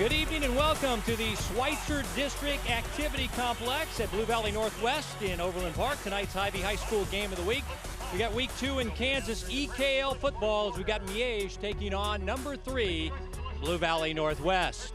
Good evening and welcome to the Schweitzer District Activity Complex at Blue Valley Northwest in Overland Park. Tonight's Hy-Vee High School game of the week. We got week 2 in Kansas EKL football as we got Miege taking on number 3, Blue Valley Northwest.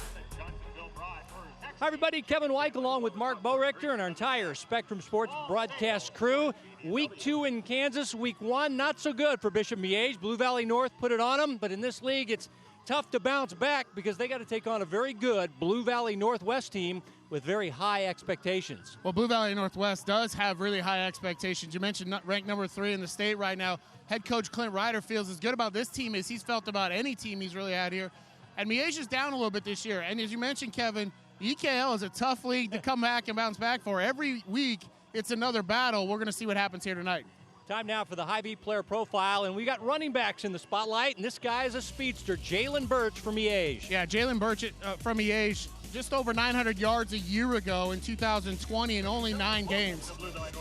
Hi everybody, Kevin Weick along with Mark Borichter and our entire Spectrum Sports broadcast crew. Week 2 in Kansas, week 1 not so good for Bishop Miege. Blue Valley North put it on them, but in this league it's tough to bounce back because they got to take on a very good Blue Valley Northwest team with very high expectations. Well, Blue Valley Northwest does have really high expectations. You mentioned ranked number 3 in the state right now. Head coach Clint Ryder feels as good about this team as he's felt about any team he's really had here. And Miege is down a little bit this year. And as you mentioned, Kevin, the EKL is a tough league to come back and bounce back for. Every week, it's another battle. We're going to see what happens here tonight. Time now for the Hy-Vee player profile, and we got running backs in the spotlight, and this guy is a speedster, Jalen Birch from Miege. Yeah, Jalen Birch from Miege, just over 900 yards a year ago in 2020 in only 9 games.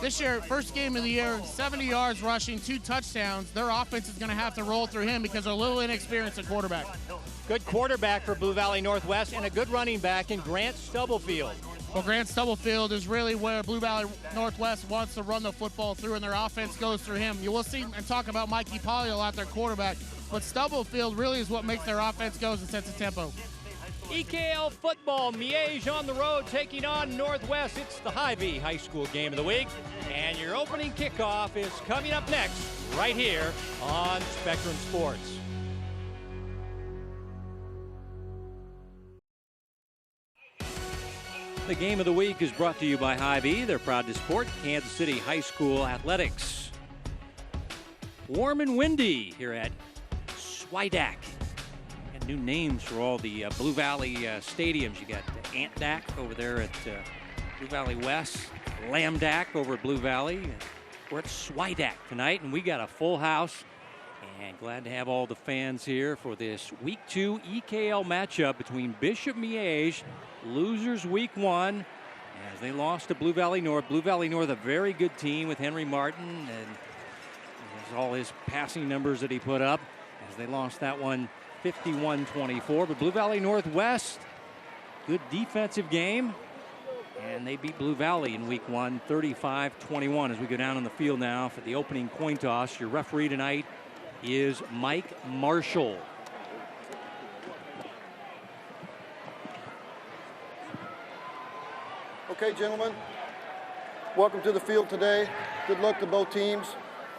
This year, first game of the year, 70 yards rushing, 2 touchdowns. Their offense is going to have to roll through him because they're a little inexperienced at quarterback. Good quarterback for Blue Valley Northwest and a good running back in Grant Stubblefield. Well, Grant Stubblefield is really where Blue Valley Northwest wants to run the football through, and their offense goes through him. You will see and talk about Mikey Polio out their quarterback, but Stubblefield really is what makes their offense goes and sets the tempo. EKL football, Miege on the road taking on Northwest. It's the Hy-Vee High School game of the week, and your opening kickoff is coming up next right here on Spectrum Sports. The game of the week is brought to you by Hy-Vee. They're proud to support Kansas City High School athletics. Warm and windy here at Schweidack. Got new names for all the Blue Valley stadiums. You got Antdack over there at Blue Valley West, Lambdack over at Blue Valley. We're at Schweidack tonight, and we got a full house. And glad to have all the fans here for this Week 2 EKL matchup between Bishop Miege, losers Week 1, as they lost to Blue Valley North. Blue Valley North, a very good team with Henry Martin and all his passing numbers that he put up, as they lost that one 51-24. But Blue Valley Northwest, good defensive game, and they beat Blue Valley in Week 1, 35-21. As we go down on the field now for the opening coin toss, your referee tonight is Mike Marshall. Okay, gentlemen, welcome to the field today. Good luck to both teams.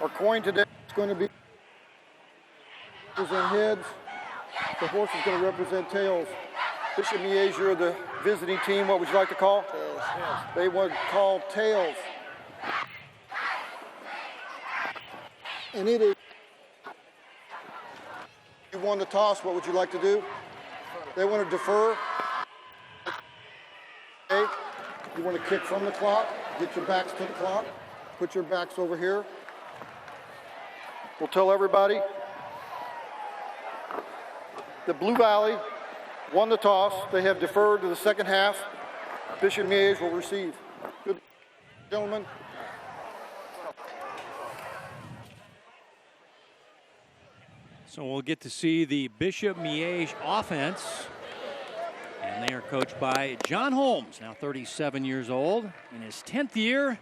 Our coin today is going to be represent heads. The horse is going to represent tails. Bishop Miege, you're the visiting team. What would you like to call? Tails. They would call tails. And it is. You won the toss. What would you like to do? They want to defer. Okay. You want to kick from the clock. Get your backs to the clock. Put your backs over here. We'll tell everybody the Blue Valley won the toss. They have deferred to the second half. Bishop Miege will receive. Good, gentlemen. So we'll get to see the Bishop Miege offense. And they are coached by John Holmes, now 37 years old. In his 10th year,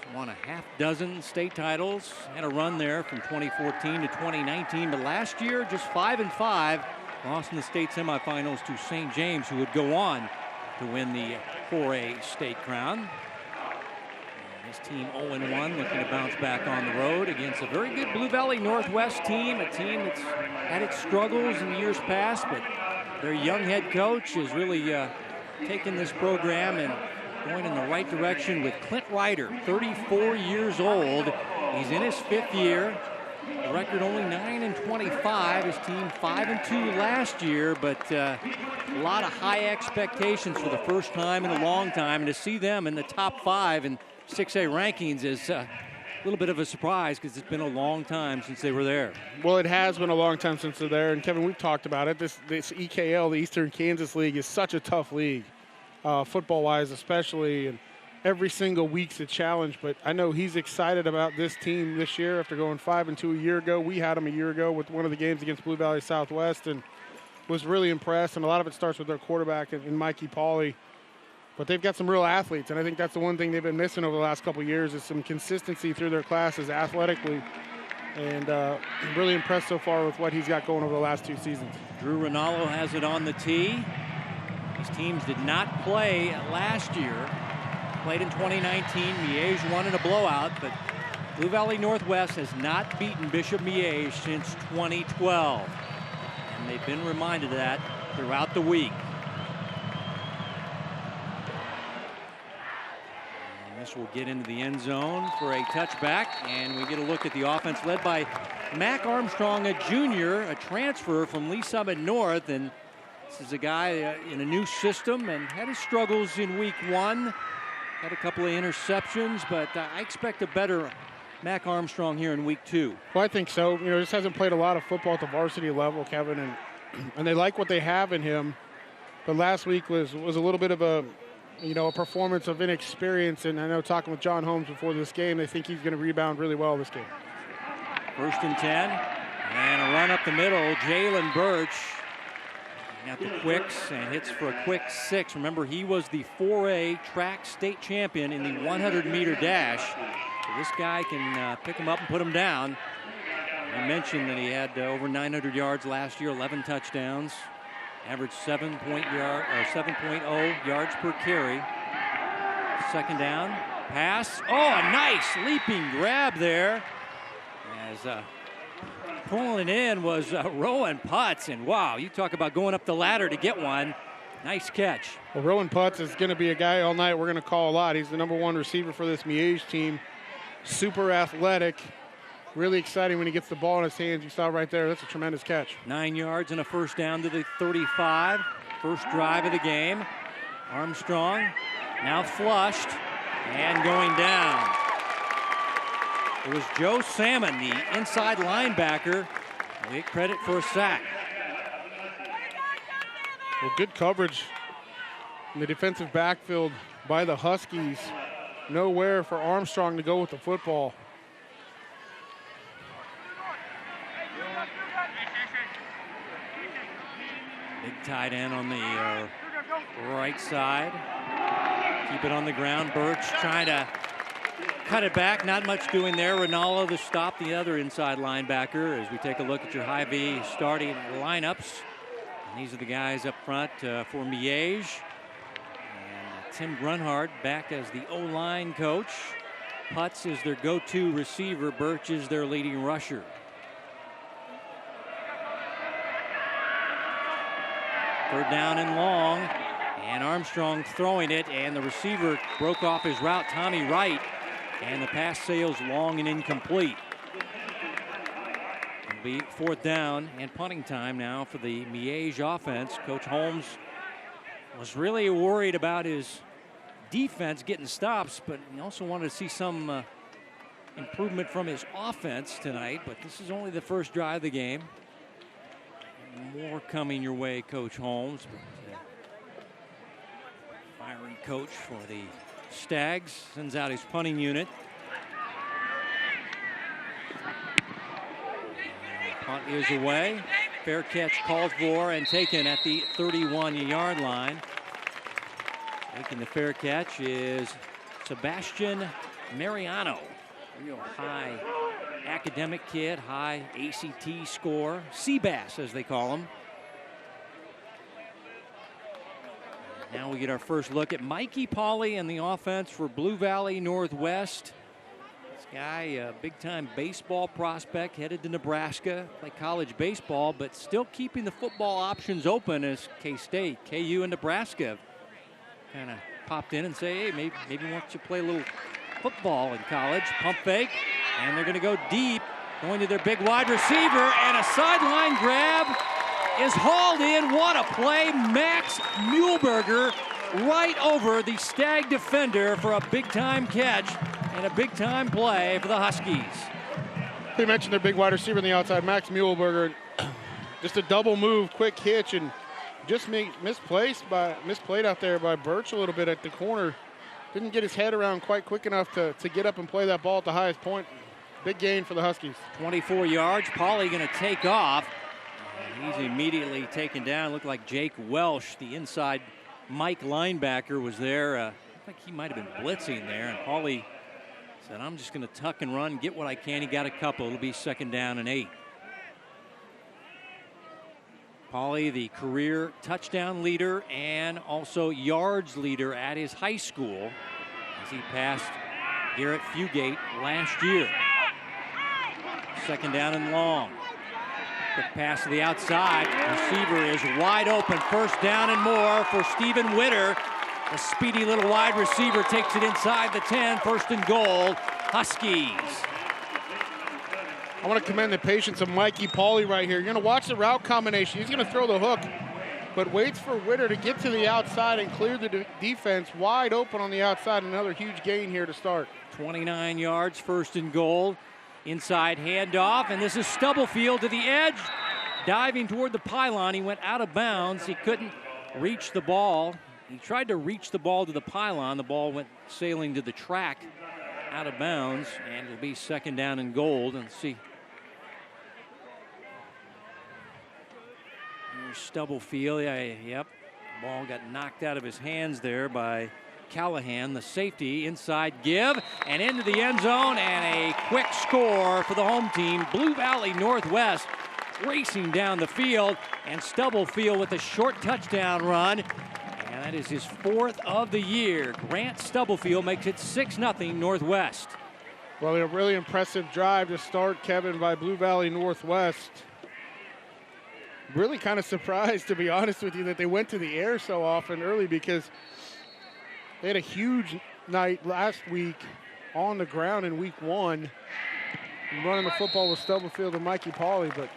he's won a half-dozen state titles. Had a run there from 2014 to 2019. But last year, just 5-5, lost in the state semifinals to St. James, who would go on to win the 4A state crown. His team 0-1, looking to bounce back on the road against a very good Blue Valley Northwest team, a team that's had its struggles in years past, but their young head coach has really taken this program and going in the right direction with Clint Ryder, 34 years old. He's in his 5th year. The record only 9-25. His team 5-2 last year, but a lot of high expectations for the first time in a long time, and to see them in the top 5 in 6A rankings is a little bit of a surprise because it's been a long time since they were there. Well, it has been a long time since they're there, and Kevin, we've talked about it. This EKL, the Eastern Kansas League, is such a tough league, football-wise especially, and every single week's a challenge. But I know he's excited about this team this year after going 5-2 a year ago. We had them a year ago with one of the games against Blue Valley Southwest, and was really impressed, and a lot of it starts with their quarterback in Mikey Pauley. But they've got some real athletes, and I think that's the one thing they've been missing over the last couple of years is some consistency through their classes athletically. And I'm really impressed so far with what he's got going over the last 2 seasons. Drew Ronaldo has it on the tee. His teams did not play last year. Played in 2019. Miege won in a blowout, but Blue Valley Northwest has not beaten Bishop Miege since 2012. And they've been reminded of that throughout the week. And this will get into the end zone for a touchback, and we get a look at the offense led by Mac Armstrong, a junior, a transfer from Lee Summit North. And this is a guy in a new system and had his struggles in week 1. Had a couple of interceptions, but I expect a better Mac Armstrong here in week 2. Well, I think so. You know, just hasn't played a lot of football at the varsity level, Kevin, and they like what they have in him. But last week was a little bit of a performance of inexperience. And I know talking with John Holmes before this game, they think he's going to rebound really well this game. 1st and 10, and a run up the middle. Jalen Birch got the quicks and hits for a quick 6. Remember, he was the 4A track state champion in the 100-meter dash. So this guy can pick him up and put him down. I mentioned that he had over 900 yards last year, 11 touchdowns, averaged 7.0 yards per carry. 2nd down, pass. Oh, a nice leaping grab there. As pulling it in was Rowan Putz, and wow, you talk about going up the ladder to get one. Nice catch. Well, Rowan Putz is going to be a guy all night we're going to call a lot. He's the #1 receiver for this Miege team. Super athletic. Really exciting when he gets the ball in his hands. You saw right there, that's a tremendous catch. 9 yards and a 1st down to the 35. First drive of the game. Armstrong now flushed and going down. It was Joe Salmon, the inside linebacker. We get credit for a sack. Well, good coverage in the defensive backfield by the Huskies. Nowhere for Armstrong to go with the football. Big tight end on the right side. Keep it on the ground. Birch trying to cut it back. Not much doing there. Ronaldo to stop the other inside linebacker as we take a look at your Hy-Vee starting lineups. And these are the guys up front for Miege. And Tim Grunhard back as the O-line coach. Putz is their go-to receiver. Birch is their leading rusher. Third down and long, and Armstrong throwing it, and the receiver broke off his route, Tommy Wright, and the pass sails long and incomplete. It'll be 4th down and punting time now for the Miege offense. Coach Holmes was really worried about his defense getting stops, but he also wanted to see some improvement from his offense tonight, but this is only the first drive of the game. More coming your way, Coach Holmes. But, firing coach for the Stags sends out his punting unit. Punt is away. Fair catch called for and taken at the 31-yard line. Making the fair catch is Sebastian Mariano. Real high academic kid, high ACT score, Seabass as they call him. Now we get our first look at Mikey Pauley and the offense for Blue Valley Northwest. This guy, a big-time baseball prospect, headed to Nebraska, play college baseball, but still keeping the football options open as K-State, KU, and Nebraska kind of popped in and say, hey, maybe why don't you play a little football in college. Pump fake, and they're going to go deep, going to their big wide receiver, and a sideline grab is hauled in. What a play. Max Muehlberger right over the Stag defender for a big-time catch and a big-time play for the Huskies. They mentioned their big wide receiver on the outside, Max Muehlberger. Just a double move, quick hitch, and just misplayed out there by Birch a little bit at the corner. Didn't get his head around quite quick enough to get up and play that ball at the highest point. Big gain for the Huskies. 24 yards. Pauley going to take off. He's immediately taken down. Looked like Jake Welsh, the inside Mike linebacker, was there. Looked like he might have been blitzing there. And Pauly said, I'm just going to tuck and run, get what I can. He got a couple. It'll be 2nd down and 8. Pauly, the career touchdown leader and also yards leader at his high school, as he passed Garrett Fugate last year. 2nd down and long. Quick pass to the outside. Receiver is wide open. 1st down and more for Stephen Witter. The speedy little wide receiver takes it inside the 10. 1st and goal, Huskies. I want to commend the patience of Mikey Pauly right here. You're going to watch the route combination. He's going to throw the hook, but waits for Witter to get to the outside and clear the defense wide open on the outside. Another huge gain here to start. 29 yards, 1st and goal. Inside handoff, and this is Stubblefield to the edge. Diving toward the pylon. He went out of bounds. He couldn't reach the ball. He tried to reach the ball to the pylon. The ball went sailing to the track out of bounds, and it'll be 2nd down and goal. And see. Here's Stubblefield. Yep. Ball got knocked out of his hands there by Callahan, the safety. Inside give and into the end zone, and a quick score for the home team. Blue Valley Northwest racing down the field, and Stubblefield with a short touchdown run, and that is his 4th of the year. Grant Stubblefield makes it 6-0 Northwest. Well, a really impressive drive to start, Kevin, by Blue Valley Northwest. Really kind of surprised, to be honest with you, that they went to the air so often early, because they had a huge night last week on the ground in week 1, running the football with Stubblefield and Mikey Pauly. But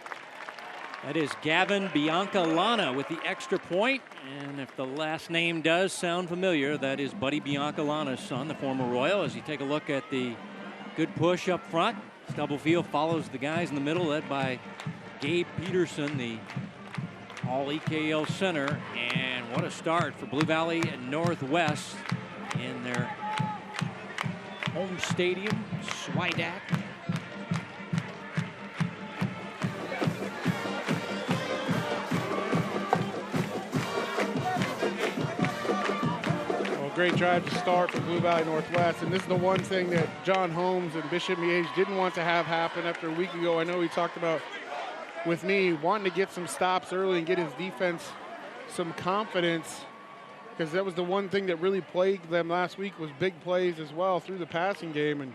that is Gavin Biancalana with the extra point. And if the last name does sound familiar, that is Buddy Biancalana's son, the former Royal. As you take a look at the good push up front, Stubblefield follows the guys in the middle, led by Gabe Peterson, the All-EKL center. And what a start for Blue Valley Northwest in their home stadium, Swidak. Well, great drive to start for Blue Valley Northwest. And this is the one thing that John Holmes and Bishop Miege didn't want to have happen after a week ago. I know he talked about with me wanting to get some stops early and get his defense some confidence, because that was the one thing that really plagued them last week, was big plays as well through the passing game. And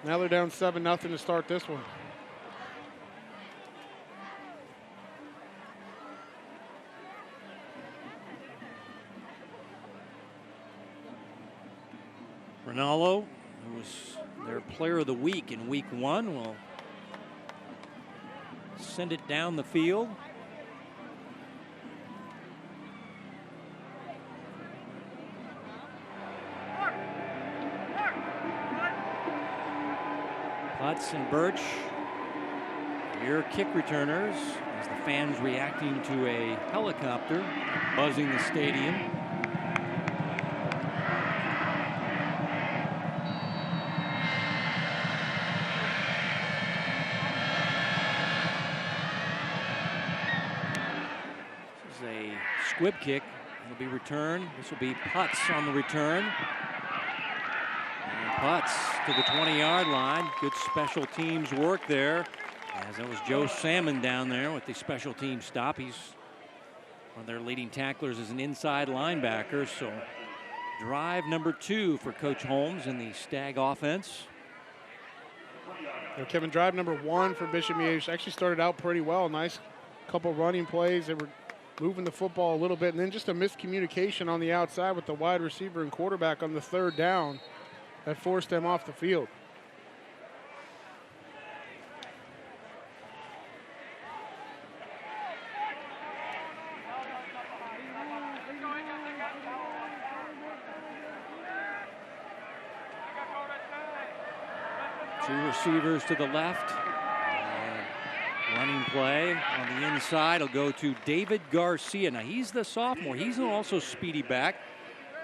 now they're down 7-0 to start this one. Ronaldo, who was their player of the week in week 1, will send it down the field. Putz and Birch, your kick returners, as the fans reacting to a helicopter buzzing the stadium. This is a squib kick. It'll be returned. This will be Putz on the return. Putz to the 20-yard line. Good special teams work there, as that was Joe Salmon down there with the special team stop. He's one of their leading tacklers as an inside linebacker. So drive number 2 for Coach Holmes in the Stag offense. Kevin, drive number 1 for Bishop Miege actually started out pretty well. Nice couple running plays. They were moving the football a little bit, and then just a miscommunication on the outside with the wide receiver and quarterback on the 3rd down that forced them off the field. Two receivers to the left. Running play on the inside will go to David Garcia. Now he's the sophomore. He's also speedy back.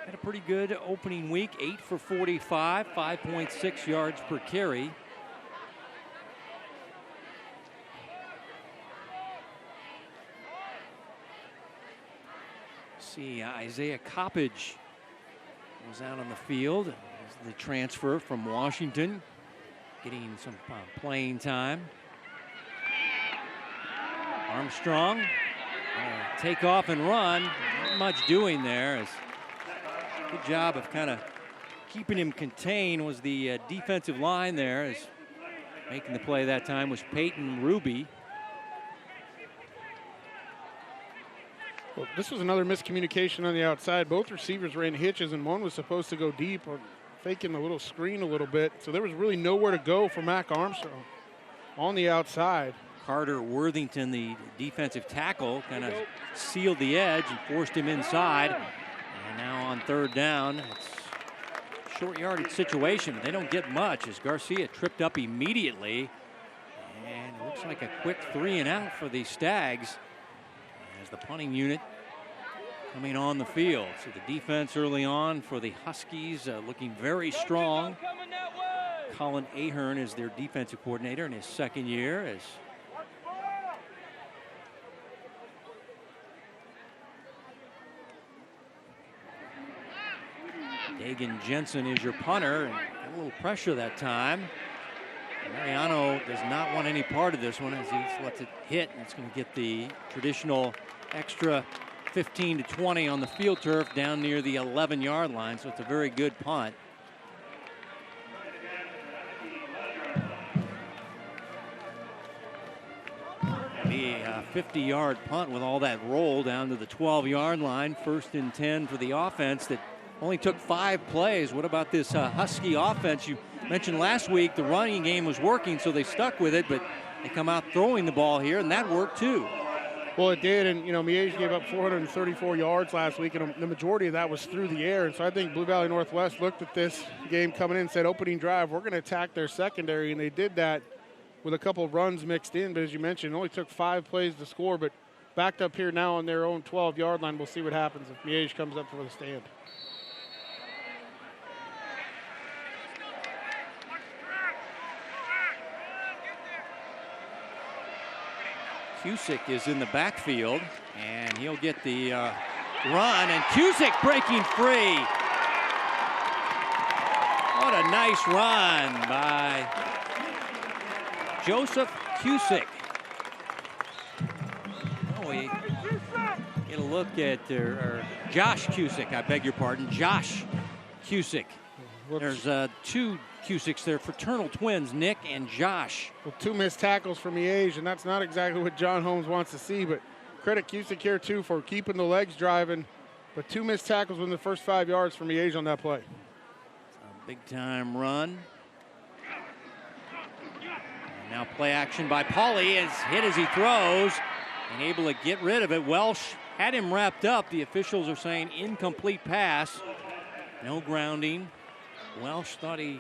Had a pretty good opening week, 8 for 45, 5.6 yards per carry. See, Isaiah Coppage was out on the field. The transfer from Washington, getting some playing time. Armstrong, take off and run. Not much doing there. Good job of kind of keeping him contained was the defensive line there. As making the play that time was Peyton Ruby. Well, this was another miscommunication on the outside. Both receivers ran hitches, and one was supposed to go deep or faking the little screen a little bit. So there was really nowhere to go for Mac Armstrong on the outside. Carter Worthington, the defensive tackle, kind of sealed the edge and forced him inside. And now on third down, it's a short yardage situation. They don't get much as Garcia tripped up immediately. And it looks like a quick 3 and out for the Stags as the punting unit coming on the field. So the defense early on for the Huskies looking very strong. Colin Ahern is their defensive coordinator in his second year. As Dagan Jensen is your punter, and got a little pressure that time. Mariano does not want any part of this one as he lets it hit, and it's going to get the traditional extra 15 to 20 on the field turf down near the 11-yard line, so it's a very good punt. Be a 50-yard punt with all that roll down to the 12-yard line. 1st and 10 for the offense that only took 5 plays. What about this Husky offense? You mentioned last week the running game was working, so they stuck with it, but they come out throwing the ball here, and that worked too. Well, it did, and Miege gave up 434 yards last week, and the majority of that was through the air. And so I think Blue Valley Northwest looked at this game coming in and said, opening drive, we're going to attack their secondary, and they did that with a couple of runs mixed in. But as you mentioned, it only took 5 plays to score, but backed up here now on their own 12-yard line. We'll see what happens if Miege comes up for the stand. Cusick is in the backfield, and he'll get the run, and Cusick breaking free. What a nice run by Joseph Cusick. Oh, we get a look at Josh Cusick, I beg your pardon, Josh Cusick. There's 2 Cusicks there, fraternal twins, Nick and Josh. Well, 2 missed tackles for Miege, and that's not exactly what John Holmes wants to see, but credit Cusick here, too, for keeping the legs driving. But 2 missed tackles within the first 5 yards for Miege on that play. A big-time run. And now play action by Pauly is hit as he throws and able to get rid of it. Welsh had him wrapped up. The officials are saying incomplete pass. No grounding. Welsh thought he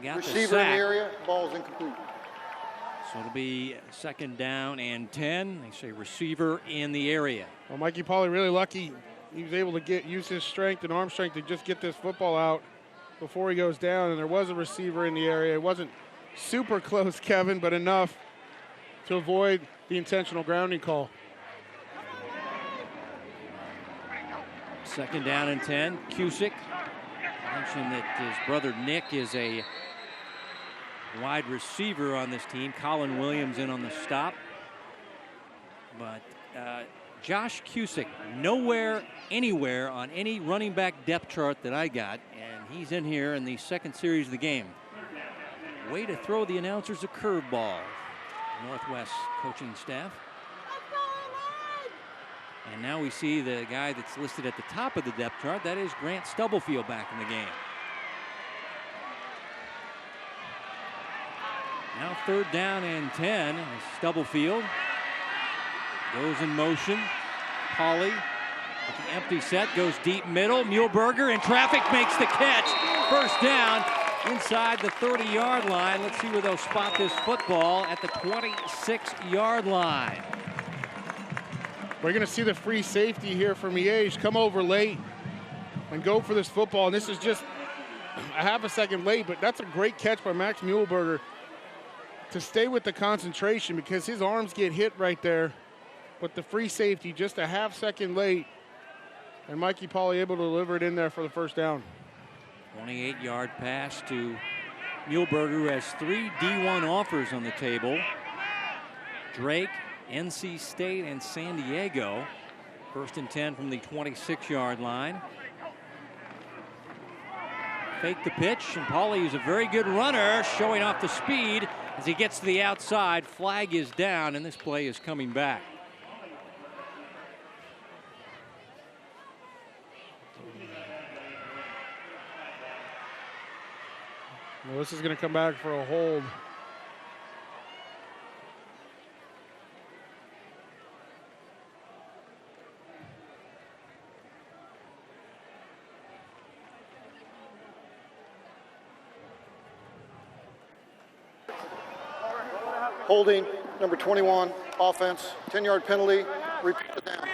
got the sack. Receiver in the area, ball's incomplete. So it'll be 2nd down and 10. They say receiver in the area. Well, Mikey Pauly really lucky. He was able to use his strength and arm strength to just get this football out before he goes down, and there was a receiver in the area. It wasn't super close, Kevin, but enough to avoid the intentional grounding call. 2nd down and 10. Cusick. Mentioned that his brother Nick is a wide receiver on this team. Colin Williams in on the stop. But Josh Cusick, nowhere, anywhere on any running back depth chart that I got, and he's in here in the 2nd series of the game. Way to throw the announcers a curveball. Northwest coaching staff. And now we see the guy that's listed at the top of the depth chart. That is Grant Stubblefield back in the game. Now 3rd down and 10. As Stubblefield goes in motion. Pauly with the empty set, goes deep middle. Muehlberger in traffic makes the catch. 1st down inside the 30-yard line. Let's see where they'll spot this football at the 26-yard line. We're going to see the free safety here for Miege come over late and go for this football. And this is just a half a second late, but that's a great catch by Max Muehlberger to stay with the concentration because his arms get hit right there. But the free safety just a half second late And Mikey Pauley able to deliver it in there for the first down. 28-yard pass to Muehlberger, who has 3 D1 offers on the table. Drake, NC State, and San Diego. 1st and 10 from the 26-yard line. Fake the pitch, and Pauley is a very good runner, showing off the speed as he gets to the outside. Flag is down, and this play is coming back. Well, this is going to come back for a hold. Holding, number 21, offense, 10-yard penalty, repeat the down.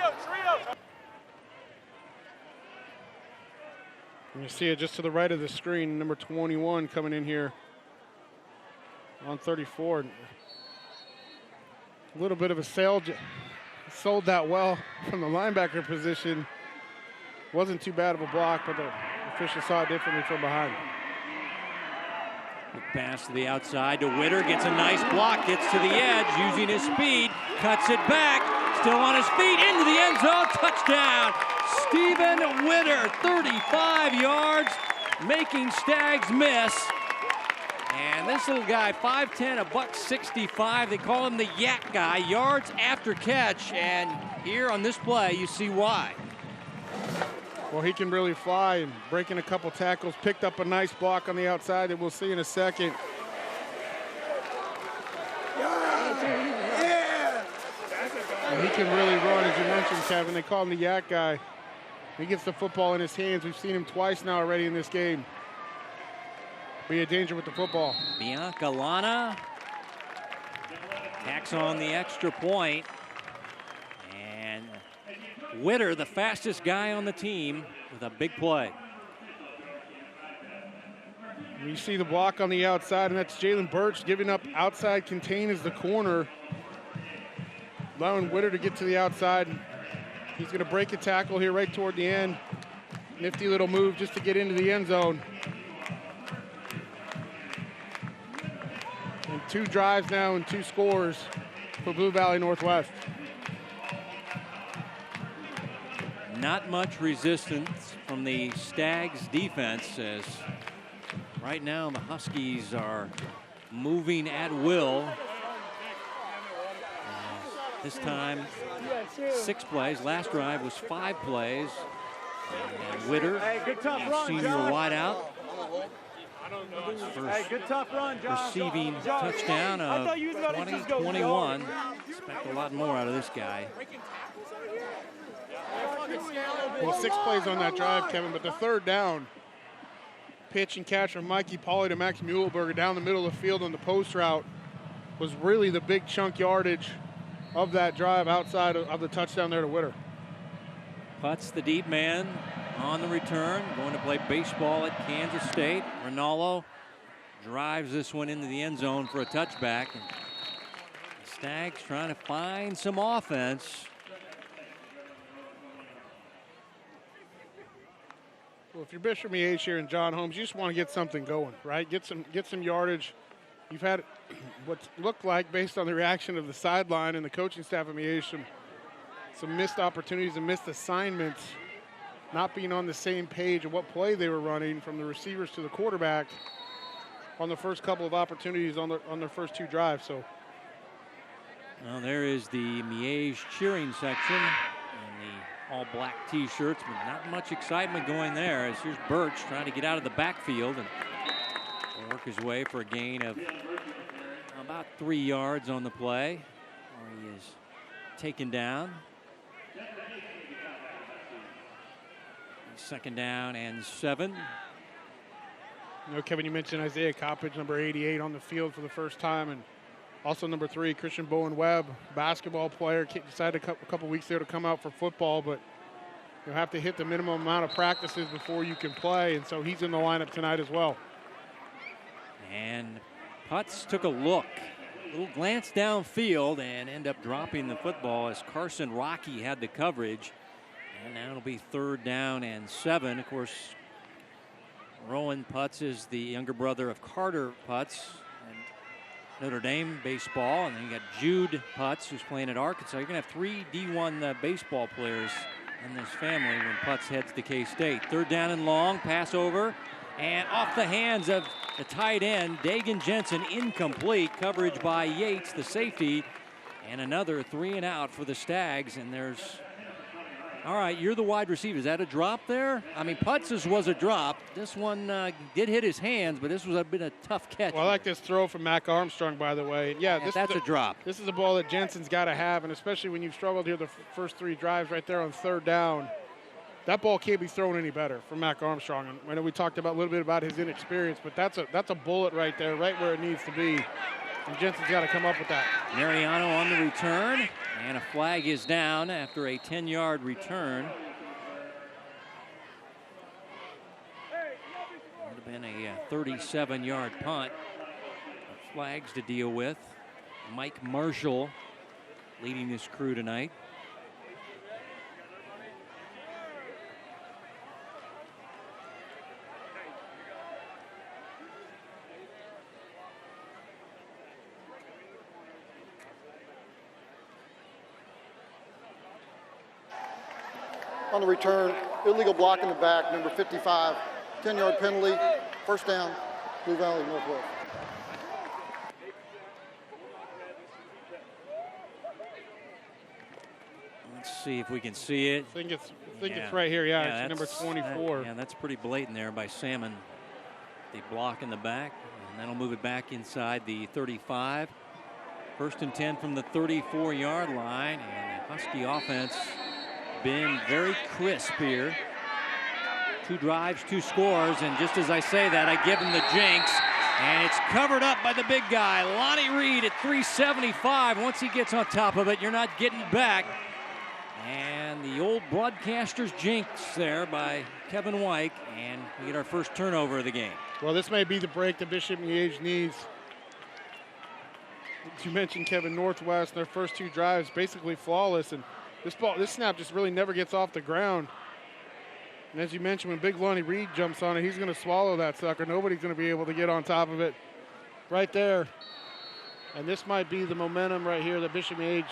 And you see it just to the right of the screen, number 21 coming in here on 34. A little bit of a sail, sold that well from the linebacker position. Wasn't too bad of a block, but the official saw it differently from behind. Pass to the outside to Witter, gets a nice block, gets to the edge, using his speed, cuts it back, still on his feet, into the end zone, touchdown! Stephen Witter, 35 yards, making Stags miss. And this little guy, 5'10", $165. They call him the Yak Guy, yards after catch. And here on this play, you see why. Well, he can really fly, and breaking a couple tackles, picked up a nice block on the outside that we'll see in a second. And he can really run, as you mentioned, Kevin. They call him the Yak Guy. He gets the football in his hands. We've seen him twice now already in this game. Be a danger with the football. Biancalana tacks on the extra point. And Witter, the fastest guy on the team, with a big play. You see the block on the outside, and that's Jalen Birch giving up outside contain as the corner. Allowing Witter to get to the outside. He's going to break a tackle here right toward the end. Nifty little move just to get into the end zone. And 2 drives now and 2 scores for Blue Valley Northwest. Not much resistance from the Stags defense, as right now the Huskies are moving at will. This time, 6 plays. Last drive was 5 plays. And Witter, senior wideout. First receiving touchdown of 2021. Expect a lot more out of this guy. Well, 6 plays on that drive, Kevin, but the third down, pitch and catch from Mikey Pauley to Max Muehlberger down the middle of the field on the post route was really the big chunk yardage of that drive outside of the touchdown there to Witter. Putts the deep man on the return, going to play baseball at Kansas State. Rinaldo drives this one into the end zone for a touchback. And the Stags trying to find some offense. Well, if you're Bishop Miege here and John Holmes, you just want to get something going, right? Get some yardage. You've had what looked like, based on the reaction of the sideline and the coaching staff of Miege, some missed opportunities and missed assignments, not being on the same page of what play they were running from the receivers to the quarterback on the first couple of opportunities on their first 2 drives. So, well, there is the Miege cheering section in the all-black T-shirts, but not much excitement going there, as here's Birch trying to get out of the backfield and work his way for a gain of about 3 yards on the play, where he is taken down. 2nd down and 7. You know, Kevin, you mentioned Isaiah Coppage, number 88, on the field for the first time, and also number 3, Christian Bowen Webb, basketball player, decided a couple weeks ago to come out for football, but you'll have to hit the minimum amount of practices before you can play, and so he's in the lineup tonight as well. And Putz took a look, a little glance downfield, and ended up dropping the football as Carson Rocky had the coverage. And now it'll be 3rd down and 7. Of course, Rowan Putz is the younger brother of Carter Putz and Notre Dame baseball. And then you got Jude Putz, who's playing at Arkansas. You're going to have 3 D1 baseball players in this family when Putz heads to K-State. 3rd down and long, pass over, and off the hands of the tight end, Dagan Jensen, incomplete. Coverage by Yates, the safety, and another 3 and out for the Stags. And there's, all right, you're the wide receiver. Is that a drop there? I mean, Putz's was a drop. This one did hit his hands, but this was been a tough catch. Well, I like this throw from Mac Armstrong, by the way. Yeah, that's a drop. This is a ball that Jensen's got to have, and especially when you've struggled here the first 3 drives right there on 3rd down. That ball can't be thrown any better from Mac Armstrong. And I know we talked about a little bit about his inexperience, but that's a bullet right there, right where it needs to be. And Jensen's got to come up with that. Mariano on the return, and a flag is down after a 10-yard return. Would have been a 37-yard punt. Flags to deal with. Mike Marshall leading this crew tonight. On the return, illegal block in the back, number 55, 10-yard penalty, 1st down, Blue Valley Northwest. Let's see if we can see it. I think it's right here. Yeah, it's number 24. Yeah, that's pretty blatant there by Salmon. The block in the back, and that'll move it back inside the 35. 1st and 10 from the 34-yard line, and the Husky offense been very crisp here. 2 drives, 2 scores, and just as I say that, I give him the jinx, and it's covered up by the big guy, Lonnie Reed at 375. Once he gets on top of it, you're not getting back. And the old broadcaster's jinx there by Kevin Wyke, and we get our first turnover of the game. Well, this may be the break that Bishop Miege needs. As you mentioned, Kevin, Northwest, their first 2 drives basically flawless, and this snap just really never gets off the ground. And as you mentioned, when Big Lonnie Reed jumps on it, he's going to swallow that sucker. Nobody's going to be able to get on top of it right there. And this might be the momentum right here that Bishop Miege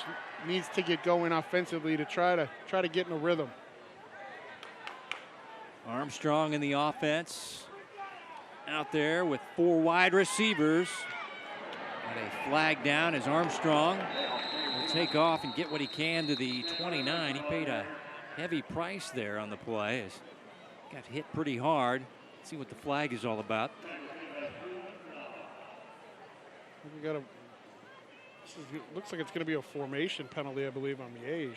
needs to get going offensively to try to get in a rhythm. Armstrong in the offense out there with 4 wide receivers. Got a flag down as Armstrong will take off and get what he can to the 29. He paid a heavy price there on the play. Got hit pretty hard. Let's see what the flag is all about. Looks like it's going to be a formation penalty, I believe, on Miege.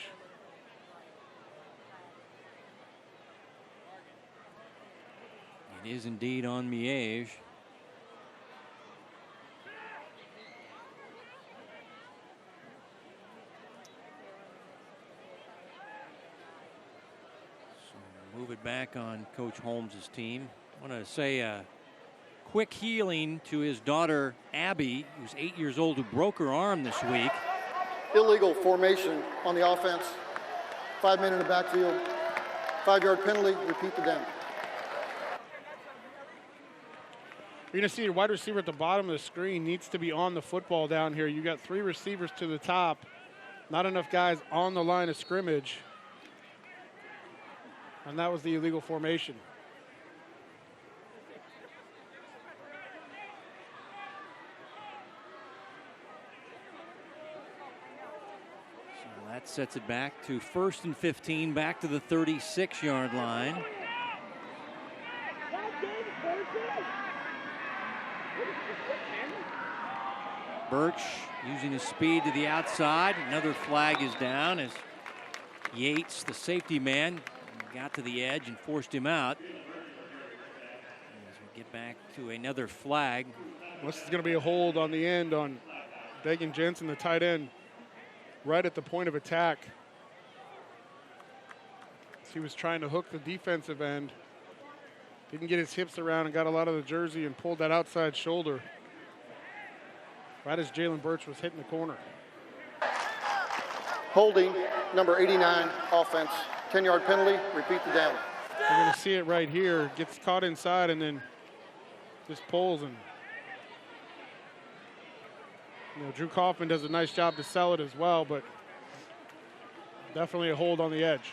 It is indeed on Miege. Move it back on Coach Holmes' team. I want to say a quick healing to his daughter, Abby, who's 8 years old, who broke her arm this week. Illegal formation on the offense. 5 men in the backfield. 5-yard penalty, repeat the down. You're going to see your wide receiver at the bottom of the screen needs to be on the football down here. You got 3 receivers to the top. Not enough guys on the line of scrimmage. And that was the illegal formation. So that sets it back to 1st and 15, back to the 36-yard line. Birch using his speed to the outside. Another flag is down as Yates, the safety man, got to the edge and forced him out. As we get back to another flag. This is going to be a hold on the end on Dagan Jensen, the tight end, right at the point of attack. He was trying to hook the defensive end. Didn't get his hips around and got a lot of the jersey and pulled that outside shoulder right as Jalen Birch was hitting the corner. Holding, number 89, offense. 10-yard penalty, repeat the down. We're going to see it right here. Gets caught inside and then just pulls. And Drew Kaufman does a nice job to sell it as well, but definitely a hold on the edge.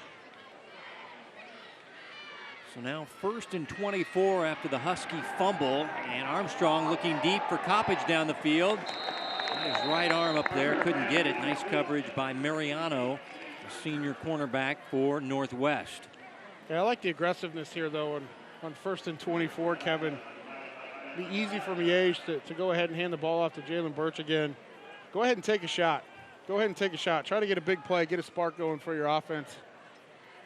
So now 1st and 24 after the Husky fumble, and Armstrong looking deep for Coppage down the field. His right arm up there, couldn't get it. Nice coverage by Mariano, the senior cornerback for Northwest. Yeah, I like the aggressiveness here, though, on 1st and 24, Kevin. Be easy for Miege to go ahead and hand the ball off to Jalen Birch again. Go ahead and take a shot. Go ahead and take a shot. Try to get a big play, get a spark going for your offense.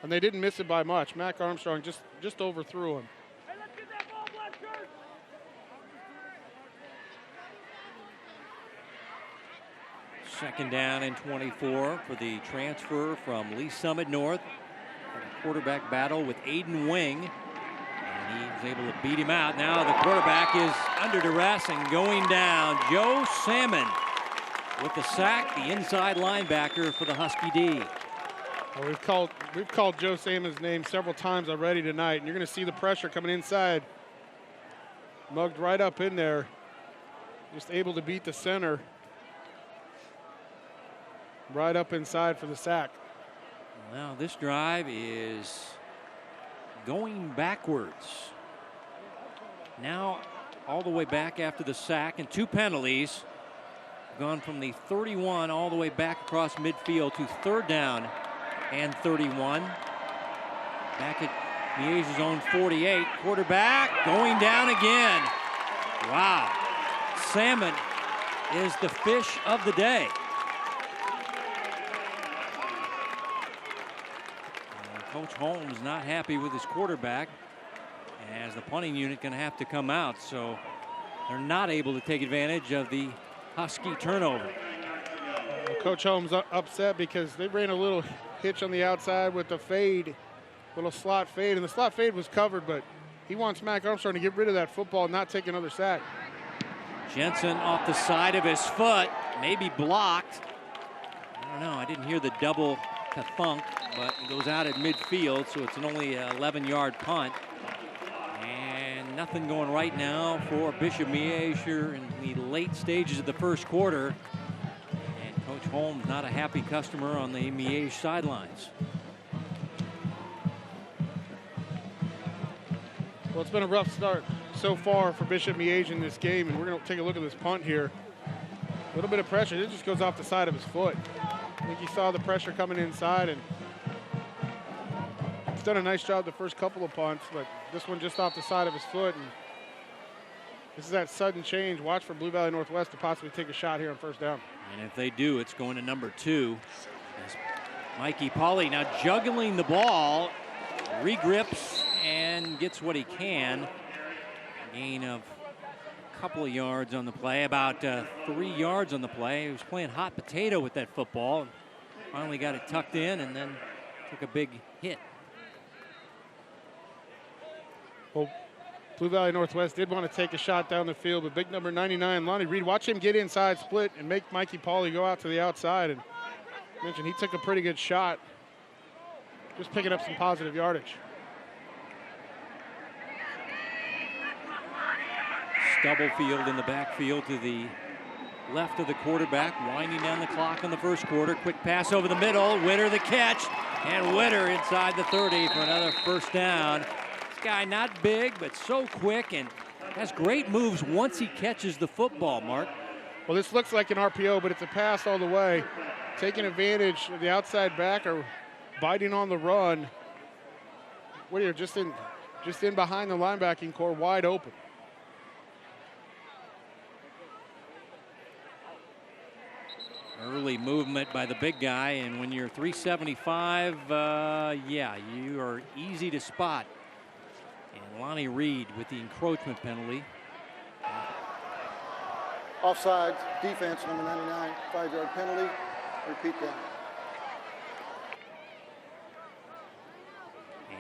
And they didn't miss it by much. Mac Armstrong just overthrew him. Hey, let's get that ball, Black Shirt. Second down and 24 for the transfer from Lee Summit North. A quarterback battle with Aiden Wing. And he was able to beat him out. Now the quarterback is under duress and going down. Joe Salmon with the sack, the inside linebacker for the Husky D. Well, we've called Joe Salmon's name several times already tonight, and you're going to see the pressure coming inside. Mugged right up in there. Just able to beat the center. Right up inside for the sack. Now this drive is going backwards. Now all the way back after the sack and 2 penalties. Gone from the 31 all the way back across midfield to 3rd down and 31. Back at Miege's own 48. Quarterback going down again. Wow. Salmon is the fish of the day. Coach Holmes not happy with his quarterback, as the punting unit going to have to come out, so they're not able to take advantage of the Husky turnover. Coach Holmes upset because they ran a little hitch on the outside with the fade, little slot fade, and the slot fade was covered, but he wants Mac Armstrong to get rid of that football and not take another sack. Jensen off the side of his foot, maybe blocked. I don't know, I didn't hear the double thunk, but it goes out at midfield, so it's an only 11-yard punt. And nothing going right now for Bishop Miege here in the late stages of the first quarter. And Coach Holmes not a happy customer on the Miege sidelines. Well, it's been a rough start so far for Bishop Miege in this game, and we're going to take a look at this punt here. A little bit of pressure. It just goes off the side of his foot. I think he saw the pressure coming inside, and he's done a nice job the first couple of punts, but this one just off the side of his foot. And this is that sudden change. Watch for Blue Valley Northwest to possibly take a shot here on 1st down. And if they do, it's going to number 2. As Mikey Pauly now juggling the ball, regrips and gets what he can. Gain of a couple of yards on the play, about 3 yards on the play. He was playing hot potato with that football. Finally got it tucked in and then took a big hit. Well, Blue Valley Northwest did want to take a shot down the field, but big number 99, Lonnie Reed, watch him get inside, split, and make Mikey Pauly go out to the outside. And I mentioned he took a pretty good shot, just picking up some positive yardage. Stubblefield in the backfield to the left of the quarterback, winding down the clock in the first quarter. Quick pass over the middle. Witter the catch, and Witter inside the 30 for another 1st down. This guy not big, but so quick and has great moves once he catches the football, Mark. Well, this looks like an RPO, but it's a pass all the way. Taking advantage of the outside backer, biting on the run. Witter just in behind the linebacking core, wide open. Early movement by the big guy, and when you're 375, yeah, you are easy to spot. And Lonnie Reed with the encroachment penalty. Offside, defense, number 99, 5-yard penalty. Repeat that.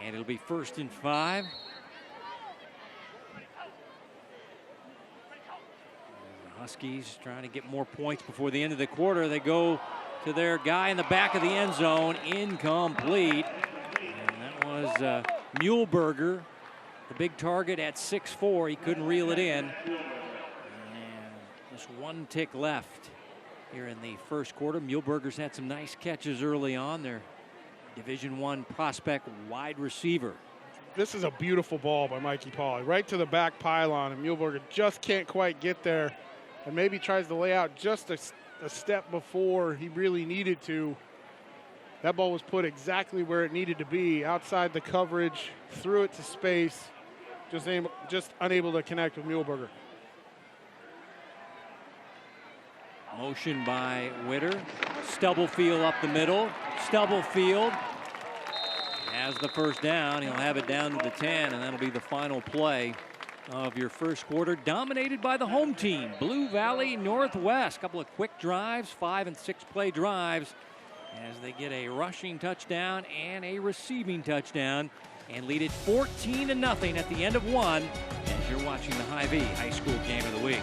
And it'll be 1st and 5. Huskies trying to get more points before the end of the quarter. They go to their guy in the back of the end zone. Incomplete. Muehlberger, the big target at 6'4". He couldn't reel it in. And just one tick left here in the first quarter. Muehlberger's had some nice catches early on. Their Division I prospect wide receiver. This is a beautiful ball by Mikey Pauley, right to the back pylon, and Muehlberger just can't quite get there, and maybe tries to lay out just a step before he really needed to. That ball was put exactly where it needed to be, outside the coverage, threw it to space, just unable to connect with Muehlberger. Motion by Witter. Stubblefield up the middle. Stubblefield has the first down. He'll have it down to the 10, and that'll be the final play of your first quarter, dominated by the home team, Blue Valley Northwest. A couple of quick drives, 5- and 6-play drives, as they get a rushing touchdown and a receiving touchdown and lead it 14-0 at the end of one, as you're watching the Hy-Vee High School Game of the Week.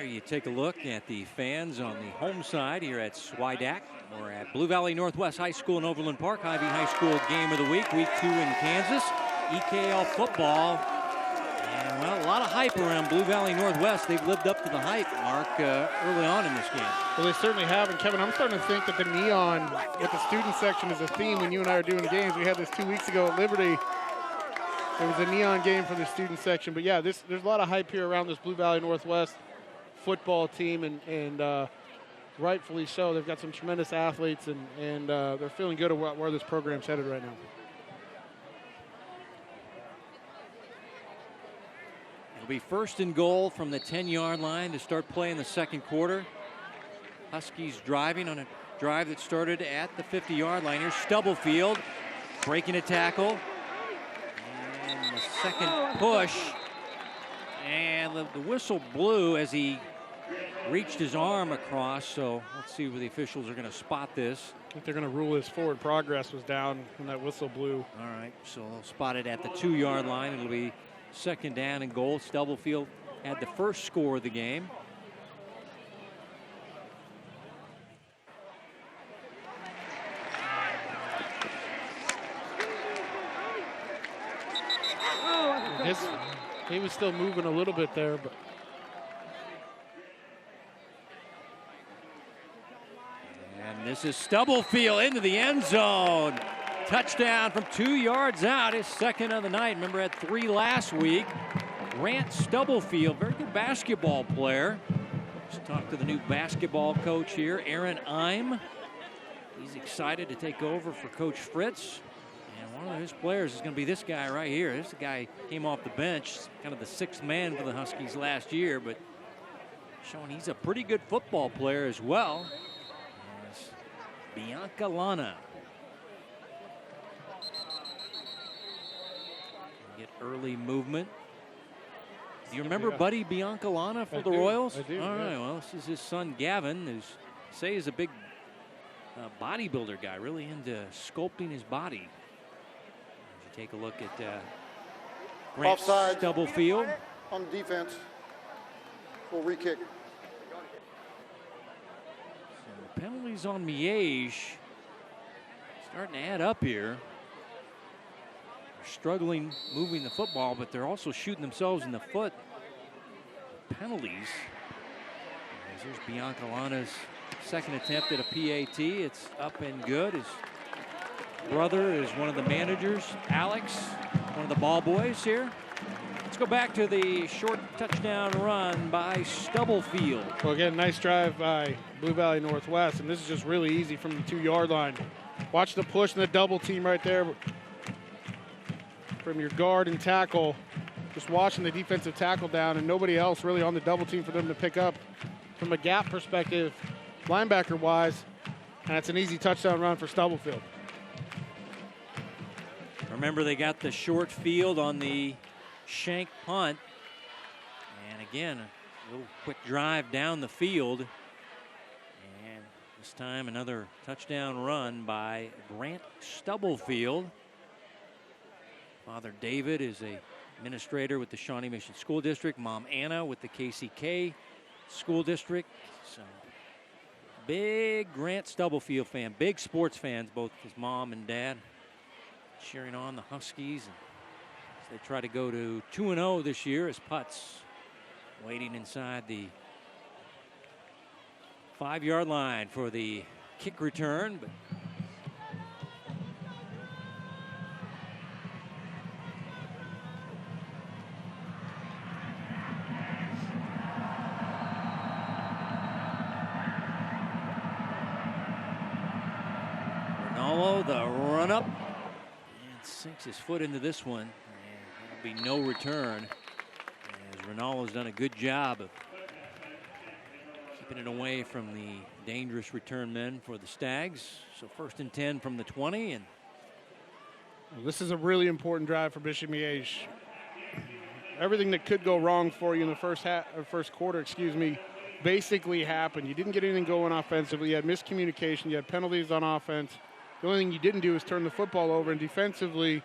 You take a look at the fans on the home side here at Swidak. We're at Blue Valley Northwest High School in Overland Park. Hy-Vee High School Game of the Week, Week 2 in Kansas. EKL football. And, well, a lot of hype around Blue Valley Northwest. They've lived up to the hype, Mark, early on in this game. Well, they certainly have. And, Kevin, I'm starting to think that the neon with the student section is a theme when you and I are doing games. We had this 2 weeks ago at Liberty. There was a neon game for the student section. But, yeah, there's a lot of hype here around this Blue Valley Northwest football team, and rightfully so. They've got some tremendous athletes, and they're feeling good about where this program's headed right now. It'll be 1st and goal from the 10-yard line to start playing the second quarter. Huskies driving on a drive that started at the 50-yard line. Here's Stubblefield breaking a tackle, and the second push, and the whistle blew as he reached his arm across, so let's see where the officials are going to spot this. I think they're going to rule his forward progress was down when that whistle blew. All right, so they'll spot it at the 2-yard line. It'll be 2nd down and goal. Stubblefield had the first score of the game. He was still moving a little bit there, but and this is Stubblefield into the end zone. Touchdown from 2 yards out, his second of the night. Remember, had 3 last week. Grant Stubblefield, very good basketball player. Let's talk to the new basketball coach here, Aaron Eim. He's excited to take over for Coach Fritz. And one of his players is going to be this guy right here. This guy came off the bench, kind of the 6th man for the Huskies last year, but showing he's a pretty good football player as well. As Bianca Lana. Get early movement. Do you remember Buddy Biancalana for the Royals? I do. All right, well, this is his son Gavin, who's say is a big bodybuilder guy, really into sculpting his body. As you take a look at Grant Offside. Stubblefield. On defense. Full re-kick. So penalties on Miege starting to add up here. Struggling moving the football, but they're also shooting themselves in the foot. Penalties. There's Biancalana's second attempt at a PAT. It's up and good. His brother is one of the managers, Alex, one of the ball boys here. Let's go back to the short touchdown run by Stubblefield. Well, again, nice drive by Blue Valley Northwest, and this is just really easy from the 2-yard line. Watch the push and the double team right there. From your guard and tackle, just watching the defensive tackle down and nobody else really on the double team for them to pick up. From a gap perspective, linebacker-wise, and it's an easy touchdown run for Stubblefield. Remember, they got the short field on the shank punt. And again, a little quick drive down the field. And this time another touchdown run by Grant Stubblefield. Father David is a administrator with the Shawnee Mission School District, Mom Anna with the KCK School District. So big Grant Stubblefield fan, big sports fans, both his mom and dad, cheering on the Huskies as they try to go to 2-0 this year as Putz waiting inside the 5-yard line for the kick return, but Ronaldo, the run up, and sinks his foot into this one, and there'll be no return as Ronaldo's done a good job of keeping it away from the dangerous return men for the Stags. So 1st and 10 from the 20. And this is a really important drive for Bishop Miege. Everything that could go wrong for you in the first quarter, basically happened. You didn't get anything going offensively. You had miscommunication. You had penalties on offense. The only thing you didn't do is turn the football over. And defensively,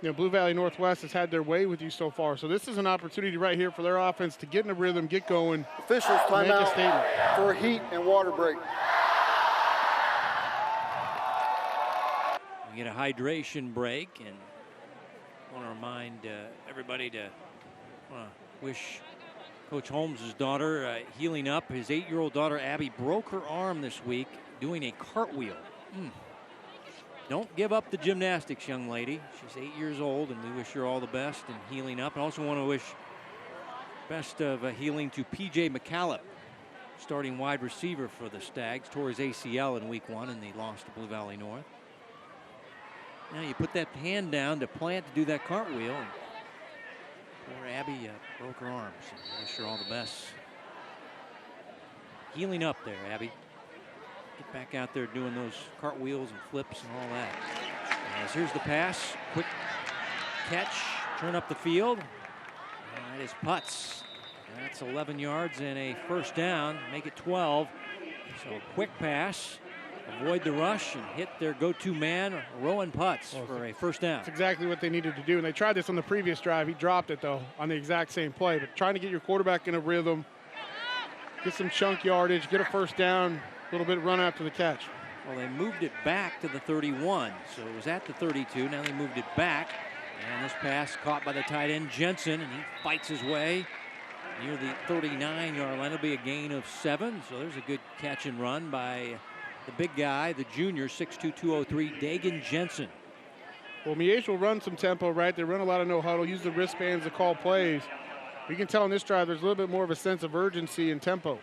Blue Valley Northwest has had their way with you so far. So this is an opportunity right here for their offense to get in a rhythm, get going. Officials timeout for a heat and water break. We get a hydration break, and I want to remind everybody to wish Coach Holmes' daughter healing up. His 8-year-old daughter, Abby, broke her arm this week doing a cartwheel. Don't give up the gymnastics, young lady. She's 8 years old, and we wish her all the best in healing up. And also want to wish best of healing to P.J. McCallop, starting wide receiver for the Stags. Tore his ACL in week 1, and they lost to Blue Valley North. Now you put that hand down to plant to do that cartwheel, and poor Abby broke her arm. So we wish her all the best. Healing up there, Abby. Get back out there doing those cartwheels and flips and all that. As here's the pass, quick catch, turn up the field. That is Putz. That's 11 yards and a first down, make it 12. So a quick pass, avoid the rush, and hit their go-to man, Rowan Putz, for a first down. That's exactly what they needed to do, and they tried this on the previous drive. He dropped it, though, on the exact same play. But trying to get your quarterback in a rhythm, get some chunk yardage, get a first down, a little bit of run after the catch. Well, they moved it back to the 31, so it was at the 32. Now they moved it back, and this pass caught by the tight end Jensen, and he fights his way near the 39-yard line. It'll be a gain of 7, so there's a good catch and run by the big guy, the junior, 6'2", 203, Dagan Jensen. Well, Miege will run some tempo, right? They run a lot of no huddle, use the wristbands to call plays. You can tell on this drive there's a little bit more of a sense of urgency and tempo.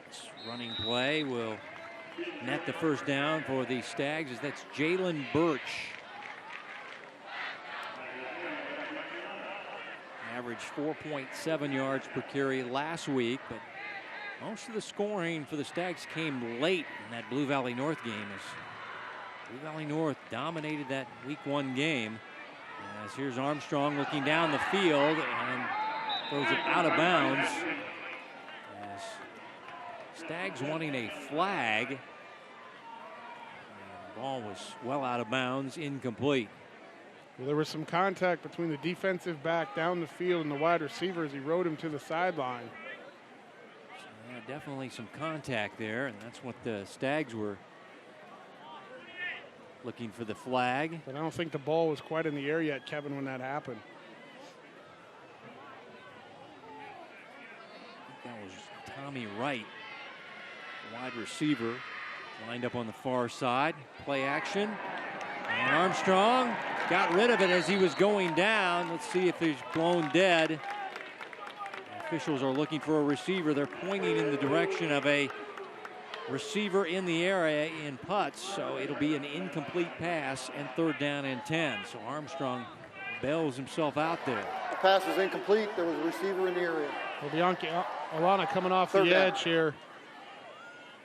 This running play will net the first down for the Stags, as that's Jalen Birch. Averaged 4.7 yards per carry last week, but most of the scoring for the Stags came late in that Blue Valley North game, as Blue Valley North dominated that week 1 game. As here's Armstrong looking down the field and throws it out of bounds. As Stags wanting a flag. And the ball was well out of bounds, incomplete. Well, there was some contact between the defensive back down the field and the wide receiver as he rode him to the sideline. So, yeah, definitely some contact there, and that's what the Stags were looking for, the flag. But I don't think the ball was quite in the air yet, Kevin, when that happened. I think that was Tommy Wright, wide receiver, lined up on the far side. Play action. And Armstrong got rid of it as he was going down. Let's see if he's blown dead. Officials are looking for a receiver. They're pointing in the direction of a receiver in the area in Putz, so it'll be an incomplete pass and 3rd down and 10. So Armstrong bails himself out there. The pass is incomplete. There was a receiver in the area. Well, Bianchi Alana coming off the edge here.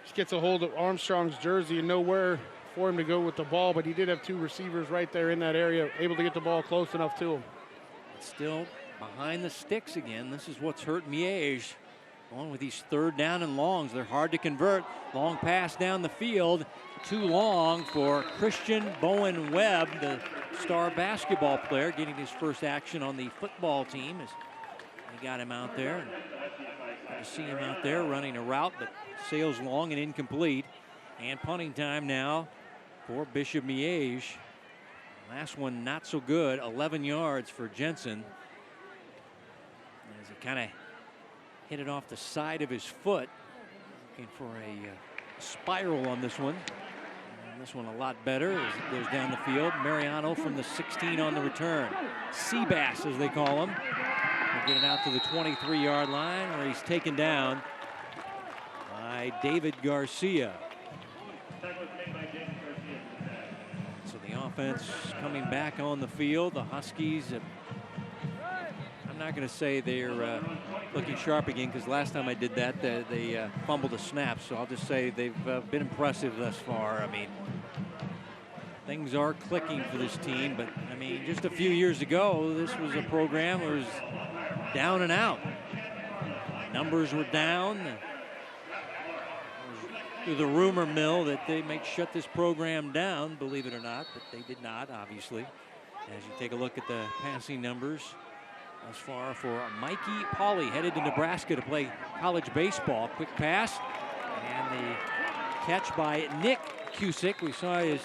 Just gets a hold of Armstrong's jersey and nowhere for him to go with the ball, but he did have 2 receivers right there in that area, able to get the ball close enough to him. It's still behind the sticks again. This is what's hurt Miege On with these third down and longs. They're hard to convert. Long pass down the field. Too long for Christian Bowen Webb, the star basketball player, getting his first action on the football team. As they got him out there. Good to see him out there running a route, but sails long and incomplete. And punting time now for Bishop Miege. Last one not so good, 11 yards for Jensen. As he kind of hit it off the side of his foot. Looking for a spiral on this one. And this one a lot better as it goes down the field. Mariano from the 16 on the return. Seabass, as they call him. He'll get it out to the 23-yard line where he's taken down by David Garcia. So the offense coming back on the field. The Huskies, I'm not going to say they're looking sharp again, because last time I did that, they fumbled a snap. So I'll just say they've been impressive thus far. I mean, things are clicking for this team, but I mean, just a few years ago, this was a program that was down and out. Numbers were down. Through the rumor mill that they might shut this program down, believe it or not, but they did not, obviously. As you take a look at the passing numbers thus far for Mikey Pauley, headed to Nebraska to play college baseball. Quick pass, and the catch by Nick Cusick. We saw his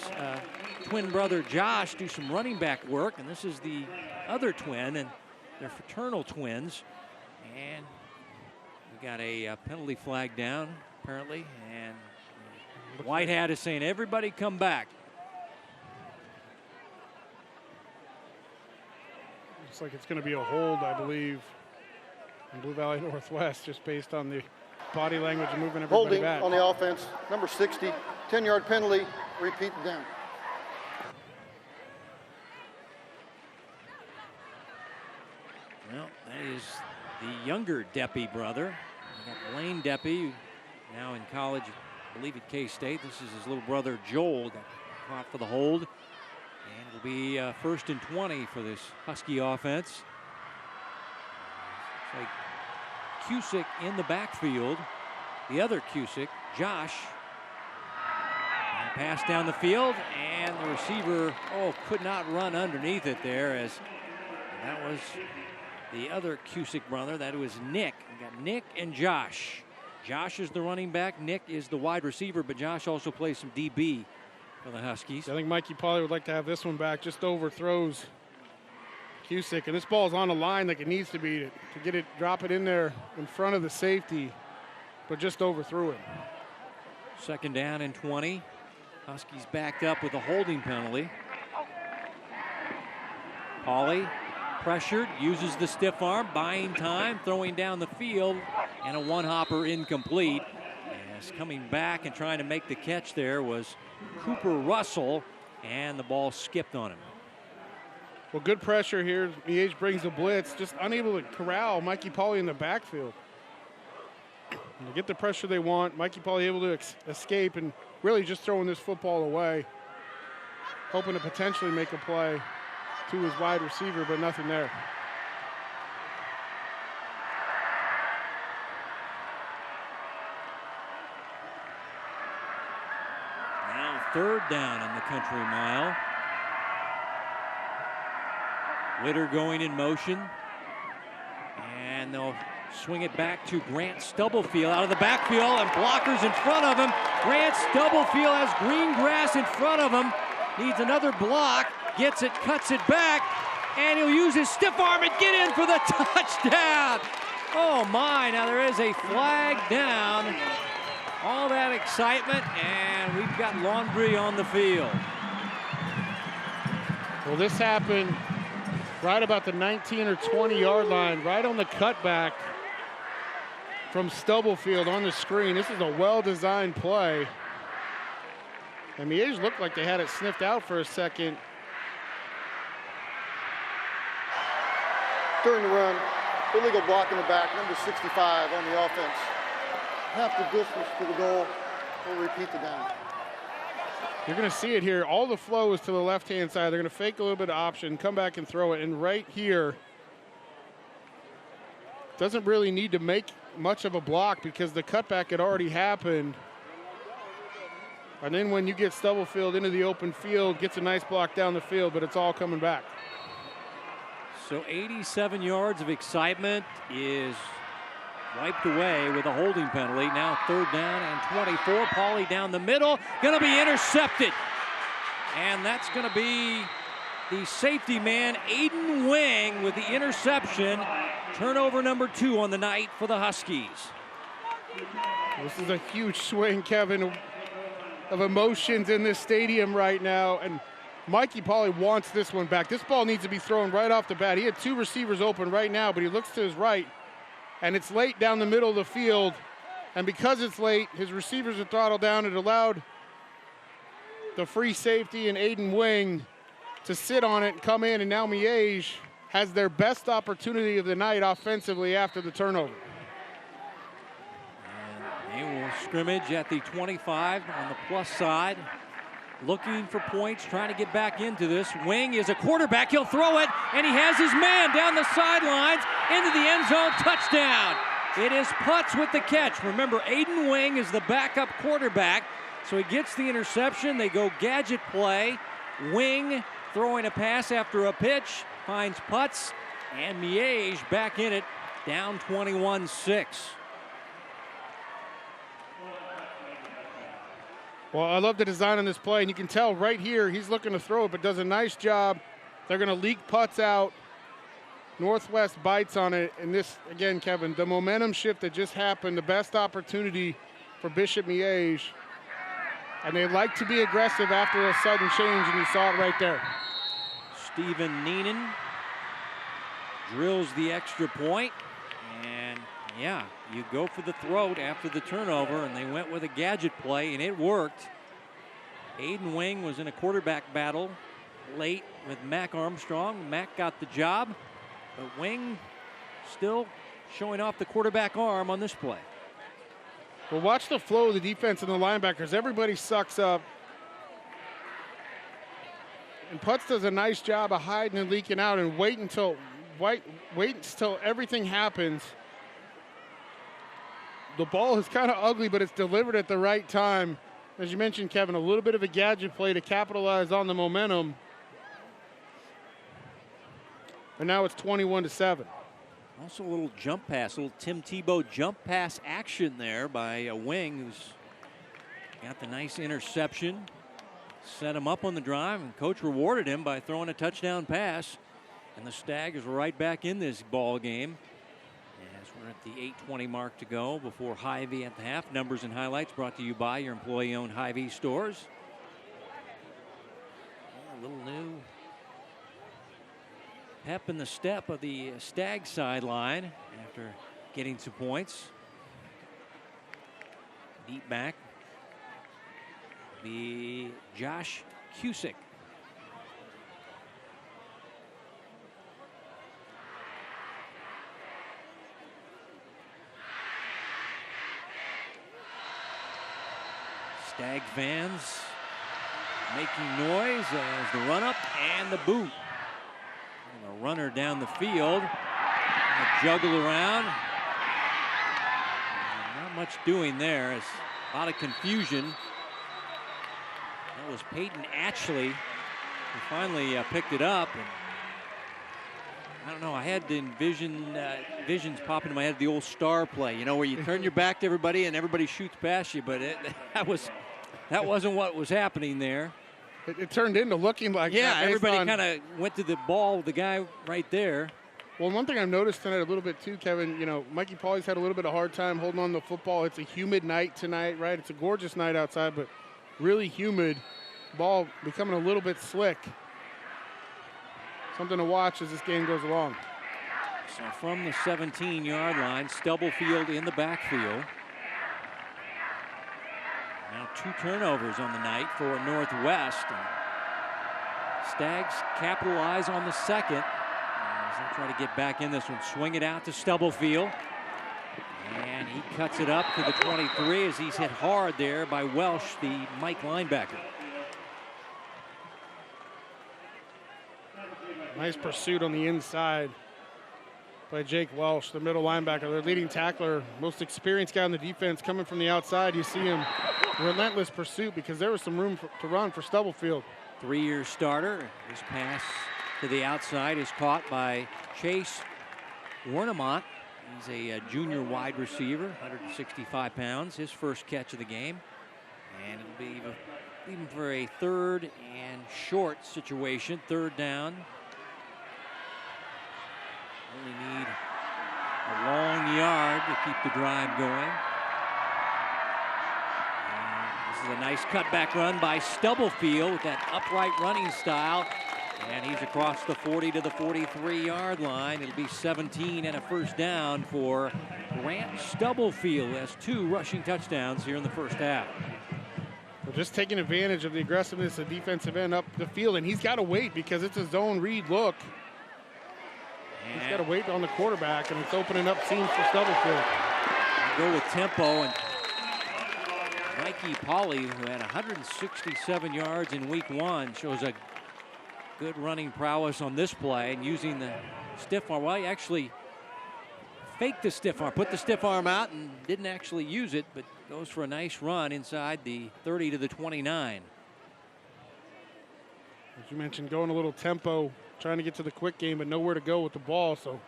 twin brother Josh do some running back work, and this is the other twin, and they're fraternal twins. And we got a penalty flag down, apparently, and White Hat is saying, everybody come back. Looks like it's going to be a hold, I believe, in Blue Valley Northwest, just based on the body language and moving everybody Holding back. on the offense, number 60, 10-yard penalty, repeat the down. Well, that is the younger Deppie brother. We got Blaine Deppie, now in college, I believe at K-State. This is his little brother Joel, got caught for the hold. And it'll be 1st and 20 for this Husky offense. Looks like Cusick in the backfield. The other Cusick, Josh. And pass down the field, and the receiver, could not run underneath it there, as that was the other Cusick brother. That was Nick. We got Nick and Josh. Josh is the running back. Nick is the wide receiver, but Josh also plays some DB for the Huskies. I think Mikey Pauley would like to have this one back. Just overthrows Cusick, and this ball's on a line like it needs to be to get it, drop it in there in front of the safety, but just overthrew it. 2nd down and 20. Huskies backed up with a holding penalty. Pauley pressured, uses the stiff arm, buying time, throwing down the field, and a one-hopper incomplete. As coming back and trying to make the catch there was Cooper Russell, and the ball skipped on him. Well, good pressure here. Miege brings the blitz, just unable to corral Mikey Pauley in the backfield. And to get the pressure they want, Mikey Pauley able to escape and really just throwing this football away, hoping to potentially make a play to his wide receiver, but nothing there. Now 3rd down in the country mile. Witter going in motion. And they'll swing it back to Grant Stubblefield out of the backfield, and blockers in front of him. Grant Stubblefield has green grass in front of him. Needs another block. Gets it, cuts it back, and he'll use his stiff arm and get in for the touchdown. Oh my, now there is a flag down. All that excitement, and we've got laundry on the field. Well, this happened right about the 19 or 20-yard line, right on the cutback from Stubblefield on the screen. This is a well-designed play. And Miege looked like they had it sniffed out for a second. During the run, illegal block in the back, number 65 on the offense. Half the distance to the goal. We'll repeat the down. You're going to see it here. All the flow is to the left-hand side. They're going to fake a little bit of option, come back and throw it. And right here, doesn't really need to make much of a block because the cutback had already happened. And then when you get Stubblefield into the open field, gets a nice block down the field, but it's all coming back. So 87 yards of excitement is wiped away with a holding penalty. Now 3rd down and 24. Pauly down the middle, going to be intercepted. And that's going to be the safety man, Aiden Wing, with the interception. Turnover number 2 on the night for the Huskies. This is a huge swing, Kevin, of emotions in this stadium right now. And Mikey Pauly wants this one back. This ball needs to be thrown right off the bat. He had 2 receivers open right now, but he looks to his right, and it's late down the middle of the field. And because it's late, his receivers are throttled down. It allowed the free safety and Aiden Wing to sit on it and come in, and now Miege has their best opportunity of the night offensively after the turnover. And they will scrimmage at the 25 on the plus side. Looking for points, trying to get back into this. Wing is a quarterback. He'll throw it, and he has his man down the sidelines into the end zone. Touchdown. It is Putz with the catch. Remember, Aiden Wing is the backup quarterback, so he gets the interception. They go gadget play. Wing throwing a pass after a pitch, finds Putz, and Miege back in it, down 21-6. Well, I love the design on this play, and you can tell right here he's looking to throw it, but does a nice job. They're going to leak Putz out. Northwest bites on it, and this, again, Kevin, the momentum shift that just happened, the best opportunity for Bishop Miege. And they like to be aggressive after a sudden change, and you saw it right there. Stephen Neenan drills the extra point, and yeah, you go for the throat after the turnover, and they went with a gadget play, and it worked. Aiden Wing was in a quarterback battle late with Mac Armstrong. Mac got the job, but Wing still showing off the quarterback arm on this play. Well, watch the flow of the defense and the linebackers. Everybody sucks up. And Putz does a nice job of hiding and leaking out and wait until everything happens. The ball is kind of ugly, but it's delivered at the right time. As you mentioned, Kevin, a little bit of a gadget play to capitalize on the momentum. And now it's 21-7. Also a little jump pass, a little Tim Tebow jump pass action there by a Wing, who's got the nice interception. Set him up on the drive, and coach rewarded him by throwing a touchdown pass. And the Stags are right back in this ball game. As we're at the 8:20 mark to go before Hy-Vee at the half. Numbers and highlights brought to you by your employee-owned Hy-Vee stores. A little new pep in the step of the Stag sideline after getting some points. Deep back. Be Josh Cusick. Stag fans making noise as the run up and the boot. And a runner down the field. A juggle around. Not much doing there. It's a lot of confusion. That was Peyton Atchley who finally picked it up. And I don't know, I had to envision visions pop into my head, the old star play, you know, where you turn your back to everybody and everybody shoots past you, but that wasn't what was happening there. It turned into looking like yeah, that. Everybody kind of went to the ball with the guy right there. Well, one thing I've noticed tonight a little bit too, Kevin, you know, Mikey Pauly's had a little bit of hard time holding on to the football. It's a humid night tonight, right? It's a gorgeous night outside, but really humid. Ball becoming a little bit slick. Something to watch as this game goes along. So from the 17-yard line, Stubblefield in the backfield. Now 2 turnovers on the night for Northwest. And Stags capitalize on the second as they try to get back in this one. Swing it out to Stubblefield. And he cuts it up to the 23 as he's hit hard there by Welsh, the Mike linebacker. Nice pursuit on the inside. by Jake Welsh, the middle linebacker, their leading tackler, most experienced guy on the defense, coming from the outside. You see him relentless pursuit because there was some room to run for Stubblefield. 3-year starter. His pass to the outside is caught by Chase Wernemont. He's a junior wide receiver, 165 pounds. His first catch of the game. And it'll be even for a 3rd and short situation, 3rd down. Only need a long yard to keep the drive going. And this is a nice cutback run by Stubblefield with that upright running style. And he's across the 40 to the 43-yard line. It'll be 17 and a first down for Grant Stubblefield. Has 2 rushing touchdowns here in the first half. So just taking advantage of the aggressiveness of defensive end up the field. And he's got to wait because it's a zone read look. He's got to wait on the quarterback, and it's opening up seams for Stubblefield. Go with tempo, and Mikey Pauley, who had 167 yards in week 1, shows a good running prowess on this play, and using the stiff arm. Well, he actually faked the stiff arm, put the stiff arm out, and didn't actually use it, but goes for a nice run inside the 30 to the 29. As you mentioned, going a little tempo, trying to get to the quick game, but nowhere to go with the ball. So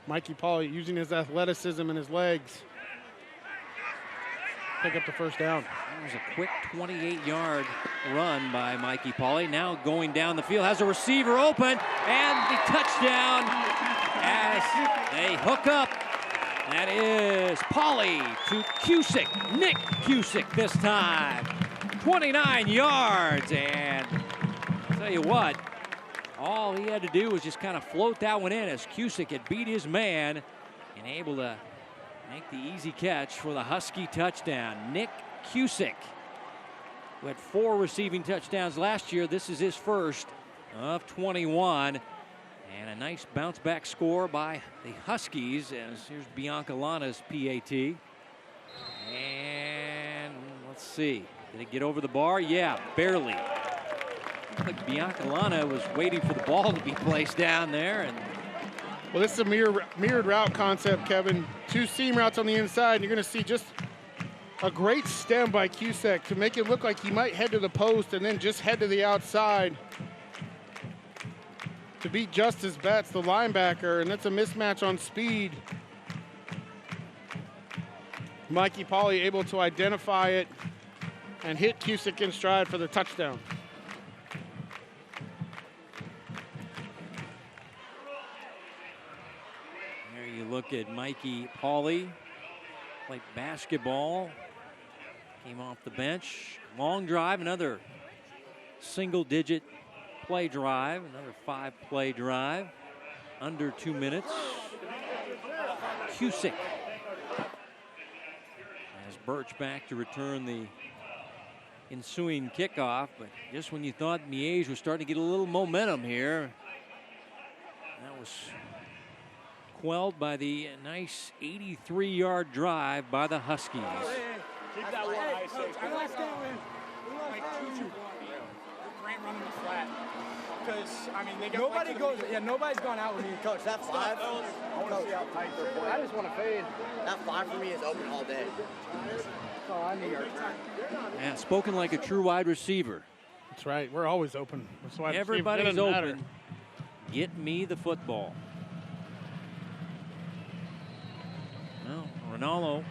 Mikey Pauley using his athleticism and his legs, pick up the first down. That was a quick 28-yard run by Mikey Pauley. Now going down the field, has a receiver open, and the touchdown as they hook up. That is Pauley to Cusick, Nick Cusick this time. 29 yards, and I'll tell you what, all he had to do was just kind of float that one in as Cusick had beat his man and able to make the easy catch for the Husky touchdown. Nick Cusick, who had 4 receiving touchdowns last year. This is his first of 21. And a nice bounce back score by the Huskies. As here's Bianca Lana's PAT. And let's see. Did it get over the bar? Yeah, barely. Like Bianca Lana was waiting for the ball to be placed down there. And well, this is a mirrored route concept, Kevin. 2 seam routes on the inside, and you're going to see just a great stem by Cusick to make it look like he might head to the post and then just head to the outside to beat Justice Betts, the linebacker, and that's a mismatch on speed. Mikey Pauley able to identify it and hit Cusick in stride for the touchdown. there you look at Mikey Pauley, played basketball, came off the bench. Long drive, another single-digit play drive, another 5-play drive, under 2 minutes. Cusick has Birch back to return the ensuing kickoff, but just when you thought Miege was starting to get a little momentum here, that was quelled by the nice 83-yard drive by the Huskies. Keep that one high, safe. Running the flat, because I mean they got nobody goes. Yeah, nobody's going out with me. Coach, that 5. I want to see how tight they're playing. I just want to fade. That 5 for me is open all day. Oh, I need our Yeah, spoken like a true wide receiver. That's right. We're always open. That's why everybody's open. Get me the football. Well, Ronaldo,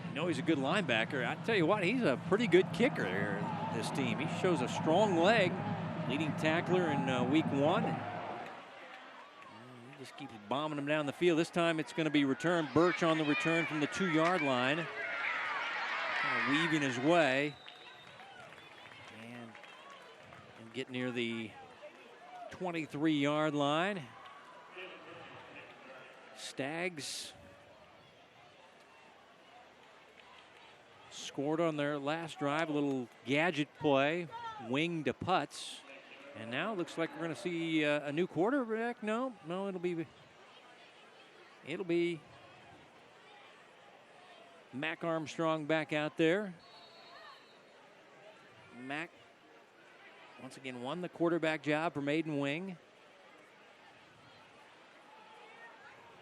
you know he's a good linebacker. I tell you what, he's a pretty good kicker here. This team, he shows a strong leg, leading tackler in week 1. He just keeps bombing them down the field. This time it's going to be returned. Birch on the return from the 2-yard line, kind of weaving his way, and get near the 23-yard line. Stags scored on their last drive, a little gadget play, wing to Putz. And now it looks like we're going to see a new quarterback. No, it'll be Mac Armstrong back out there. Mac once again won the quarterback job for Maiden Wing.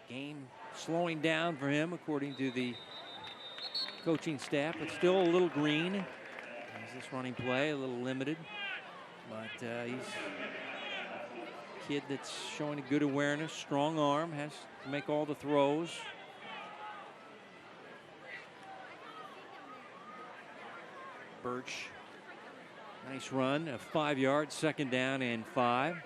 Game slowing down for him, according to the coaching staff, but still a little green. As this running play, a little limited. But he's a kid that's showing a good awareness, strong arm, has to make all the throws. Birch, nice run, a 5 yards, 2nd down and 5.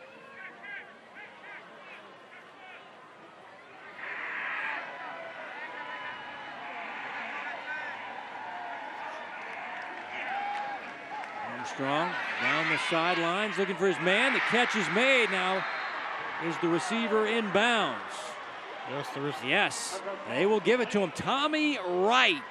Armstrong down the sidelines looking for his man. The catch is made. Now is the receiver in bounds? Yes, they will give it to him. Tommy Wright,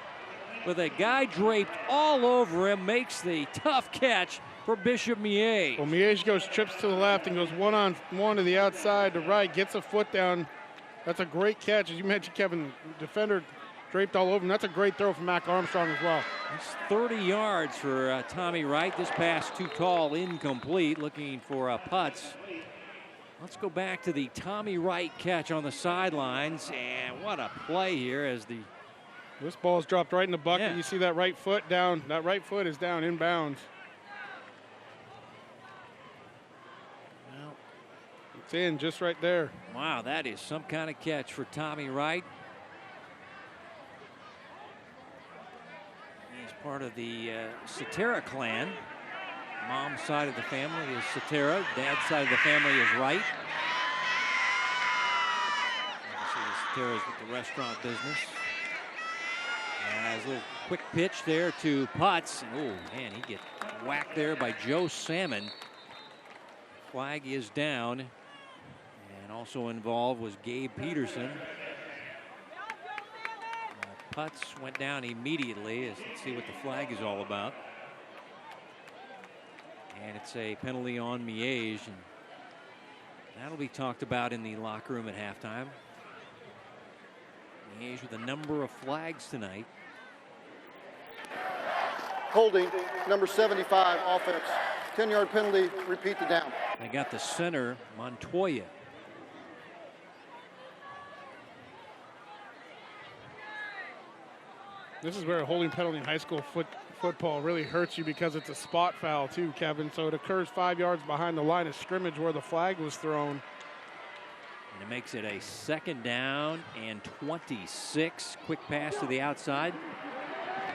with a guy draped all over him, makes the tough catch for Bishop Miege. Well, Miege trips to the left and goes one-on-one to the outside to right, gets a foot down. That's a great catch. As you mentioned, Kevin, defender draped all over him. That's a great throw from Mac Armstrong as well. It's 30 yards for Tommy Wright. This pass too tall, incomplete, looking for putts. Let's go back to the Tommy Wright catch on the sidelines, and what a play here as this ball is dropped right in the bucket. Yeah. You see that right foot down. That right foot is down in bounds. Well, it's in just right there. Wow, that is some kind of catch for Tommy Wright. He's part of the Cetera clan. Mom's side of the family is Cetera. Dad's side of the family is Wright. Obviously, Cetera's with the restaurant business. Has a little quick pitch there to Putz. Oh, man, he gets whacked there by Joe Salmon. Flag is down. And also involved was Gabe Peterson. Putz went down immediately. Let's see what the flag is all about. And it's a penalty on Miege, and that'll be talked about in the locker room at halftime. Miege with a number of flags tonight. Holding, number 75, offense. 10-yard penalty, repeat the down. I got the center, Montoya. This is where a holding penalty in high school football really hurts you because it's a spot foul too, Kevin. So it occurs 5 yards behind the line of scrimmage where the flag was thrown. And it makes it a 2nd down and 26. Quick pass to the outside.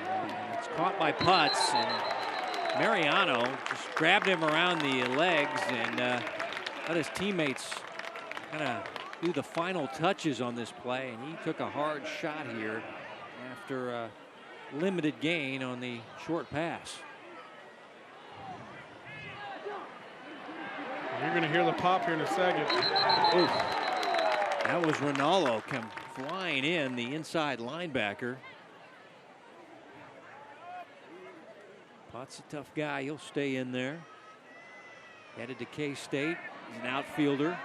And it's caught by Putz, and Mariano just grabbed him around the legs and let his teammates kind of do the final touches on this play, and he took a hard shot here after a limited gain on the short pass. You're going to hear the pop here in a second. Oof. That was Ronaldo come flying in, the inside linebacker. Potts a tough guy. He'll stay in there. Headed to K-State. He's an outfielder.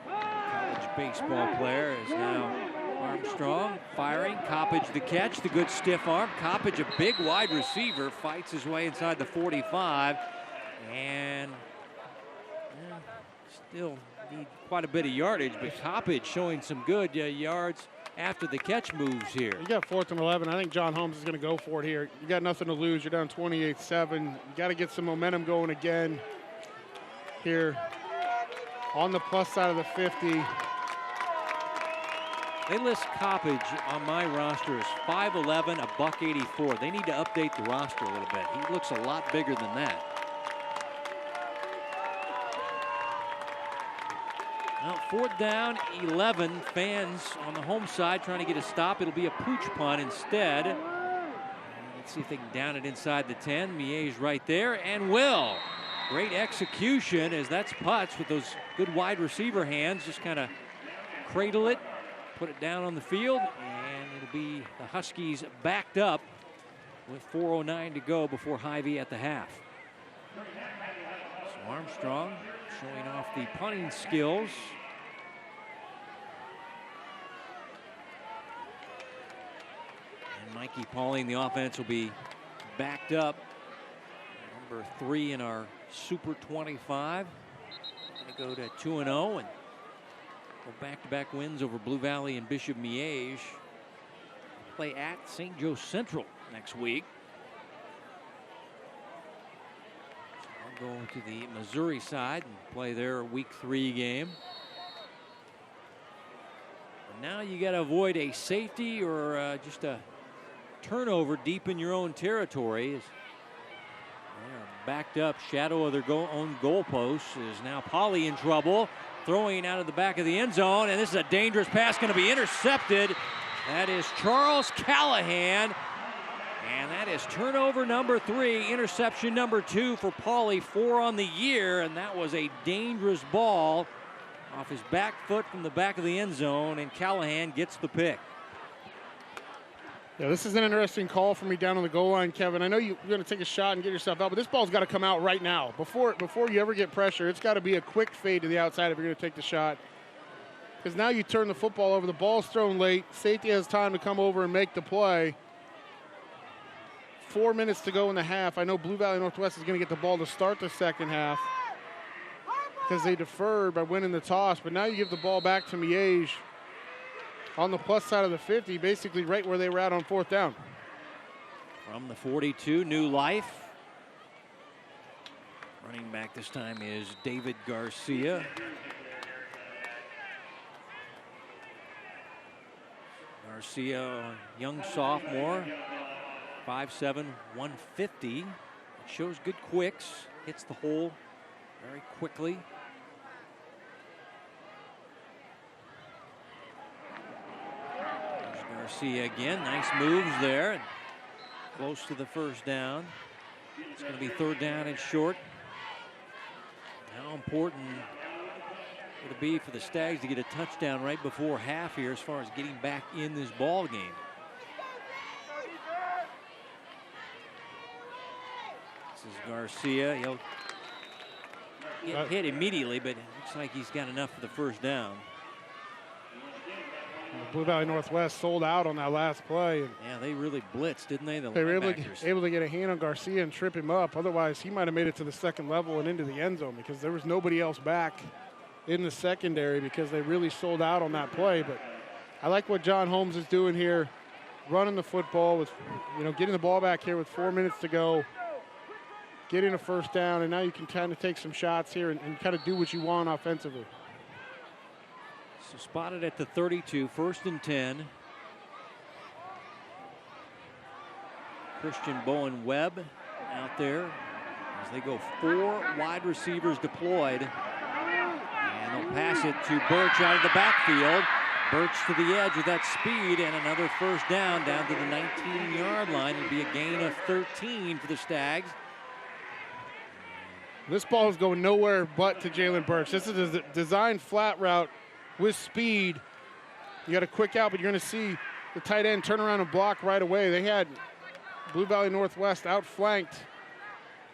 College baseball player is now Armstrong firing. Coppage the catch. The good stiff arm. Coppage, a big wide receiver, fights his way inside the 45. And still need quite a bit of yardage, but Coppage showing some good yards after the catch moves here. You got 4th and 11. I think John Holmes is going to go for it here. You got nothing to lose. You're down 28-7. You got to get some momentum going again here on the plus side of the 50. They list Coppage on my roster as 5'11", a $184. They need to update the roster a little bit. He looks a lot bigger than that. Now, 4th down, 11. Fans on the home side trying to get a stop. It'll be a pooch punt instead. Let's see if they can down it inside the 10. Miege right there, and will. Great execution, as that's Putz with those good wide receiver hands. Just kind of cradle it, put it down on the field, and it'll be the Huskies backed up with 4:09 to go before Hy-Vee at the half. So Armstrong showing off the punting skills. And Mikey Pauling, the offense, will be backed up. Number 3 in our Super 25. Gonna go to 2-0 and go back-to-back wins over Blue Valley and Bishop Miege. Play at St. Joe Central next week. So I'll go to the Missouri side and play their Week 3 game. And now you got to avoid a safety or just a turnover deep in your own territory. They are backed up, shadow of their own goalpost. Is now Polly in trouble, throwing out of the back of the end zone, and this is a dangerous pass, going to be intercepted. That is Charles Callahan, and that is turnover number 3, interception number 2 for Polly, 4 on the year, and that was a dangerous ball off his back foot from the back of the end zone, and Callahan gets the pick. Yeah, this is an interesting call for me down on the goal line, Kevin. I know you're going to take a shot and get yourself out, but this ball's got to come out right now. Before you ever get pressure, it's got to be a quick fade to the outside if you're going to take the shot. Because now you turn the football over, the ball's thrown late, safety has time to come over and make the play. 4 minutes to go in the half. I know Blue Valley Northwest is going to get the ball to start the second half because they deferred by winning the toss, but now you give the ball back to Miege on the plus side of the 50, basically right where they were at on 4th down. From the 42, New Life. Running back this time is David Garcia. Garcia, young sophomore, 5'7", 150. Shows good quicks, hits the hole very quickly. Garcia again, nice moves there. Close to the first down. It's going to be 3rd down and short. How important would it be for the Stags to get a touchdown right before half here as far as getting back in this ball game? This is Garcia. He'll get hit immediately, but it looks like he's got enough for the first down. Blue Valley Northwest sold out on that last play. And yeah, they really blitzed, didn't they? They were able to get a hand on Garcia and trip him up. Otherwise, he might have made it to the second level and into the end zone because there was nobody else back in the secondary because they really sold out on that play. But I like what John Holmes is doing here, running the football with, getting the ball back here with 4 minutes to go, getting a first down, and now you can kind of take some shots here and kind of do what you want offensively. So spotted at the 32, 1st and 10. Christian Bowen Webb out there as they go 4 wide receivers deployed. And they'll pass it to Birch out of the backfield. Birch to the edge with that speed, and another first down to the 19-yard line. It'll be a gain of 13 for the Stags. This ball is going nowhere but to Jalen Birch. This is a designed flat route with speed. You got a quick out, but you're going to see the tight end turn around and block right away. They had Blue Valley Northwest outflanked.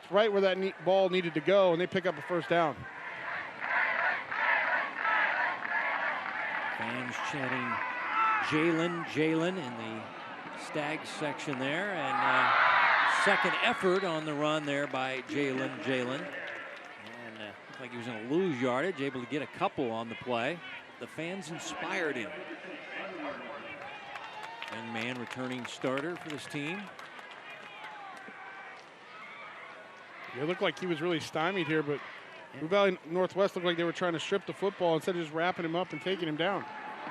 It's right where that ball needed to go, and they pick up a first down. Fans chanting Jalen in the Stags section there, and second effort on the run there by Jalen. And looked like he was going to lose yardage, able to get a couple on the play. The fans inspired him. Young man returning starter for this team. It looked like he was really stymied here, but Blue Valley Northwest looked like they were trying to strip the football instead of just wrapping him up and taking him down.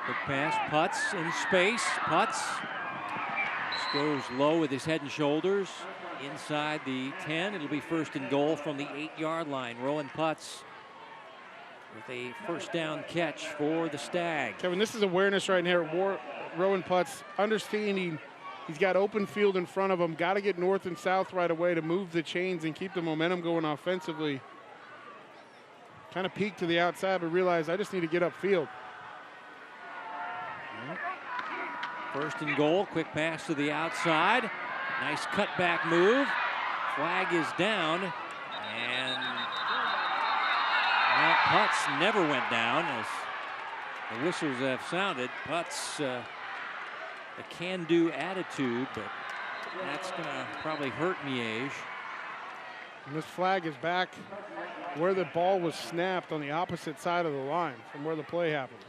Quick pass, Putz in space. Putz goes low with his head and shoulders inside the 10. It'll be 1st and goal from the 8-yard line. Rowan Putz with a first down catch for the Stags. Kevin, this is awareness right here. Rowan Putz understanding he's got open field in front of him. Got to get north and south right away to move the chains and keep the momentum going offensively. Kind of peeked to the outside, but realized I just need to get upfield. 1st and goal, quick pass to the outside. Nice cutback move. Flag is down, and Putz never went down as the whistles have sounded. Putz, a can-do attitude, but that's going to probably hurt Miege. And this flag is back where the ball was snapped on the opposite side of the line from where the play happened.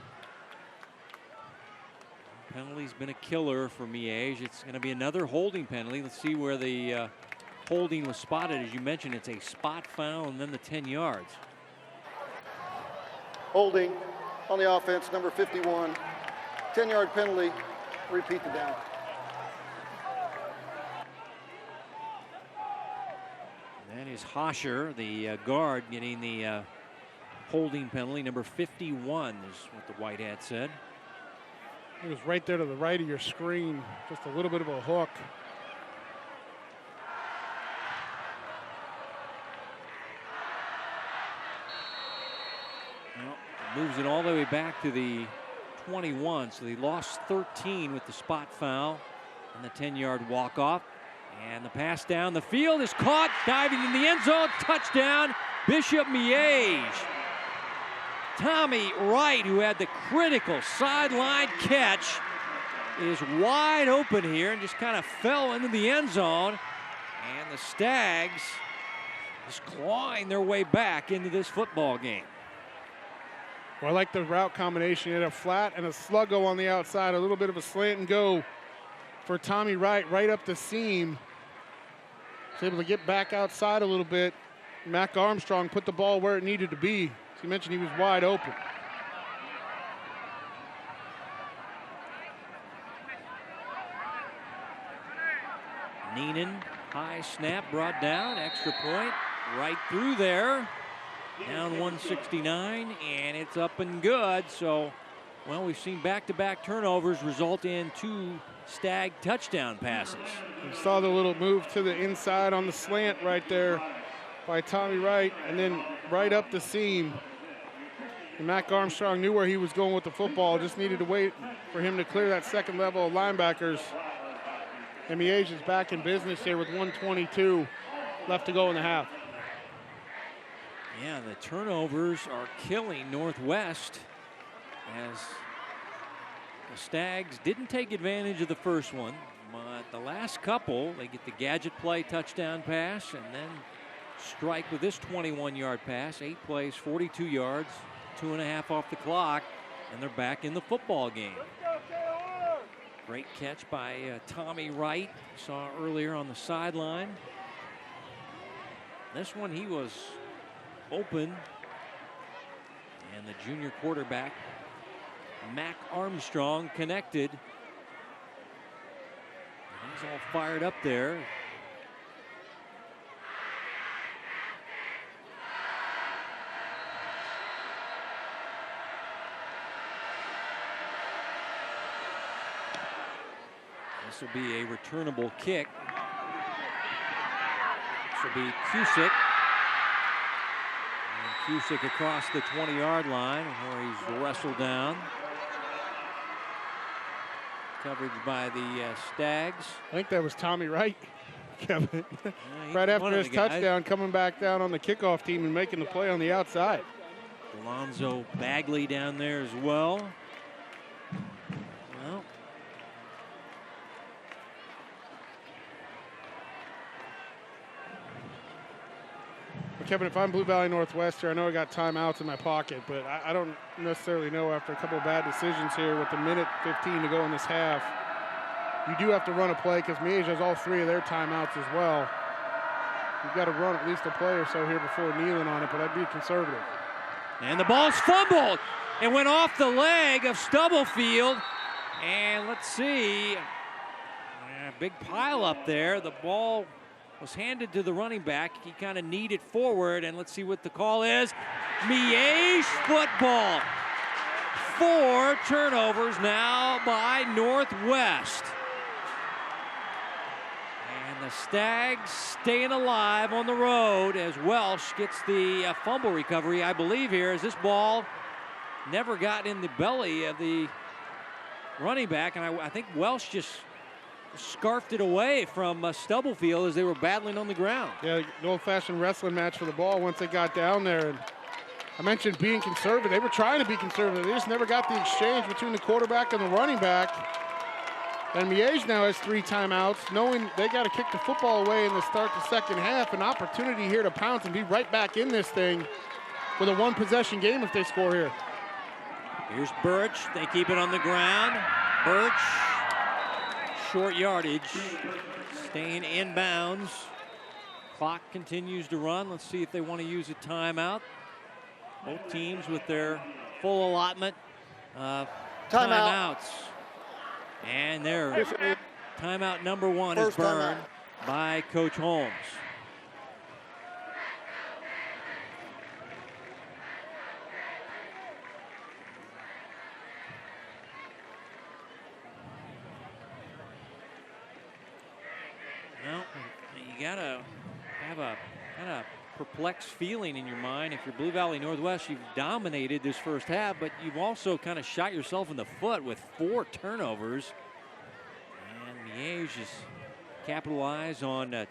Penalty's been a killer for Miege. It's going to be another holding penalty. Let's see where the holding was spotted. As you mentioned, it's a spot foul and then the 10 yards. Holding on the offense, number 51. 10-yard penalty. Repeat the down. That is Hosher, the guard, getting the holding penalty. Number 51 is what the white hat said. It was right there to the right of your screen, just a little bit of a hook. Well, moves it all the way back to the 21, so they lost 13 with the spot foul and the 10-yard walk-off. And the pass down the field is caught, diving in the end zone, touchdown, Bishop Miege. Tommy Wright, who had the critical sideline catch, is wide open here and just kind of fell into the end zone. And the Stags just clawing their way back into this football game. Well, I like the route combination. He had a flat and a sluggo on the outside, a little bit of a slant and go for Tommy Wright, right up the seam. Was able to get back outside a little bit. Mac Armstrong put the ball where it needed to be. As you mentioned, he was wide open. Neenan, high snap, brought down, extra point, right through there. Down 169, and it's up and good. So, well, we've seen back-to-back turnovers result in 2 Stag touchdown passes. You saw the little move to the inside on the slant right there by Tommy Wright, and then right up the seam. And Mac Armstrong knew where he was going with the football, just needed to wait for him to clear that second level of linebackers. And Miege is back in business here with 1:22 left to go in the half. Yeah, the turnovers are killing Northwest as the Stags didn't take advantage of the first one, but the last couple, they get the gadget play touchdown pass and then strike with this 21-yard pass. 8 plays, 42 yards, 2.5 off the clock, and they're back in the football game. Great catch by Tommy Wright, saw earlier on the sideline. This one he was open, and the junior quarterback Mac Armstrong connected. And he's all fired up there. This will be a returnable kick. This will be Cusick. Cusick across the 20-yard line where he's wrestled down. Coverage by the Stags. I think that was Tommy Wright, Kevin. Right after his touchdown, coming back down on the kickoff team and making the play on the outside. Alonzo Bagley down there as well. Well, Kevin, if I'm Blue Valley Northwest here, I know I got timeouts in my pocket, but I don't necessarily know after a couple of bad decisions here with the minute 15 to go in this half. You do have to run a play because Miege has all 3 of their timeouts as well. You've got to run at least a play or so here before kneeling on it, but I'd be conservative. and the ball's fumbled. It went off the leg of Stubblefield. And let's see, big pile up there. The ball was handed to the running back. He kind of kneed it forward, and let's see what the call is. Miege football. 4 turnovers now by Northwest. And the Stags staying alive on the road as Welsh gets the fumble recovery, I believe, here, as this ball never got in the belly of the running back, and I think Welsh just scarfed it away from Stubblefield as they were battling on the ground. Yeah, the old-fashioned wrestling match for the ball once they got down there. And I mentioned being conservative. They were trying to be conservative. They just never got the exchange between the quarterback and the running back. And Miege now has 3 timeouts, knowing they got to kick the football away in the start the second half. An opportunity here to pounce and be right back in this thing with a 1-possession game if they score here. Here's Birch. They keep it on the ground. Birch, short yardage, staying inbounds. Clock continues to run. Let's see if they want to use a timeout. Both teams with their full allotment of timeouts. And their timeout number 1 is burned by Coach Holmes. Well, you gotta have a kind of perplexed feeling in your mind. If you're Blue Valley Northwest, you've dominated this first half, but you've also kind of shot yourself in the foot with 4 turnovers. And Miege has capitalized on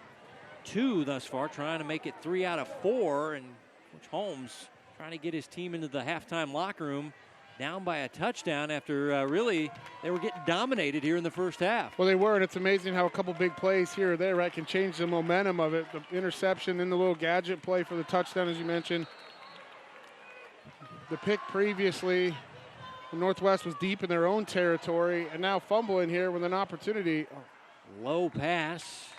2 thus far, trying to make it 3 out of 4. And Coach Holmes trying to get his team into the halftime locker room down by a touchdown after really they were getting dominated here in the first half. Well, they were, and it's amazing how a couple big plays here or there, right, can change the momentum of it. The interception and the little gadget play for the touchdown, as you mentioned. The pick previously, the Northwest was deep in their own territory, and now fumbling here with an opportunity. Low pass.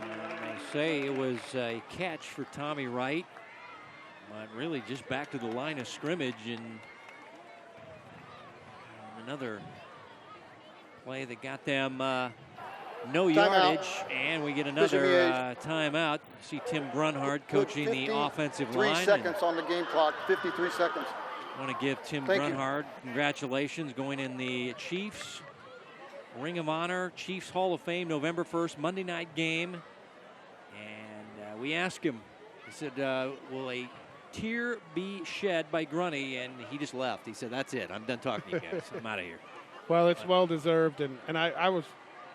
They say it was a catch for Tommy Wright. But really just back to the line of scrimmage, and another play that got them no yardage, and we get another timeout. See Tim Grunhard coaching the offensive line. 3 seconds on the game clock, 53 seconds. I want to give Tim Grunhard congratulations, going in the Chiefs Ring of Honor, Chiefs Hall of Fame, November 1st, Monday night game. And we asked him, he said, will a tear be shed by Grunny? And he just left. He said, that's it. I'm done talking to you guys. I'm out of here. Well, it's well-deserved. And I was,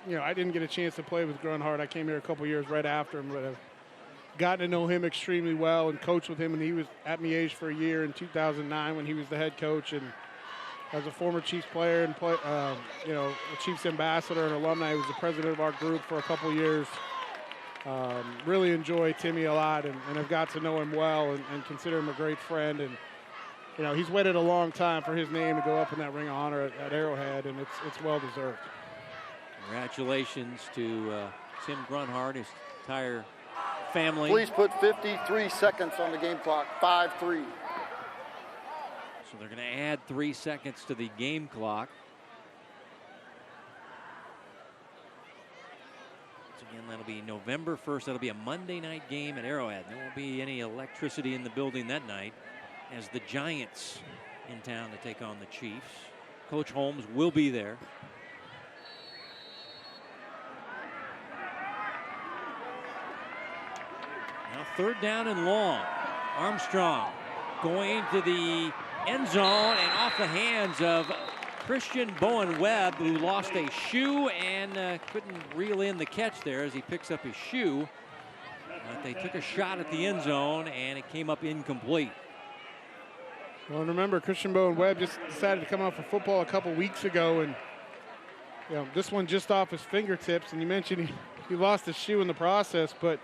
I didn't get a chance to play with Grunhard. I came here a couple years right after him, but I've gotten to know him extremely well and coached with him. And he was at Miege for a year in 2009 when he was the head coach. And as a former Chiefs player and, a Chiefs ambassador and alumni, he was the president of our group for a couple years. Really enjoy Timmy a lot, and I've got to know him well and consider him a great friend. And he's waited a long time for his name to go up in that Ring of Honor at Arrowhead, and it's well deserved. Congratulations to Tim Grunhard, his entire family. Please put 53 seconds on the game clock. 5-3. So they're going to add 3 seconds to the game clock. Again, that'll be November 1st. That'll be a Monday night game at Arrowhead. There won't be any electricity in the building that night as the Giants in town to take on the Chiefs. Coach Holmes will be there. Now 3rd down and long. Armstrong going to the end zone and off the hands of Christian Bowen Webb, who lost a shoe and couldn't reel in the catch there as he picks up his shoe. But they took a shot at the end zone and it came up incomplete. Well, and remember, Christian Bowen Webb just decided to come out for football a couple weeks ago, and this one just off his fingertips. And you mentioned he lost his shoe in the process, but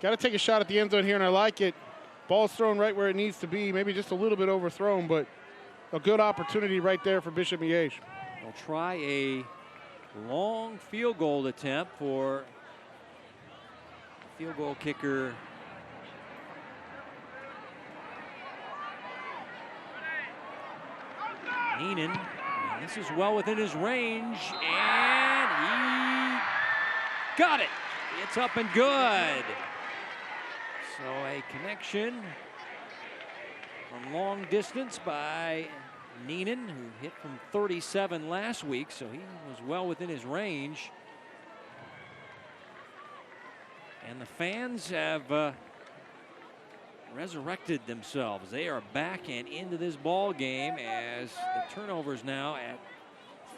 got to take a shot at the end zone here, and I like it. Ball's thrown right where it needs to be, maybe just a little bit overthrown, but a good opportunity right there for Bishop Miege. They'll try a long field goal attempt for field goal kicker Heenan. And this is well within his range, and he got it. It's up and good. So a connection from long distance by Neenan, who hit from 37 last week, so he was well within his range. And the fans have resurrected themselves. They are back and into this ball game as the turnovers now at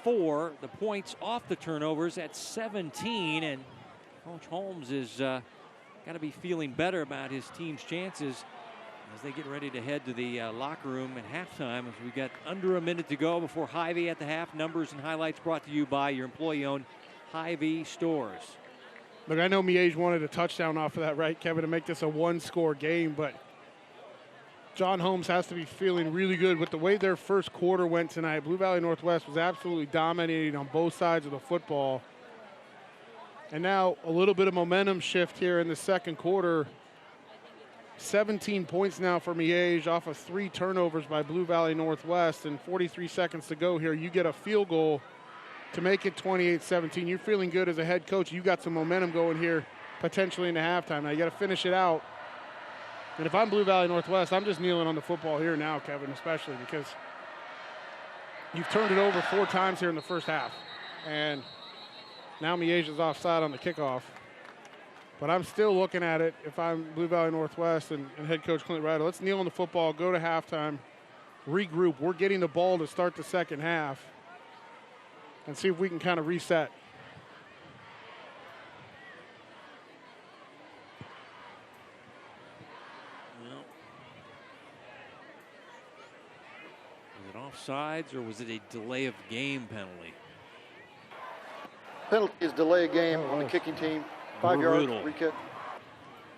4. The points off the turnovers at 17, and Coach Holmes is got to be feeling better about his team's chances as they get ready to head to the locker room at halftime, as we've got under a minute to go before Hy-Vee at the half. Numbers and highlights brought to you by your employee-owned Hy-Vee stores. Look, I know Miege wanted a touchdown off of that, right, Kevin, to make this a one-score game, but John Holmes has to be feeling really good with the way their first quarter went tonight. Blue Valley Northwest was absolutely dominating on both sides of the football. And now a little bit of momentum shift here in the second quarter. 17 points now for Miege off of 3 turnovers by Blue Valley Northwest, and 43 seconds to go here. You get a field goal to make it 28-17. You're feeling good as a head coach. You got some momentum going here potentially into halftime. Now you got to finish it out. And if I'm Blue Valley Northwest, I'm just kneeling on the football here now, Kevin, especially because you've turned it over 4 times here in the first half. And now Miege is offside on the kickoff. But I'm still looking at it if I'm Blue Valley Northwest and head coach Clint Ryder. Let's kneel on the football, go to halftime, regroup. We're getting the ball to start the second half and see if we can kind of reset. Well, was it offsides or was it a delay of game penalty? Penalty is delay of game on the kicking team. 5 yards, free kick.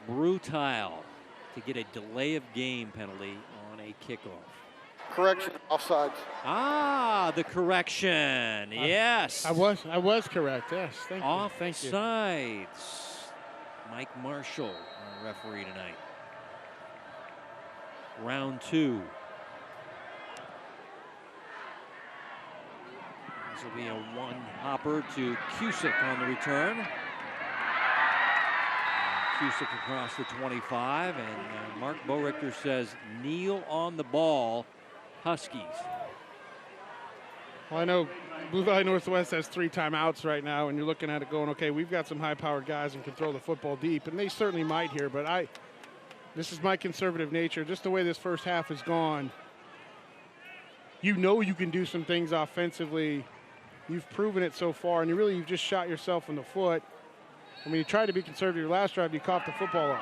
Brutal to get a delay of game penalty on a kickoff. Correction, offsides. Ah, the correction. Yes. I was correct. Yes. Thank you. Offsides. Mike Marshall, our referee tonight. Round 2. This will be a one-hopper to Cusick on the return. Cusick across the 25, and Mark Borichter says, kneel on the ball, Huskies. Well, I know Blue Valley Northwest has 3 timeouts right now, and you're looking at it going, okay, we've got some high-powered guys and can throw the football deep, and they certainly might here, but this is my conservative nature. Just the way this first half has gone, you know you can do some things offensively. You've proven it so far, and you've just shot yourself in the foot. I mean, you tried to be conservative your last drive, you coughed the football up.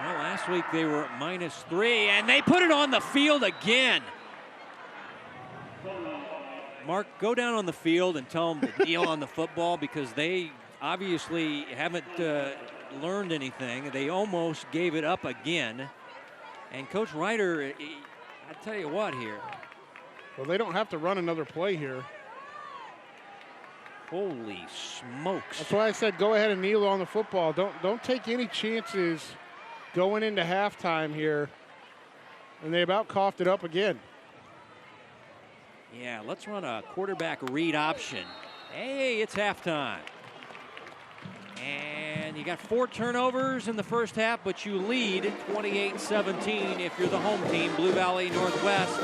Well, last week they were at -3, and they put it on the field again. Mark, go down on the field and tell them to kneel on the football, because they obviously haven't learned anything. They almost gave it up again. And Coach Ryder, I tell you what here. Well, they don't have to run another play here. Holy smokes. That's why I said go ahead and kneel on the football. Don't take any chances going into halftime here. And they about coughed it up again. Yeah, let's run a quarterback read option. Hey, it's halftime. And you got 4 turnovers in the first half, but you lead 28-17 if you're the home team, Blue Valley Northwest.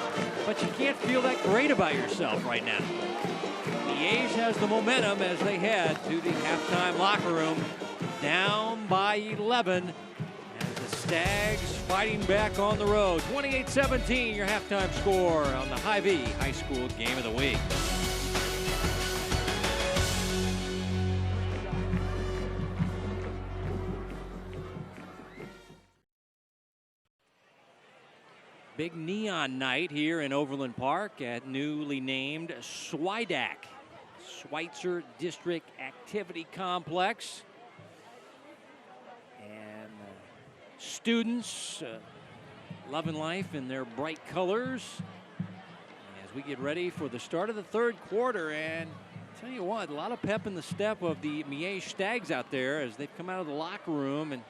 But you can't feel that great about yourself right now. Miege has the momentum as they head to the halftime locker room, down by 11. As the Stags fighting back on the road. 28-17, your halftime score on the Hy-Vee High School Game of the Week. Big neon night here in Overland Park at newly named SWIDAC, Schweitzer District Activity Complex. And students loving life in their bright colors as we get ready for the start of the third quarter. And I'll tell you what, a lot of pep in the step of the Miege Stags out there as they've come out of the locker room and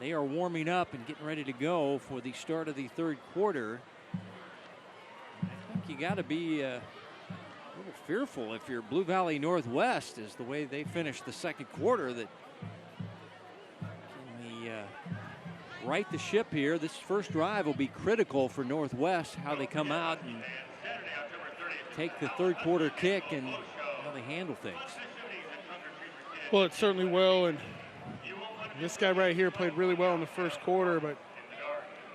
they are warming up and getting ready to go for the start of the third quarter. I think you got to be a little fearful if you're Blue Valley Northwest, is the way they finished the second quarter, that can we right the ship here. This first drive will be critical for Northwest, how they come out and take the third quarter kick and how they handle things. Well, it certainly will, and this guy right here played really well in the first quarter, but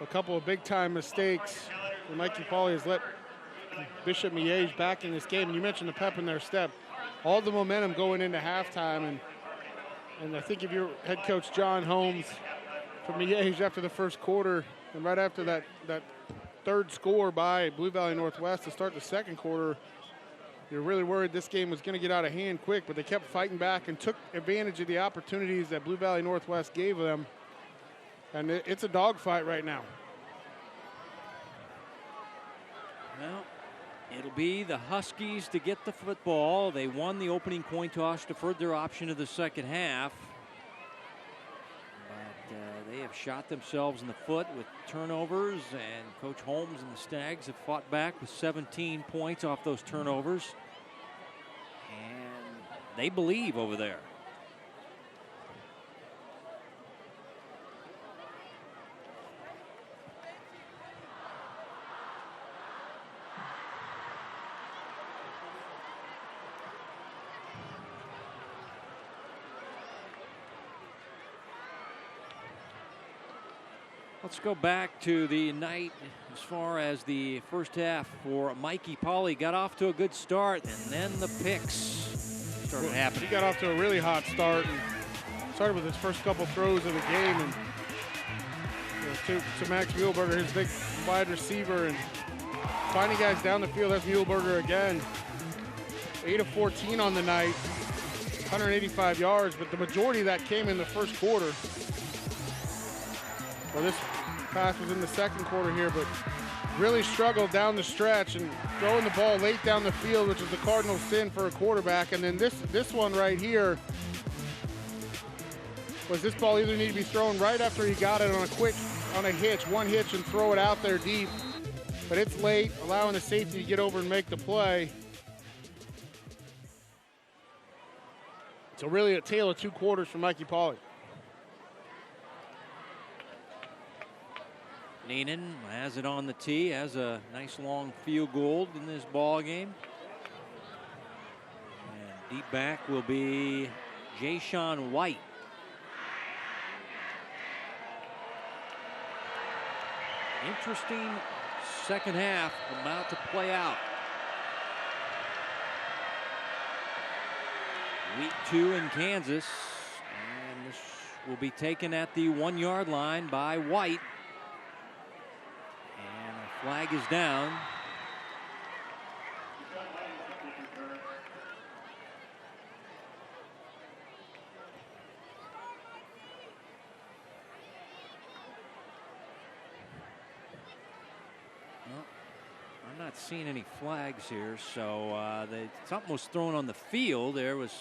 a couple of big-time mistakes. And Mikey Pauly has let Bishop Miege back in this game. And you mentioned the pep in their step. All the momentum going into halftime. And I think if you're head coach John Holmes from Miege after the first quarter, and right after that third score by Blue Valley Northwest to start the second quarter, you're really worried this game was going to get out of hand quick, but they kept fighting back and took advantage of the opportunities that Blue Valley Northwest gave them. And it's a dogfight right now. Well, it'll be the Huskies to get the football. They won the opening coin toss, deferred their option to the second half. But they have shot themselves in the foot with turnovers, and Coach Holmes and the Stags have fought back with 17 points off those turnovers. And they believe over there. Let's go back to the night as far as the first half for Mikey Pauley. Got off to a good start, and then the picks started happening. He got off to a really hot start and started with his first couple throws of the game. And to Max Muehlberger, his big wide receiver, and finding guys down the field. That's Muehlberger again. 8 of 14 on the night, 185 yards, but the majority of that came in the first quarter. Well, this pass was in the second quarter here, but really struggled down the stretch and throwing the ball late down the field, which is the cardinal sin for a quarterback. And then this one right here was this ball either need to be thrown right after he got it on a hitch, one hitch, and throw it out there deep. But it's late, allowing the safety to get over and make the play. So really a tale of two quarters for Mikey Pauley. Neenan has it on the tee, has a nice long field goal in this ball game. And deep back will be Jay-Sean White. Interesting second half about to play out. Week 2 in Kansas, and this will be taken at the 1-yard line by White. Flag is down. Well, I'm not seeing any flags here, so something was thrown on the field. There was,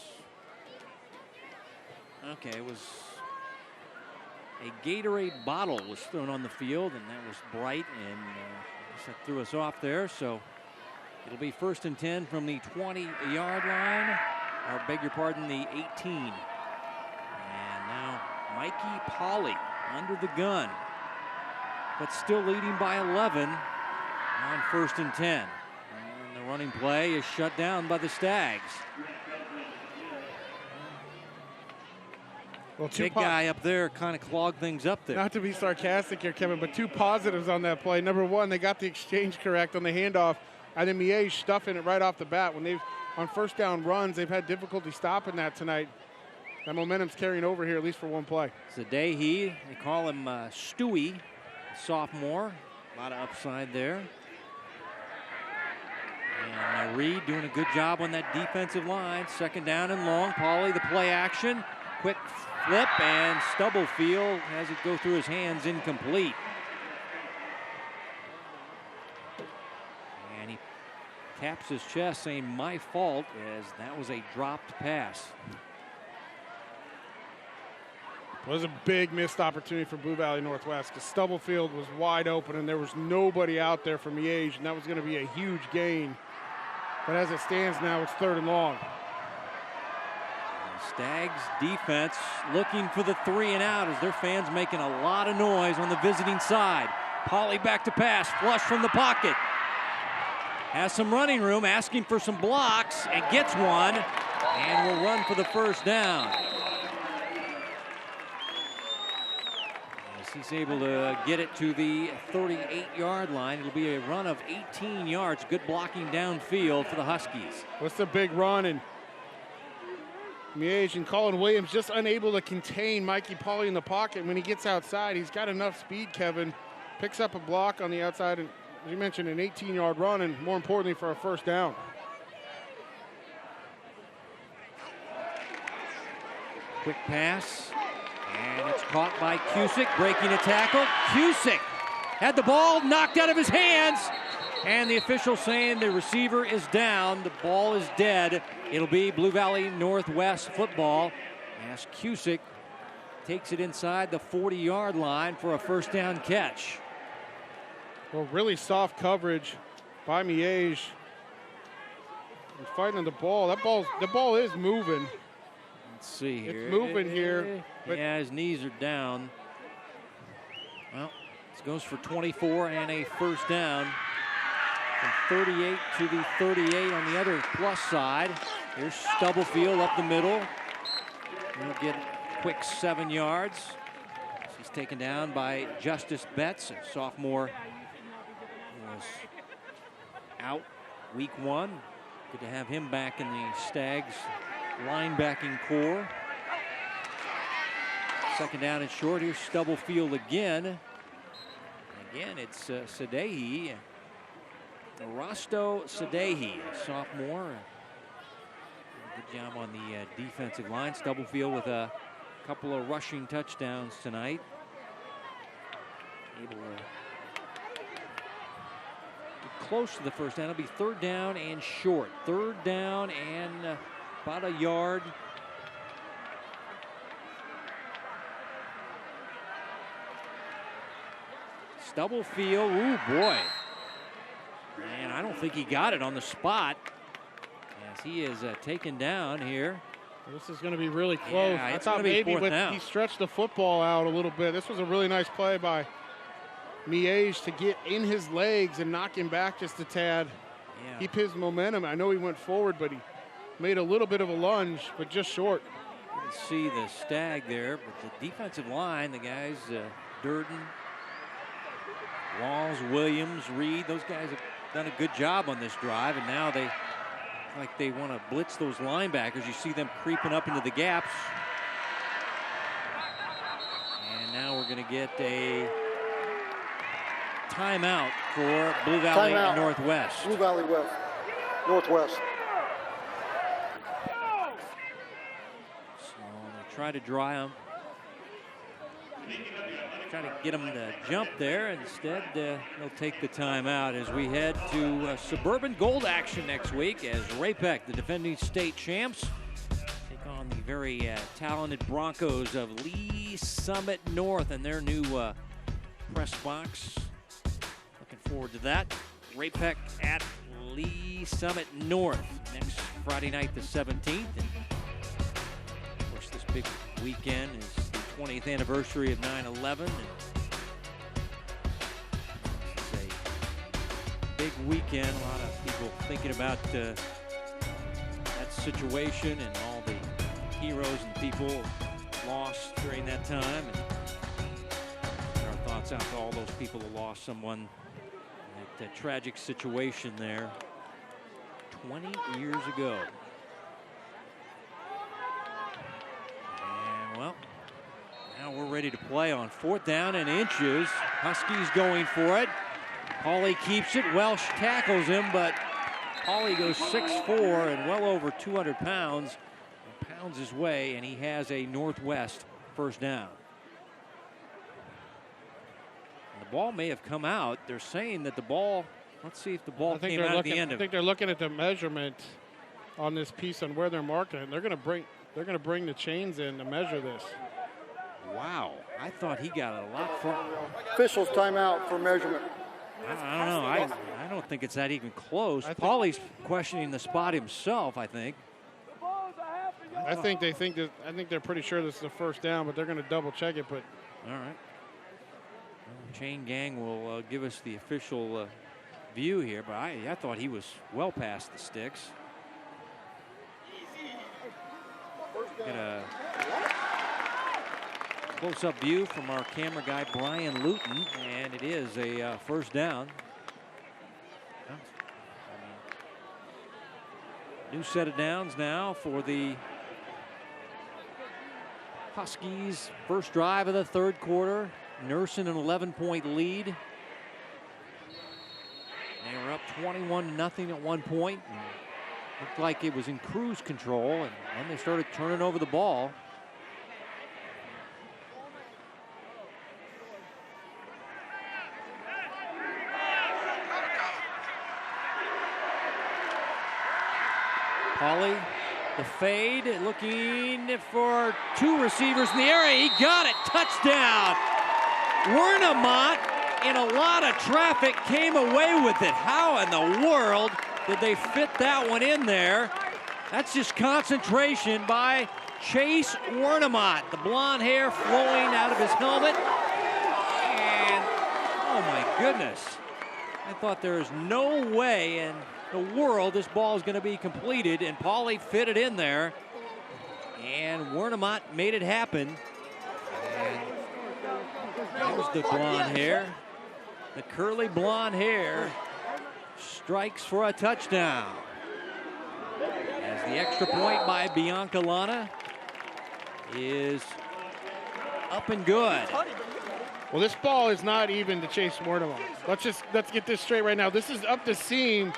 okay, it was a Gatorade bottle was thrown on the field, and that was bright, and that threw us off there. So it'll be 1st and 10 from the 20-yard line. Or beg your pardon, the 18. And now Mikey Pauley under the gun, but still leading by 11 on 1st and 10. And the running play is shut down by the Stags. Well, big guy up there kind of clogged things up there. Not to be sarcastic here, Kevin, but two positives on that play. Number one, they got the exchange correct on the handoff, and then Miege stuffing it right off the bat. When they've on first down runs, they've had difficulty stopping that tonight. That momentum's carrying over here, at least for one play. Zadehi, they call him Stewie, sophomore. A lot of upside there. And Reed doing a good job on that defensive line. 2nd down and long. Pauley, the play action. Quick flip, and Stubblefield has it go through his hands, incomplete. And he taps his chest saying, "My fault," as that was a dropped pass. It was a big missed opportunity for Blue Valley Northwest because Stubblefield was wide open and there was nobody out there for Miege, and that was going to be a huge gain. But as it stands now, it's 3rd and long. Stags defense looking for the 3 and out as their fans making a lot of noise on the visiting side. Pauley back to pass, flush from the pocket. Has some running room, asking for some blocks, and gets one, and will run for the 1st down. As he's able to get it to the 38-yard line. It'll be a run of 18 yards. Good blocking downfield for the Huskies. What's the big run? And Miege and Colin Williams just unable to contain Mikey Pauley in the pocket. When he gets outside, he's got enough speed, Kevin. Picks up a block on the outside, and as you mentioned, an 18-yard run, and more importantly, for a first down. Quick pass, and it's caught by Cusick, breaking a tackle. Cusick had the ball knocked out of his hands, and the official saying the receiver is down. The ball is dead. It'll be Blue Valley Northwest football as Cusick takes it inside the 40-yard line for a first down catch. Well, really soft coverage by Miege. He's fighting the ball. The ball is moving. Let's see here. It's moving here. But yeah, his knees are down. Well, this goes for 24 and a first down. From 38 to the 38 on the other plus side. Here's Stubblefield up the middle. He'll get a quick 7 yards. He's taken down by Justice Betts, a sophomore who was out week 1. Good to have him back in the Stags linebacking core. Second down and short. Here's Stubblefield again. Again, it's Sadehi. Rosto Sadehi, sophomore. Good job on the defensive line. Stubblefield with a couple of rushing touchdowns tonight. Able to get close to the first down. It'll be third down and short. Third down and about a yard. Stubblefield, ooh boy. And I don't think he got it on the spot as he is taken down here. This is going to be really close. Yeah, I thought maybe he stretched the football out a little bit. This was a really nice play by Miege to get in his legs and knock him back just a tad. Yeah. Keep his momentum. I know he went forward, but he made a little bit of a lunge, but just short. You can see the Stag there, but the defensive line, the guys, Durden, Walls, Williams, Reed, those guys have done a good job on this drive, and now they want to blitz those linebackers. You see them creeping up into the gaps. And now we're going to get a timeout for Blue Valley Northwest. Blue Valley Northwest. So they try to dry them. Try to get them to jump there. Instead, they'll take the timeout as we head to Suburban Gold action next week as Rapec, the defending state champs, take on the very talented Broncos of Lee Summit North and their new press box. Looking forward to that. Rapec at Lee Summit North next Friday night, the 17th. And of course, this big weekend is 20th anniversary of 9/11. It's a big weekend. A lot of people thinking about that situation and all the heroes and people lost during that time. And our thoughts out to all those people who lost someone in that tragic situation there 20 years ago. And well, now we're ready to play on fourth down and inches. Huskies going for it. Pauley keeps it. Welsh tackles him, but Pauley goes 6'4" and well over 200 pounds. And pounds his way, and he has a Northwest first down. And the ball may have come out. They're saying that the ball, let's see if the ball came out at the end of it. I think they're looking at the measurement on this piece on where they're marking it. They're going to bring the chains in to measure this. Wow, I thought he got it a lot from. Officials timeout for measurement. I don't know. I don't think it's that even close. Pauley's questioning the spot himself, I think. I think they're pretty sure this is a first down, but they're going to double check it. But all right. Well, Chain Gang will give us the official view here, but I thought he was well past the sticks. close-up view from our camera guy, Brian Luton, and it is a first down. New set of downs now for the Huskies. First drive of the third quarter, nursing an 11-point lead. They were up 21-0 at one point. Looked like it was in cruise control, and then they started turning over the ball. Pauly, the fade, looking for two receivers in the area. He got it. Touchdown. Wernemont, in a lot of traffic, came away with it. How in the world did they fit that one in there? That's just concentration by Chase Wernemont. The blonde hair flowing out of his helmet. And, oh my goodness. I thought there was no way in the world this ball is going to be completed, and Pauly fit it in there. And Wernemont made it happen. And that was the blonde hair. The curly blonde hair strikes for a touchdown. As the extra point by Bianca Lana is up and good. Well, this ball is not even to Chase Wernemont. Let's get this straight right now. This is up the seam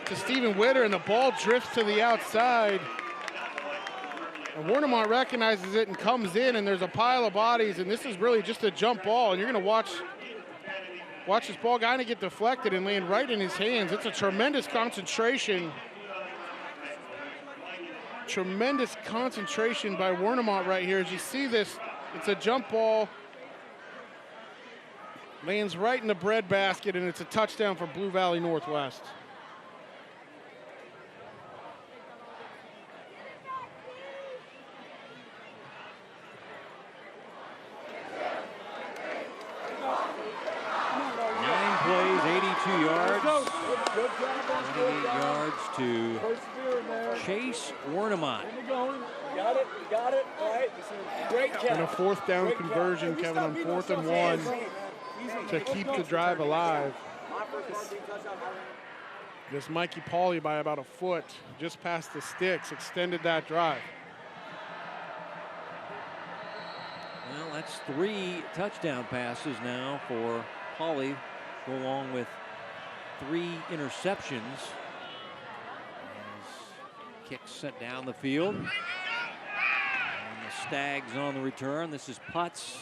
to Stephen Witter, and the ball drifts to the outside. And Wernemont recognizes it and comes in, and there's a pile of bodies, and this is really just a jump ball, and you're going to watch this ball kind of get deflected and land right in his hands. It's a tremendous concentration. Tremendous concentration by Wernemont right here. As you see this, it's a jump ball. Lands right in the breadbasket, and it's a touchdown for Blue Valley Northwest. Yards, 28 yards to Chase Wernemont. Got it. All right. Great catch. And a fourth down conversion, Kevin, on 4th and 1 to keep the drive alive. This Mikey Pauly by about a foot, just past the sticks, extended that drive. Well, that's 3 touchdown passes now for Pauly, go along with 3 interceptions. As kick sent down the field. And the Stags on the return. This is Putz.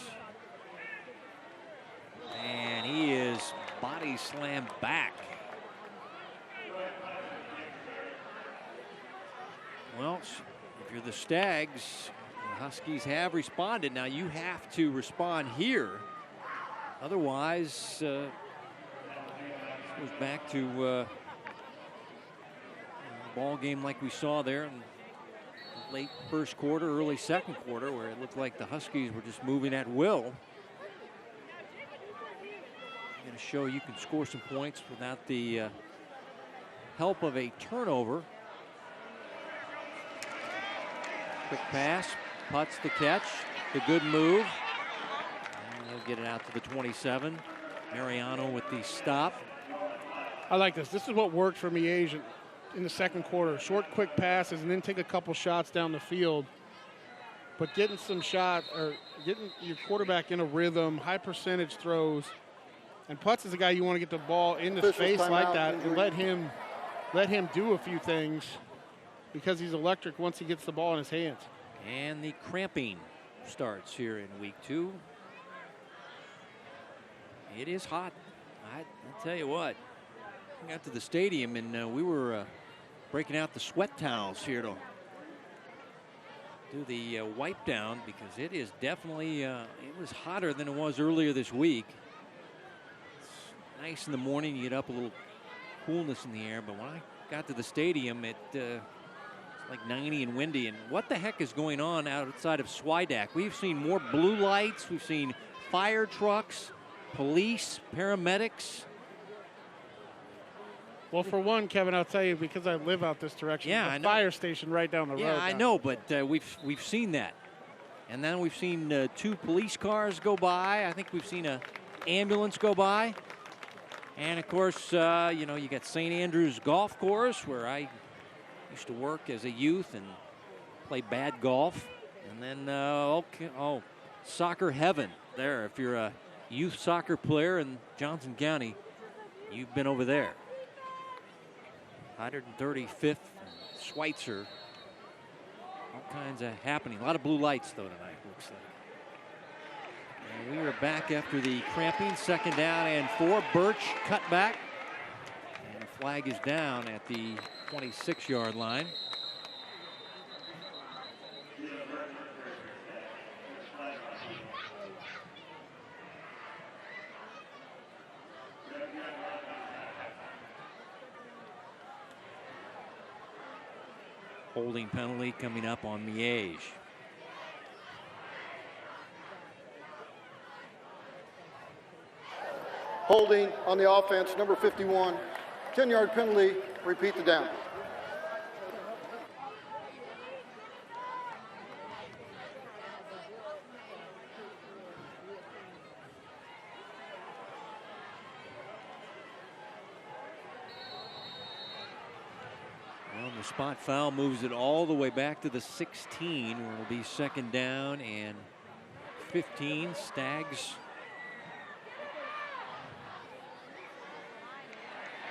And he is body slammed back. Well, if you're the Stags, the Huskies have responded. Now you have to respond here. Otherwise, goes back to a ball game like we saw there in the late first quarter, early second quarter, where it looked like the Huskies were just moving at will. Going to show you can score some points without the help of a turnover. Quick pass, Putz the catch, the good move. And they'll get it out to the 27. Mariano with the stop. I like this. This is what worked for Miege in the second quarter. Short, quick passes, and then take a couple shots down the field. But getting some shot, or getting your quarterback in a rhythm, high percentage throws. And Putz is a guy you want to get the ball in the space like that and let him do a few things, because he's electric once he gets the ball in his hands. And the cramping starts here in week 2. It is hot. I'll tell you what. We got to the stadium and we were breaking out the sweat towels here to do the wipe down, because it is definitely, it was hotter than it was earlier this week. It's nice in the morning, you get up a little coolness in the air, but when I got to the stadium, it's like 90 and windy. And what the heck is going on outside of Swidak? We've seen more blue lights, we've seen fire trucks, police, paramedics. Well, for one, Kevin, I'll tell you, because I live out this direction, yeah, the fire station right down the road. Yeah, I know, but we've seen that. And then we've seen 2 police cars go by. I think we've seen an ambulance go by. And of course, you know, you got St. Andrews Golf Course, where I used to work as a youth and play bad golf. And then, soccer heaven there. If you're a youth soccer player in Johnson County, you've been over there. 135th Schweitzer. All kinds of happening. A lot of blue lights, though, tonight, looks like. And we are back after the cramping. 2nd down and 4. Birch cut back. And the flag is down at the 26-yard line. Holding penalty coming up on Miege. Holding on the offense, number 51. 10-yard penalty, repeat the down. Well, the spot foul moves it all the way back to the 16, where it'll be 2nd down and 15. Stags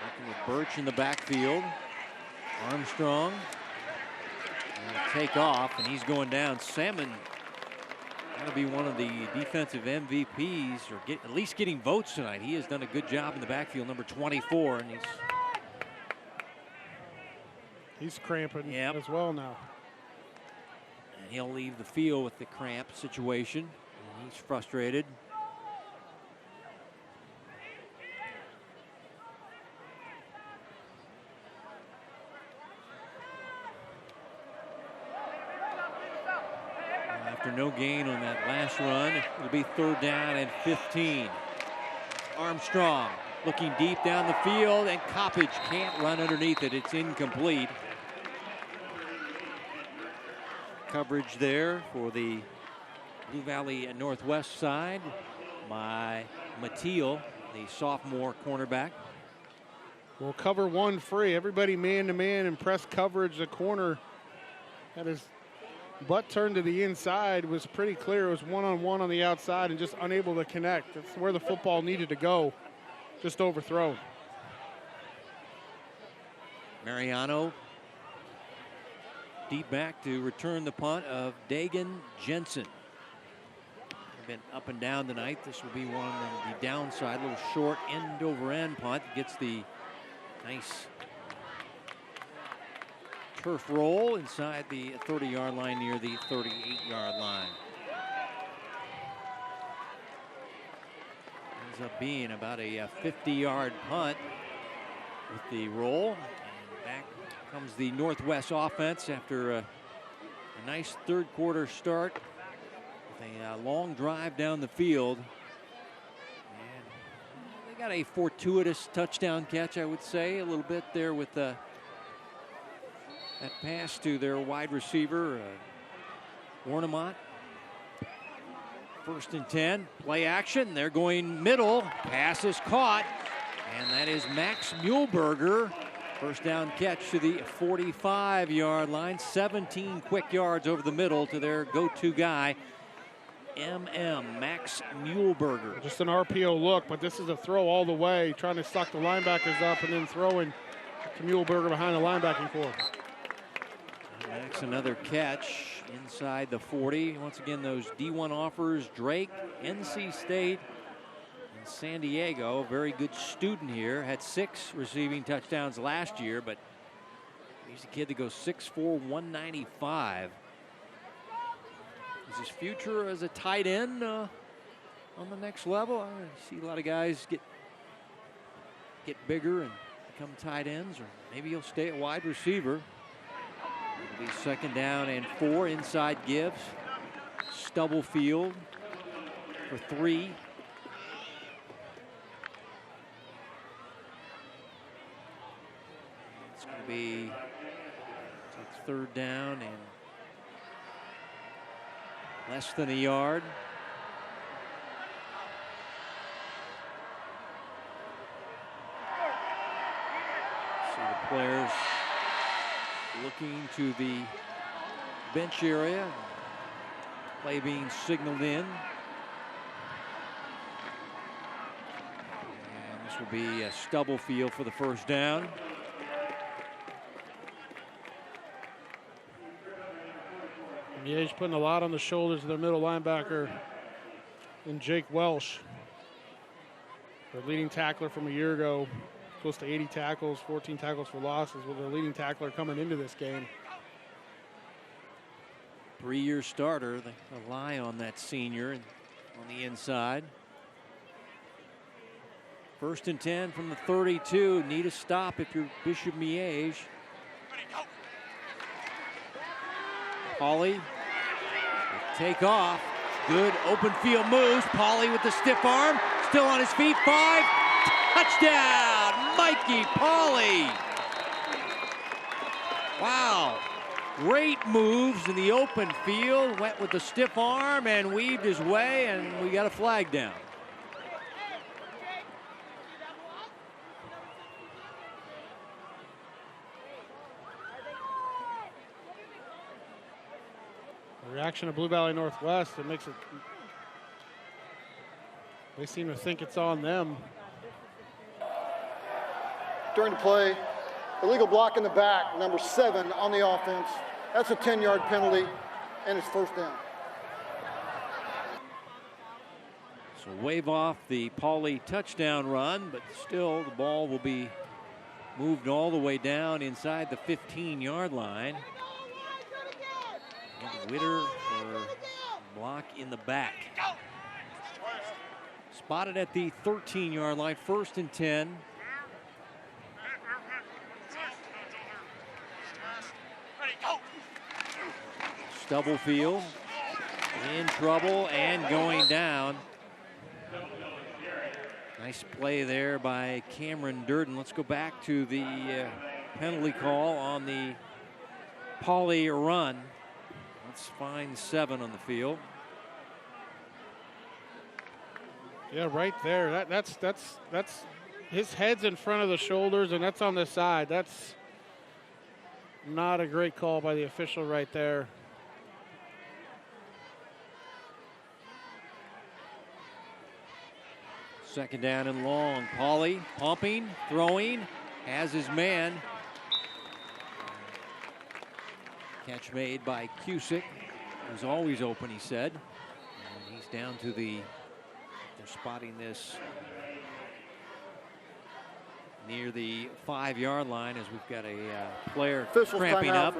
working with Birch in the backfield. Armstrong will take off, and he's going down. Salmon got to be one of the defensive MVPs, or at least getting votes tonight. He has done a good job in the backfield, number 24, and He's cramping as well now. And he'll leave the field with the cramp situation. And he's frustrated. After no gain on that last run, it'll be 3rd down and 15. Armstrong looking deep down the field, and Coppage can't run underneath it. It's incomplete. Coverage there for the Blue Valley Northwest side by Mateel, the sophomore cornerback. Well, cover 1 free. Everybody man-to-man and press coverage. The corner had his butt turned to the inside. Was pretty clear. It was one-on-one on the outside and just unable to connect. That's where the football needed to go. Just overthrown. Mariano deep back to return the punt of Dagan Jensen. They've been up and down tonight. This will be one on the downside, a little short end over end punt. Gets the nice turf roll inside the 30-yard line near the 38-yard line. Ends up being about a 50-yard punt with the roll. And back comes the Northwest offense after a nice 3rd quarter start with a long drive down the field. And they got a fortuitous touchdown catch, I would say, a little bit there with that pass to their wide receiver, Ornament. 1st and 10, play action. They're going middle. Pass is caught, and that is Max Muehlberger. 1st down catch to the 45-yard line. 17 quick yards over the middle to their go-to guy, Max Muehlberger. Just an RPO look, but this is a throw all the way, trying to suck the linebackers up and then throwing to Muehlberger behind the linebacking core. Max, another catch inside the 40. Once again, those D1 offers, Drake, NC State, and San Diego. Very good student here. Had 6 receiving touchdowns last year, but he's a kid that goes 6'4", 195. Is his future as a tight end on the next level? I see a lot of guys get bigger and become tight ends, or maybe he'll stay at wide receiver. It'll be 2nd down and 4. Inside Gibbs. Stubblefield for 3. It's going to be 3rd down and less than a yard. See the players looking to the bench area. Play being signaled in. And this will be Stubblefield for the first down. Miege putting a lot on the shoulders of their middle linebacker in Jake Welsh. Their leading tackler from a year ago, close to 80 tackles, 14 tackles for losses, with their leading tackler coming into this game. 3-year starter. They rely on that senior on the inside. 1st and 10 from the 32. Need a stop if you're Bishop Miege. Pauly, take off. Good open field moves. Pauly with the stiff arm. Still on his feet. 5. Touchdown, Mikey Pauly. Wow. Great moves in the open field. Went with the stiff arm and weaved his way, and we got a flag down. The reaction of Blue Valley Northwest, it makes it, they seem to think it's on them. During the play, illegal block in the back, number 7 on the offense. That's a 10-yard penalty, and it's first down. So wave off the Pauly touchdown run, but still the ball will be moved all the way down inside the 15-yard line. Witter for block in the back. Spotted at the 13-yard line, 1st and 10. Stubblefield in trouble and going down. Nice play there by Cameron Durden. Let's go back to the penalty call on the Pauly run. Let's find 7 on the field. Yeah, right there. That's his head's in front of the shoulders, and that's on the side. That's not a great call by the official right there. Second down and long. Pauly pumping, throwing, has his man. Catch made by Cusick, who's always open, he said. And he's down to the, they're spotting this near the 5-yard line as we've got a player cramping up.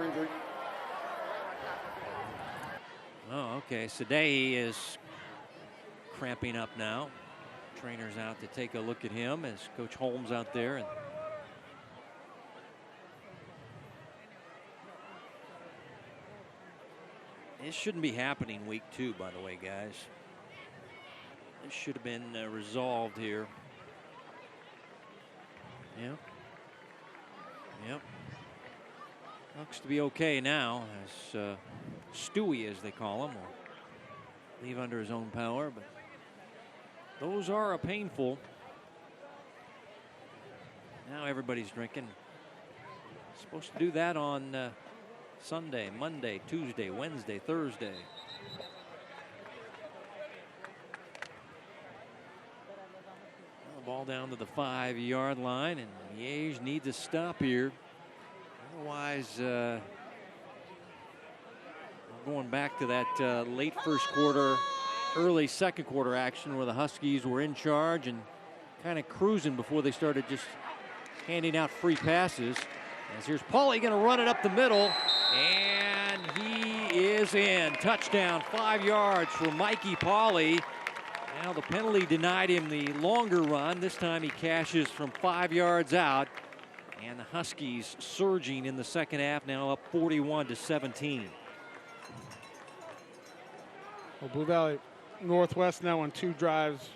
Oh, okay. Sadei is cramping up now. Trainer's out to take a look at him as Coach Holmes out there. And this shouldn't be happening week 2, by the way, guys. This should have been resolved here. Yep. Yep. Looks to be okay now, as Stewie, as they call him, will leave under his own power. But those are painful. Now everybody's drinking. Supposed to do that on Sunday, Monday, Tuesday, Wednesday, Thursday. Well, the ball down to the 5-yard line, and Miege needs a stop here. Otherwise, going back to that late first quarter, early second quarter action where the Huskies were in charge and kind of cruising before they started just handing out free passes. As here's Pauly going to run it up the middle, and he is in. Touchdown, 5 yards for Mikey Pauly. Now the penalty denied him the longer run. This time he cashes from 5 yards out, and the Huskies surging in the second half, now up 41-17. Well, Blue Valley Northwest now on 2 drives,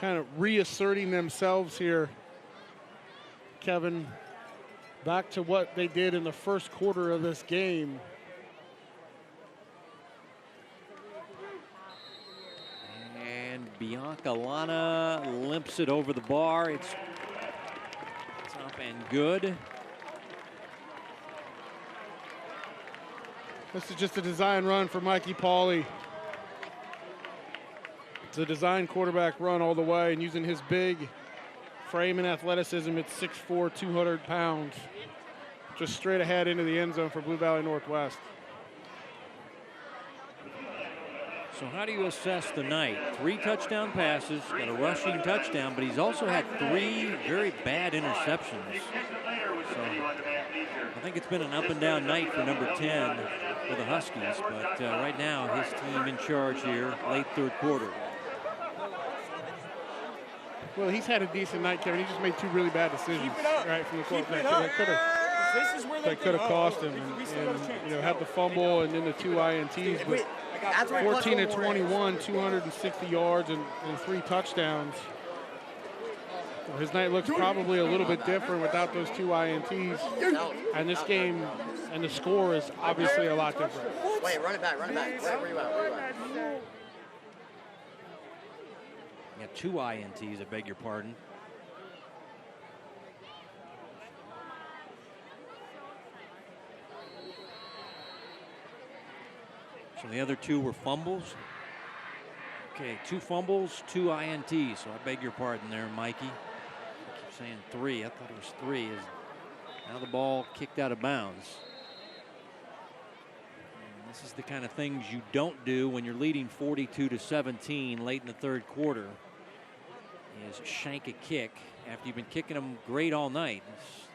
kind of reasserting themselves here, Kevin, back to what they did in the first quarter of this game. Biancalana limps it over the bar. It's up and good. This is just a design run for Mikey Pauley. It's a design quarterback run all the way, and using his big frame and athleticism at 6'4", 200 pounds. Just straight ahead into the end zone for Blue Valley Northwest. So how do you assess the night? 3 touchdown passes, got a rushing touchdown, but he's also had 3 very bad interceptions. So I think it's been an up and down night for number 10 for the Huskies, but right now his team in charge here, late third quarter. Well, he's had a decent night, Kevin. He just made 2 really bad decisions right from the quarterback. That could have cost him, and had the fumble and then the 2 INTs. But 14 to 21, 260 yards and 3 touchdowns. Well, his night looks probably a little bit different without those 2 INTs. And this game and the score is obviously a lot different. Wait, run it back. Where you at? You got 2 INTs, I beg your pardon. So the other 2 were fumbles. Okay, 2 fumbles, 2 INTs. So I beg your pardon there, Mikey. I keep saying 3. I thought it was 3. Now the ball kicked out of bounds. And this is the kind of things you don't do when you're leading 42 to 17 late in the third quarter. Is shank a kick after you've been kicking them great all night. It's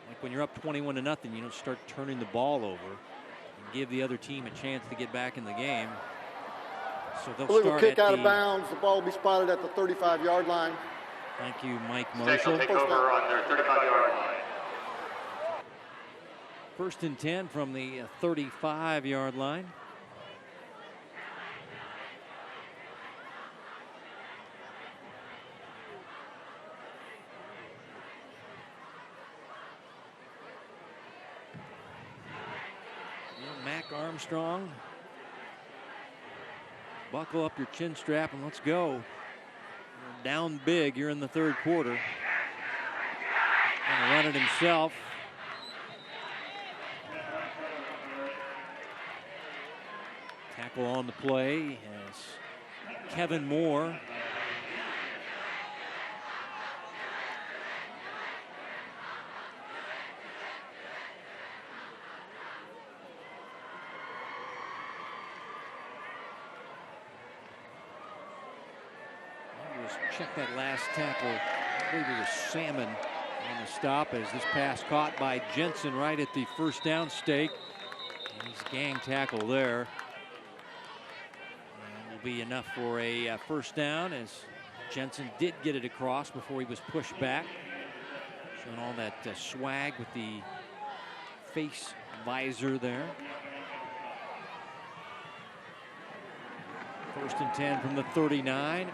like when you're up 21 to nothing, you don't start turning the ball over. Give the other team a chance to get back in the game. So they'll Illegal start kick at out the, of bounds. The ball will be spotted at the 35-yard line. Thank you, Mike Marshall. Take over on their 35-yard line. 1st and 10 from the 35-yard line. Armstrong, buckle up your chin strap and let's go. You're down big. You're in the third quarter. Gonna run it himself. Tackle on the play as Kevin Moore. Check that last tackle. I believe it was Salmon on the stop as this pass caught by Jensen right at the first down stake. And he's gang tackle there. And will be enough for a first down as Jensen did get it across before he was pushed back. Showing all that swag with the face visor there. 1st and 10 from the 39.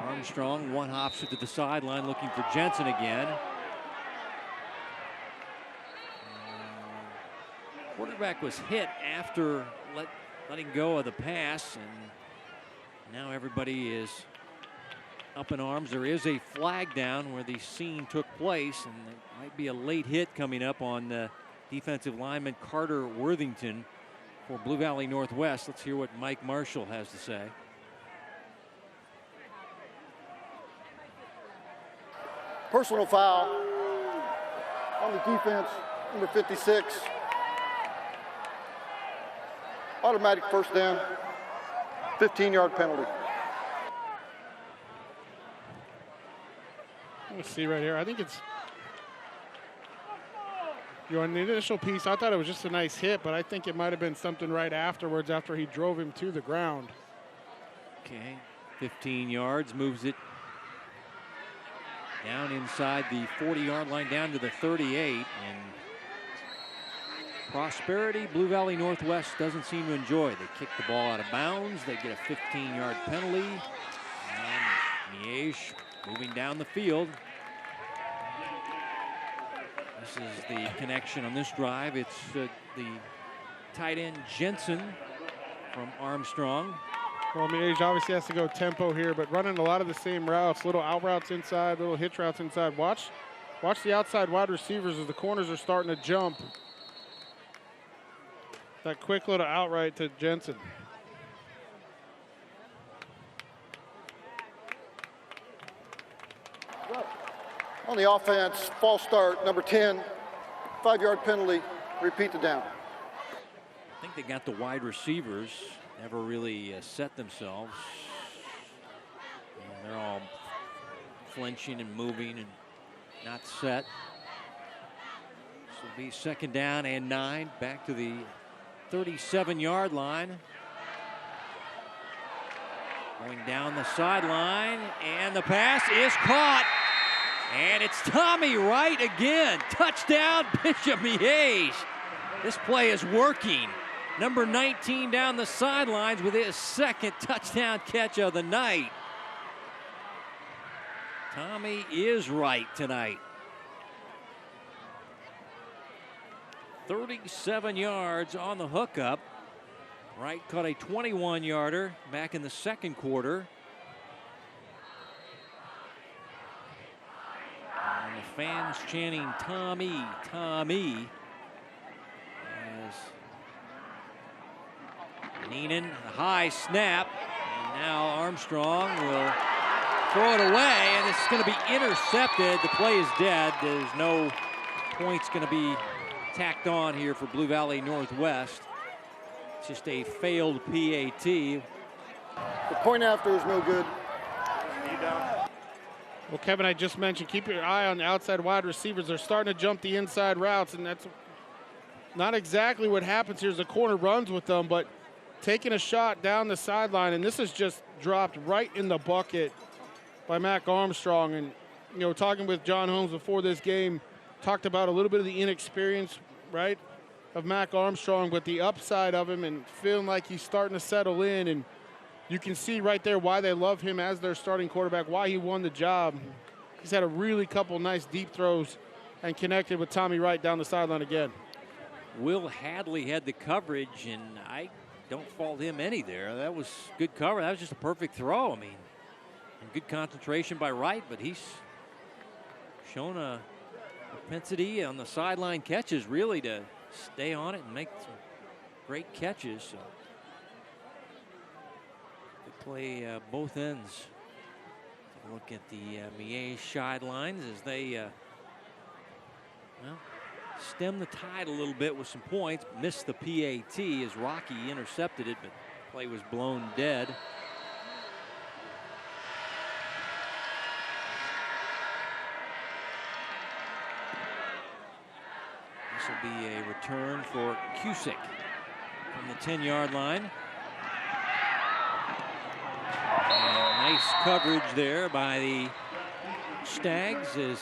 Armstrong one hops to the sideline looking for Jensen again. Quarterback was hit after letting go of the pass, and now everybody is up in arms. There is a flag down where the scene took place, and there might be a late hit coming up on defensive lineman Carter Worthington for Blue Valley Northwest. Let's hear what Mike Marshall has to say. Personal foul on the defense, number 56. Automatic first down, 15-yard penalty. Let's see right here. I think it's on the initial piece. I thought it was just a nice hit, but I think it might have been something right afterwards after he drove him to the ground. Okay, 15 yards, moves it down inside the 40-yard line, down to the 38. And Prosperity, Blue Valley Northwest doesn't seem to enjoy. They kick the ball out of bounds. They get a 15-yard penalty. And Miege moving down the field. This is the connection on this drive. It's the tight end Jensen from Armstrong. Well, Miege obviously has to go tempo here, but running a lot of the same routes, little out routes inside, little hitch routes inside. Watch the outside wide receivers as the corners are starting to jump. That quick little outright to Jensen. On the offense, false start, number 10, 5-yard penalty, repeat the down. I think they got the wide receivers, never really set themselves. And they're all flinching and moving and not set. This will be 2nd down and 9, back to the 37-yard line. Going down the sideline, and the pass is caught. And it's Tommy Wright again. Touchdown, Bishop Miege. This play is working. Number 19 down the sidelines with his 2nd touchdown catch of the night. Tommy is right tonight. 37 yards on the hookup. Wright caught a 21-yarder back in the 2nd quarter. And the fans chanting Tommy, Tommy. As Neenan, a high snap. And now Armstrong will throw it away, and it's going to be intercepted. The play is dead. There's no points going to be tacked on here for Blue Valley Northwest. It's just a failed PAT. The point after is no good. Well, Kevin, I just mentioned, keep your eye on the outside wide receivers. They're starting to jump the inside routes, and that's not exactly what happens here as the corner runs with them, but taking a shot down the sideline, and this is just dropped right in the bucket by Mac Armstrong. And, you know, talking with John Holmes before this game, talked about a little bit of the inexperience, right, of Mac Armstrong, but the upside of him and feeling like he's starting to settle in. And you can see right there why they love him as their starting quarterback, why he won the job. He's had a really couple nice deep throws and connected with Tommy Wright down the sideline again. Will Hadley had the coverage, and I don't fault him any there. That was good cover. That was just a perfect throw. I mean, and good concentration by Wright, but he's shown a propensity on the sideline catches really to stay on it and make some great catches. So they play both ends. Take a look at the Miege sidelines as they stem the tide a little bit with some points. Missed the PAT as Rocky intercepted it, but play was blown dead. This will be a return for Cusick from the 10-yard line. And nice coverage there by the Stags as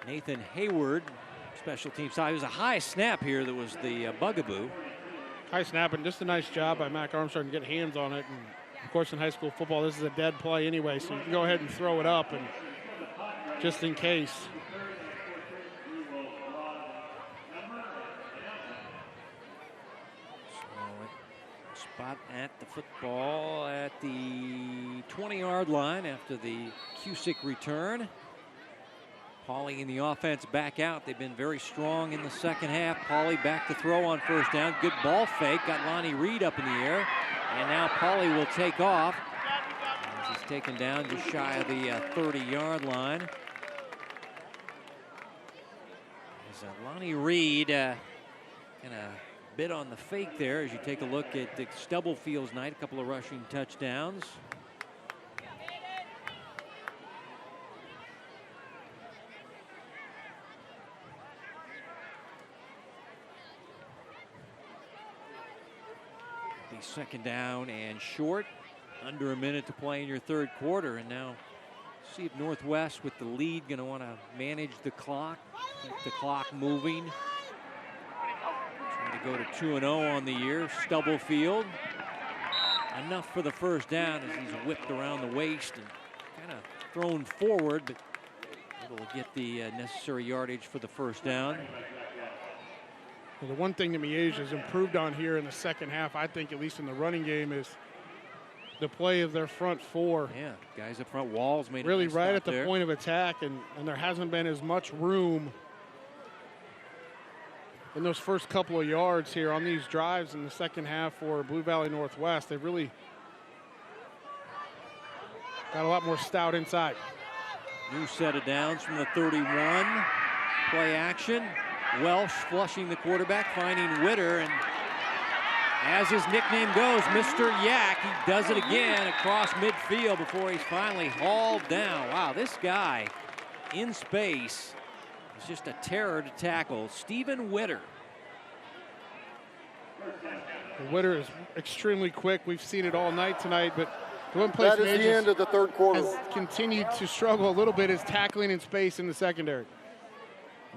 Nathan Hayward, special team side. It was a high snap here that was the bugaboo. High snap, and just a nice job by Mac Armstrong to get hands on it. And of course, in high school football, this is a dead play anyway, so you can go ahead and throw it up, and just in case. So spot at the football at the 20-yard line after the Cusick return. Pauly in the offense back out. They've been very strong in the second half. Pauly back to throw on first down. Good ball fake. Got Lonnie Reed up in the air. And now Pauly will take off. As he's taken down just shy of the 30-yard line. As Lonnie Reed kind of bit on the fake there as you take a look at the Stubblefield's night. A couple of rushing touchdowns. Second down and short. Under a minute to play in your third quarter. And now see if Northwest with the lead going to want to manage the clock. Keep the clock moving. Trying to go to 2-0 on the year. Stubblefield. Enough for the first down as he's whipped around the waist and kind of thrown forward, but able to get the necessary yardage for the first down. The one thing that Miege has improved on here in the second half, I think, at least in the running game, is the play of their front four. Yeah, guys up front. Walls made really a nice right stop at the there. point of attack, and there hasn't been as much room in those first couple of yards here on these drives in the second half for Blue Valley Northwest. They've really got a lot more stout inside. New set of downs from the 31. Play action. Welsh flushing the quarterback, finding Witter, and as his nickname goes, Mr. Yak, he does it again across midfield before he's finally hauled down. Wow, this guy in space is just a terror to tackle. Stephen Witter. Witter is extremely quick. We've seen it all night tonight, but the one place That is the end of the third quarter. has continued to struggle a little bit is tackling in space in the secondary.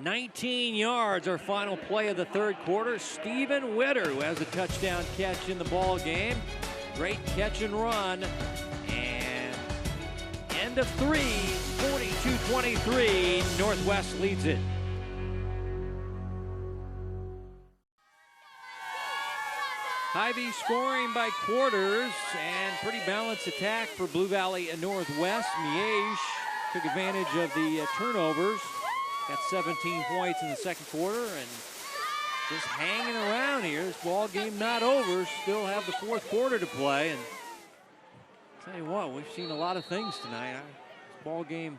19 yards, our final play of the third quarter. Stephen Witter, who has a touchdown catch in the ball game. Great catch and run. And end of 3, 42-23. Northwest leads it. Hy-Vee scoring by quarters, and pretty balanced attack for Blue Valley and Northwest. Miege took advantage of the turnovers. Got 17 points in the second quarter and just hanging around here. This ball game not over. Still have the fourth quarter to play. And tell you what, we've seen a lot of things tonight. This ball game.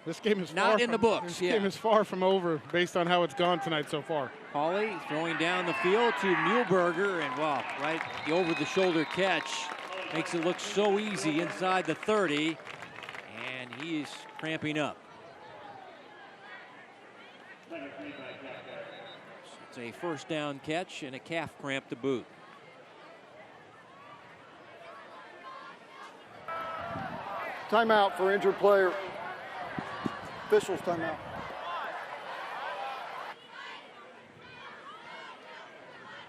This game is not in the books. This game is far from over based on how it's gone tonight so far. Hawley throwing down the field to Muehlberger, and wow, right, the over-the-shoulder catch makes it look so easy inside the 30, and he's cramping up. So it's a first down catch and a calf cramp to boot. Timeout for injured player. Officials timeout.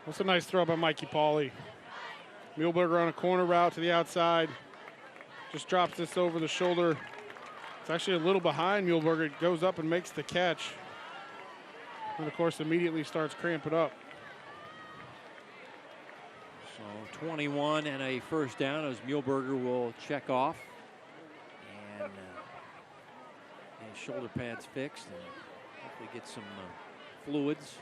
That's a nice throw by Mikey Pauley. Muehlberger on a corner route to the outside. Just drops this over the shoulder. It's actually a little behind Muehlberger. It goes up and makes the catch. And of course, immediately starts cramping up. So 21 and a first down as Muehlberger will check off. And his shoulder pads fixed and hopefully get some fluids.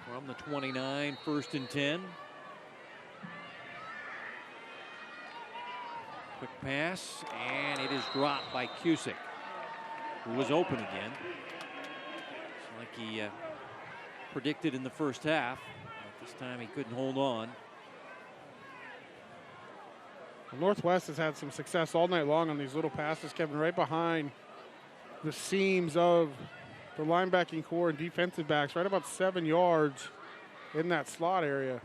From the 29, first and 10. Quick pass, and it is dropped by Cusick, who was open again. It's like he predicted in the first half. But this time he couldn't hold on. Well, Northwest has had some success all night long on these little passes, Kevin, right behind the seams of the linebacking core and defensive backs, right about 7 yards in that slot area.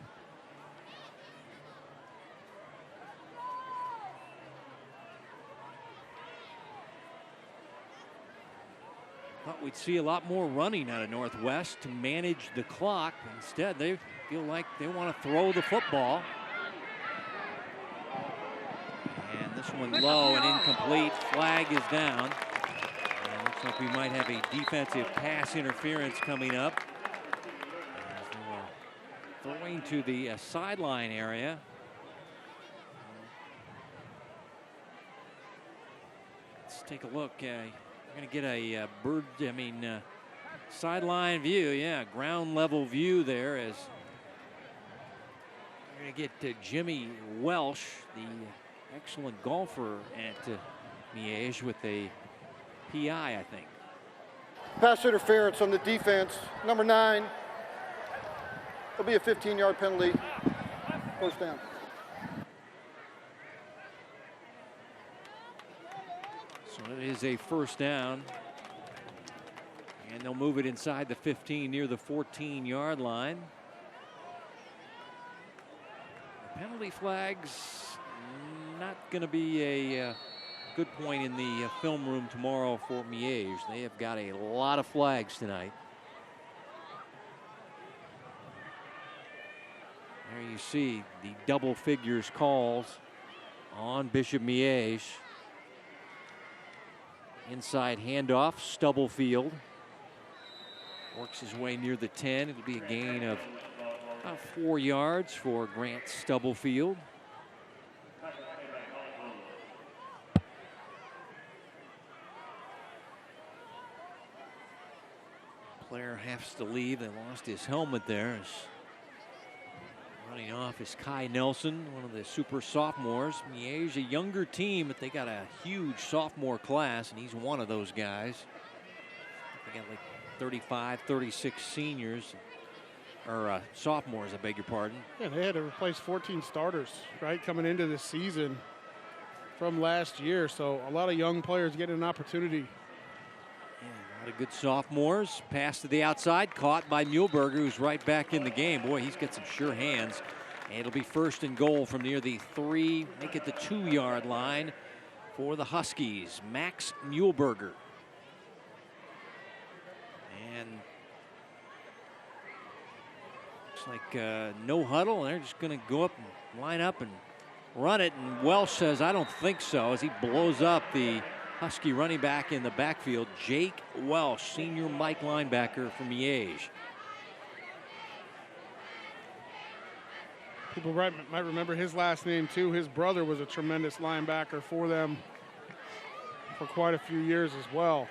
Thought we'd see a lot more running out of Northwest to manage the clock. Instead, they feel like they want to throw the football. And this one low and incomplete. Flag is down. And looks like we might have a defensive pass interference coming up. As they were throwing to the sideline area. Let's take a look. We're going to get a sideline view. Yeah, ground level view there as we're going to get Jimmy Welsh, the excellent golfer at Miege, with a PI, I think. Pass interference on the defense. Number 9. It'll be a 15-yard penalty. First down. So it is a first down. And they'll move it inside the 15 near the 14-yard line. The penalty flags not going to be a good point in the film room tomorrow for Miege. They have got a lot of flags tonight. There you see the double figures calls on Bishop Miege. Inside handoff, Stubblefield works his way near the 10. It'll be a gain of about 4 yards for Grant Stubblefield. Player has to leave. They lost his helmet there. Running off is Kai Nelson, one of the super sophomores. Miege, a younger team, but they got a huge sophomore class, and he's one of those guys. They got like 35, 36 seniors, or sophomores, I beg your pardon. Yeah, they had to replace 14 starters, right, coming into this season from last year. So a lot of young players getting an opportunity. Yeah, a lot of good sophomores. Pass to the outside, caught by Muehlberger, who's right back in the game. Boy, he's got some sure hands. And it'll be first and goal from near the 3, make it the 2-yard line for the Huskies. Max Muehlberger. And looks like no huddle, and they're just going to go up and line up and run it. And Welsh says, I don't think so, as he blows up the Husky running back in the backfield, Jake Welsh, senior Mike linebacker for Miege. People might remember his last name too. His brother was a tremendous linebacker for them for quite a few years as well.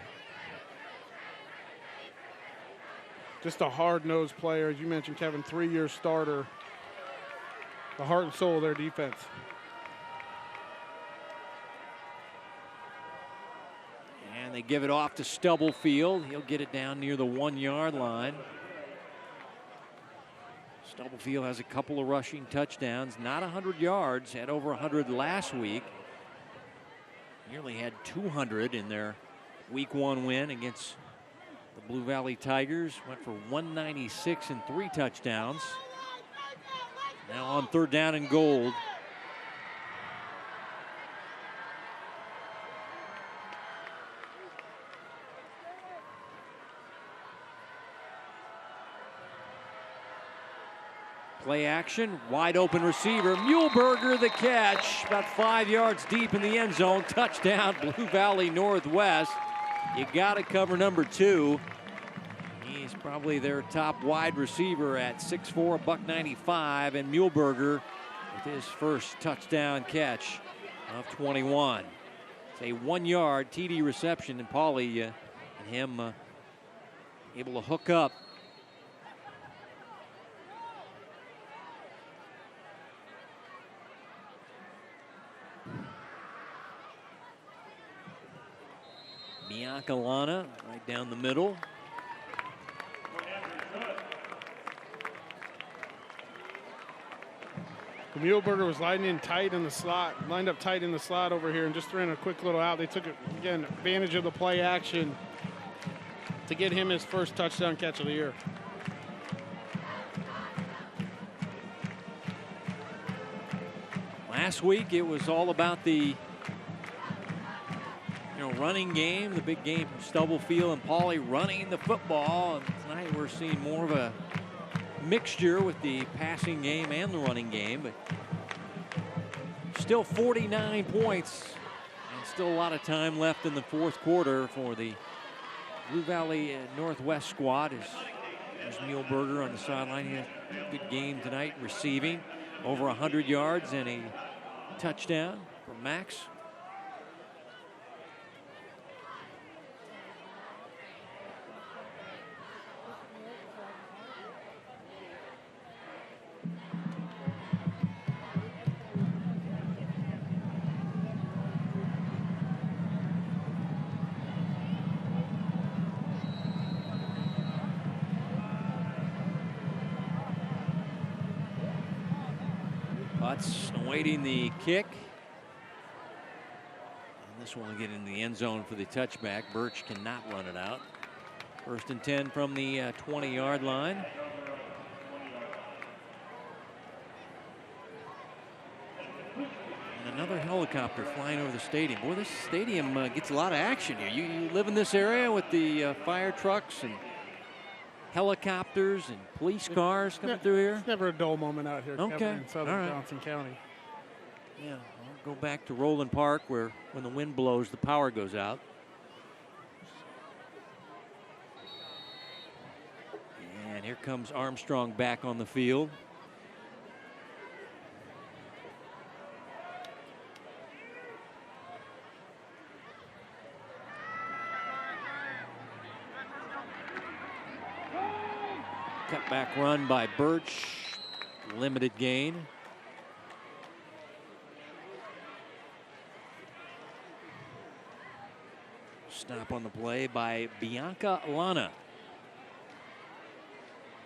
Just a hard-nosed player, as you mentioned, Kevin, 3-year starter. The heart and soul of their defense. And they give it off to Stubblefield. He'll get it down near the 1-yard line. Stubblefield has a couple of rushing touchdowns, not 100 yards, had over 100 last week. Nearly had 200 in their week 1 win against the Blue Valley Tigers. Went for 196 and 3 touchdowns. Now on 3rd down and goal. Play action, wide open receiver. Muehlberger the catch, about 5 yards deep in the end zone. Touchdown, Blue Valley Northwest. You got to cover number 2. He's probably their top wide receiver at 6'4", $195, and Muehlberger with his first touchdown catch of 21. It's a 1-yard TD reception, and Pauly and him able to hook up. Biancalana right down the middle. Muehlberger was lined up tight in the slot over here and just threw in a quick little out. They took, again, advantage of the play action to get him his first touchdown catch of the year. Last week it was all about the running game, the big game from Stubblefield and Pauly running the football. And tonight we're seeing more of a mixture with the passing game and the running game, but still 49 points and still a lot of time left in the 4th quarter for the Blue Valley Northwest squad. There's Muehlberger on the sideline. He had a good game tonight receiving, over 100 yards and a touchdown for Max. Butts awaiting the kick. And this one will get into the end zone for the touchback. Birch cannot run it out. 1st and 10 from the 20-yard line. And another helicopter flying over the stadium. Boy, this stadium gets a lot of action here. You live in this area with the fire trucks and helicopters and police cars coming through here. It's never a dull moment out here, okay, Kevin, in southern Johnson County. Yeah, I'll go back to Roland Park where when the wind blows, the power goes out. And here comes Armstrong back on the field. Cutback run by Birch. Limited gain. Stop on the play by Bianca Lana.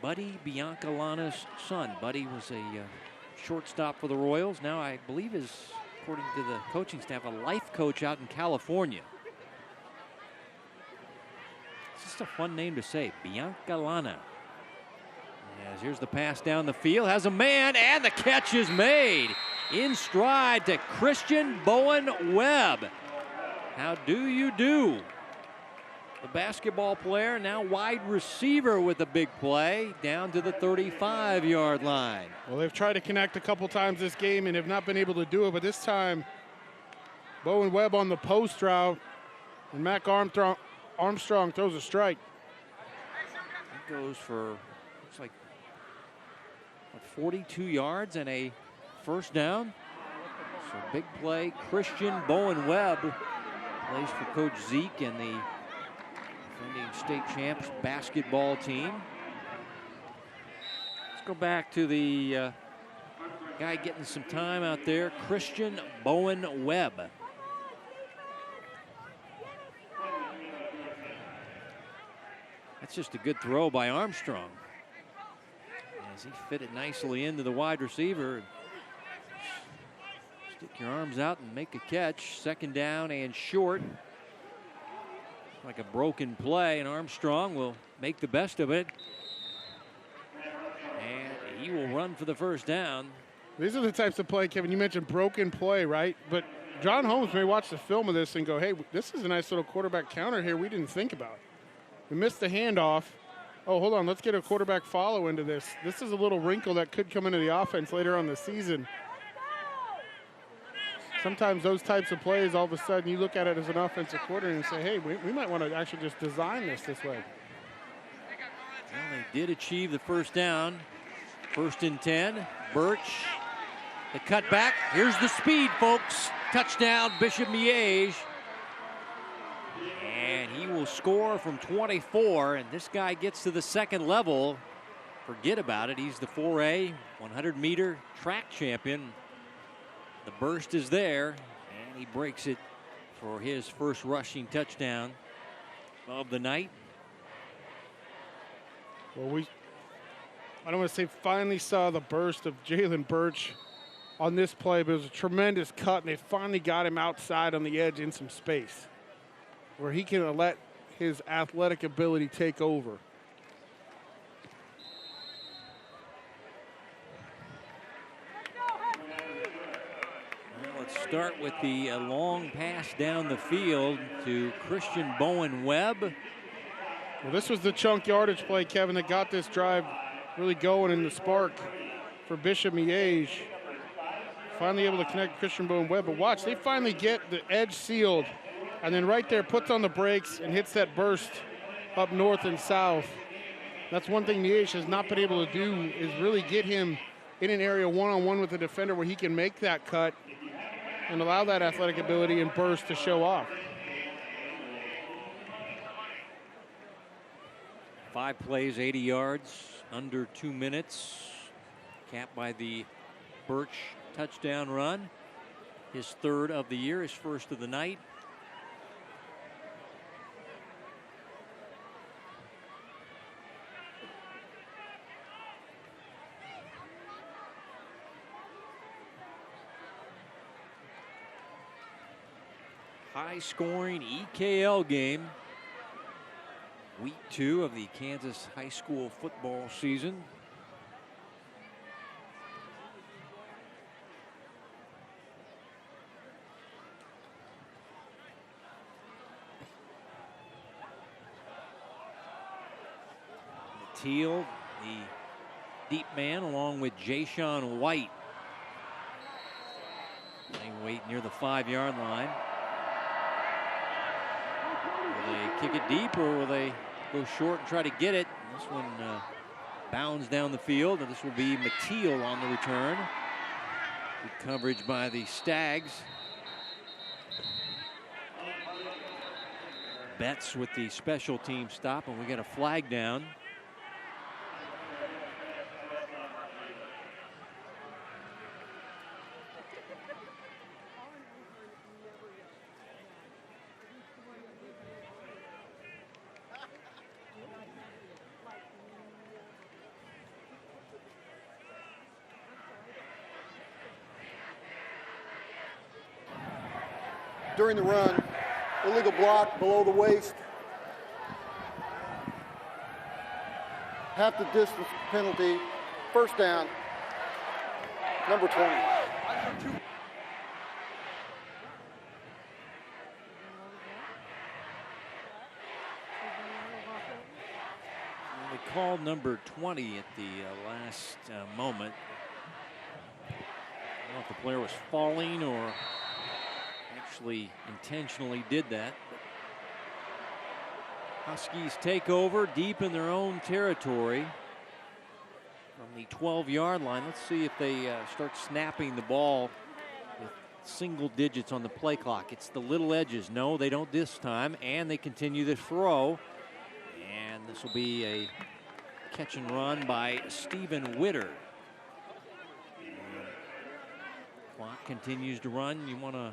Buddy Bianca Lana's son. Buddy was a shortstop for the Royals. Now I believe is, according to the coaching staff, a life coach out in California. It's just a fun name to say, Bianca Lana. As here's the pass down the field, has a man, and the catch is made. In stride to Christian Bowen Webb. How do you do? The basketball player, now wide receiver with a big play, down to the 35-yard line. Well, they've tried to connect a couple times this game and have not been able to do it, but this time, Bowen Webb on the post route, and Mac Armstrong throws a strike. It goes for, looks like, 42 yards and a first down. So big play. Christian Bowen Webb plays for Coach Zeke and the defending state champs basketball team. Let's go back to the guy getting some time out there, Christian Bowen Webb. That's just a good throw by Armstrong, as he fit it nicely into the wide receiver. Stick your arms out and make a catch. Second down and short. Like a broken play, and Armstrong will make the best of it. And he will run for the first down. These are the types of play, Kevin, you mentioned broken play, right? But John Holmes may watch the film of this and go, hey, this is a nice little quarterback counter here we didn't think about. We missed the handoff. Oh, hold on, let's get a quarterback follow into this. This is a little wrinkle that could come into the offense later on the season. Sometimes those types of plays, all of a sudden, you look at it as an offensive coordinator and say, hey, we might want to actually just design this way. Well, they did achieve the first down. First and 10. Birch, the cutback. Here's the speed, folks. Touchdown, Bishop Miege. And he will score from 24, and this guy gets to the second level. Forget about it. He's the 4A 100-meter track champion. The burst is there, and he breaks it for his first rushing touchdown of the night. Well, I don't want to say finally saw the burst of Jalen Birch on this play, but it was a tremendous cut, and they finally got him outside on the edge in some space where he can let his athletic ability take over. Start with the long pass down the field to Christian Bowen Webb. Well, this was the chunk yardage play, Kevin, that got this drive really going in the spark for Bishop Miege. Finally able to connect Christian Bowen Webb. But watch, they finally get the edge sealed, and then right there puts on the brakes and hits that burst up north and south. That's one thing Miege has not been able to do, is really get him in an area one-on-one with the defender where he can make that cut and allow that athletic ability and burst to show off. 5 plays, 80 yards, under 2 minutes. Capped by the Birch touchdown run. His third of the year, his first of the night. High-scoring EKL game. Week 2 of the Kansas high school football season. Teal, the deep man, along with Jayshon White. They wait near the 5-yard line. Will they kick it deep, or will they go short and try to get it? This one bounds down the field, and this will be Mateel on the return. Good coverage by the Stags. Betts with the special team stop, and we got a flag down. During the run, illegal block below the waist. Half the distance penalty, first down, number 20. They called number 20 at the last moment. I don't know if the player was falling or actually intentionally did that. Huskies take over deep in their own territory from the 12-yard line. Let's see if they start snapping the ball with single digits on the play clock. It's the little edges. No, they don't this time, and they continue to throw. And this will be a catch and run by Stephen Witter. Clock continues to run. You want to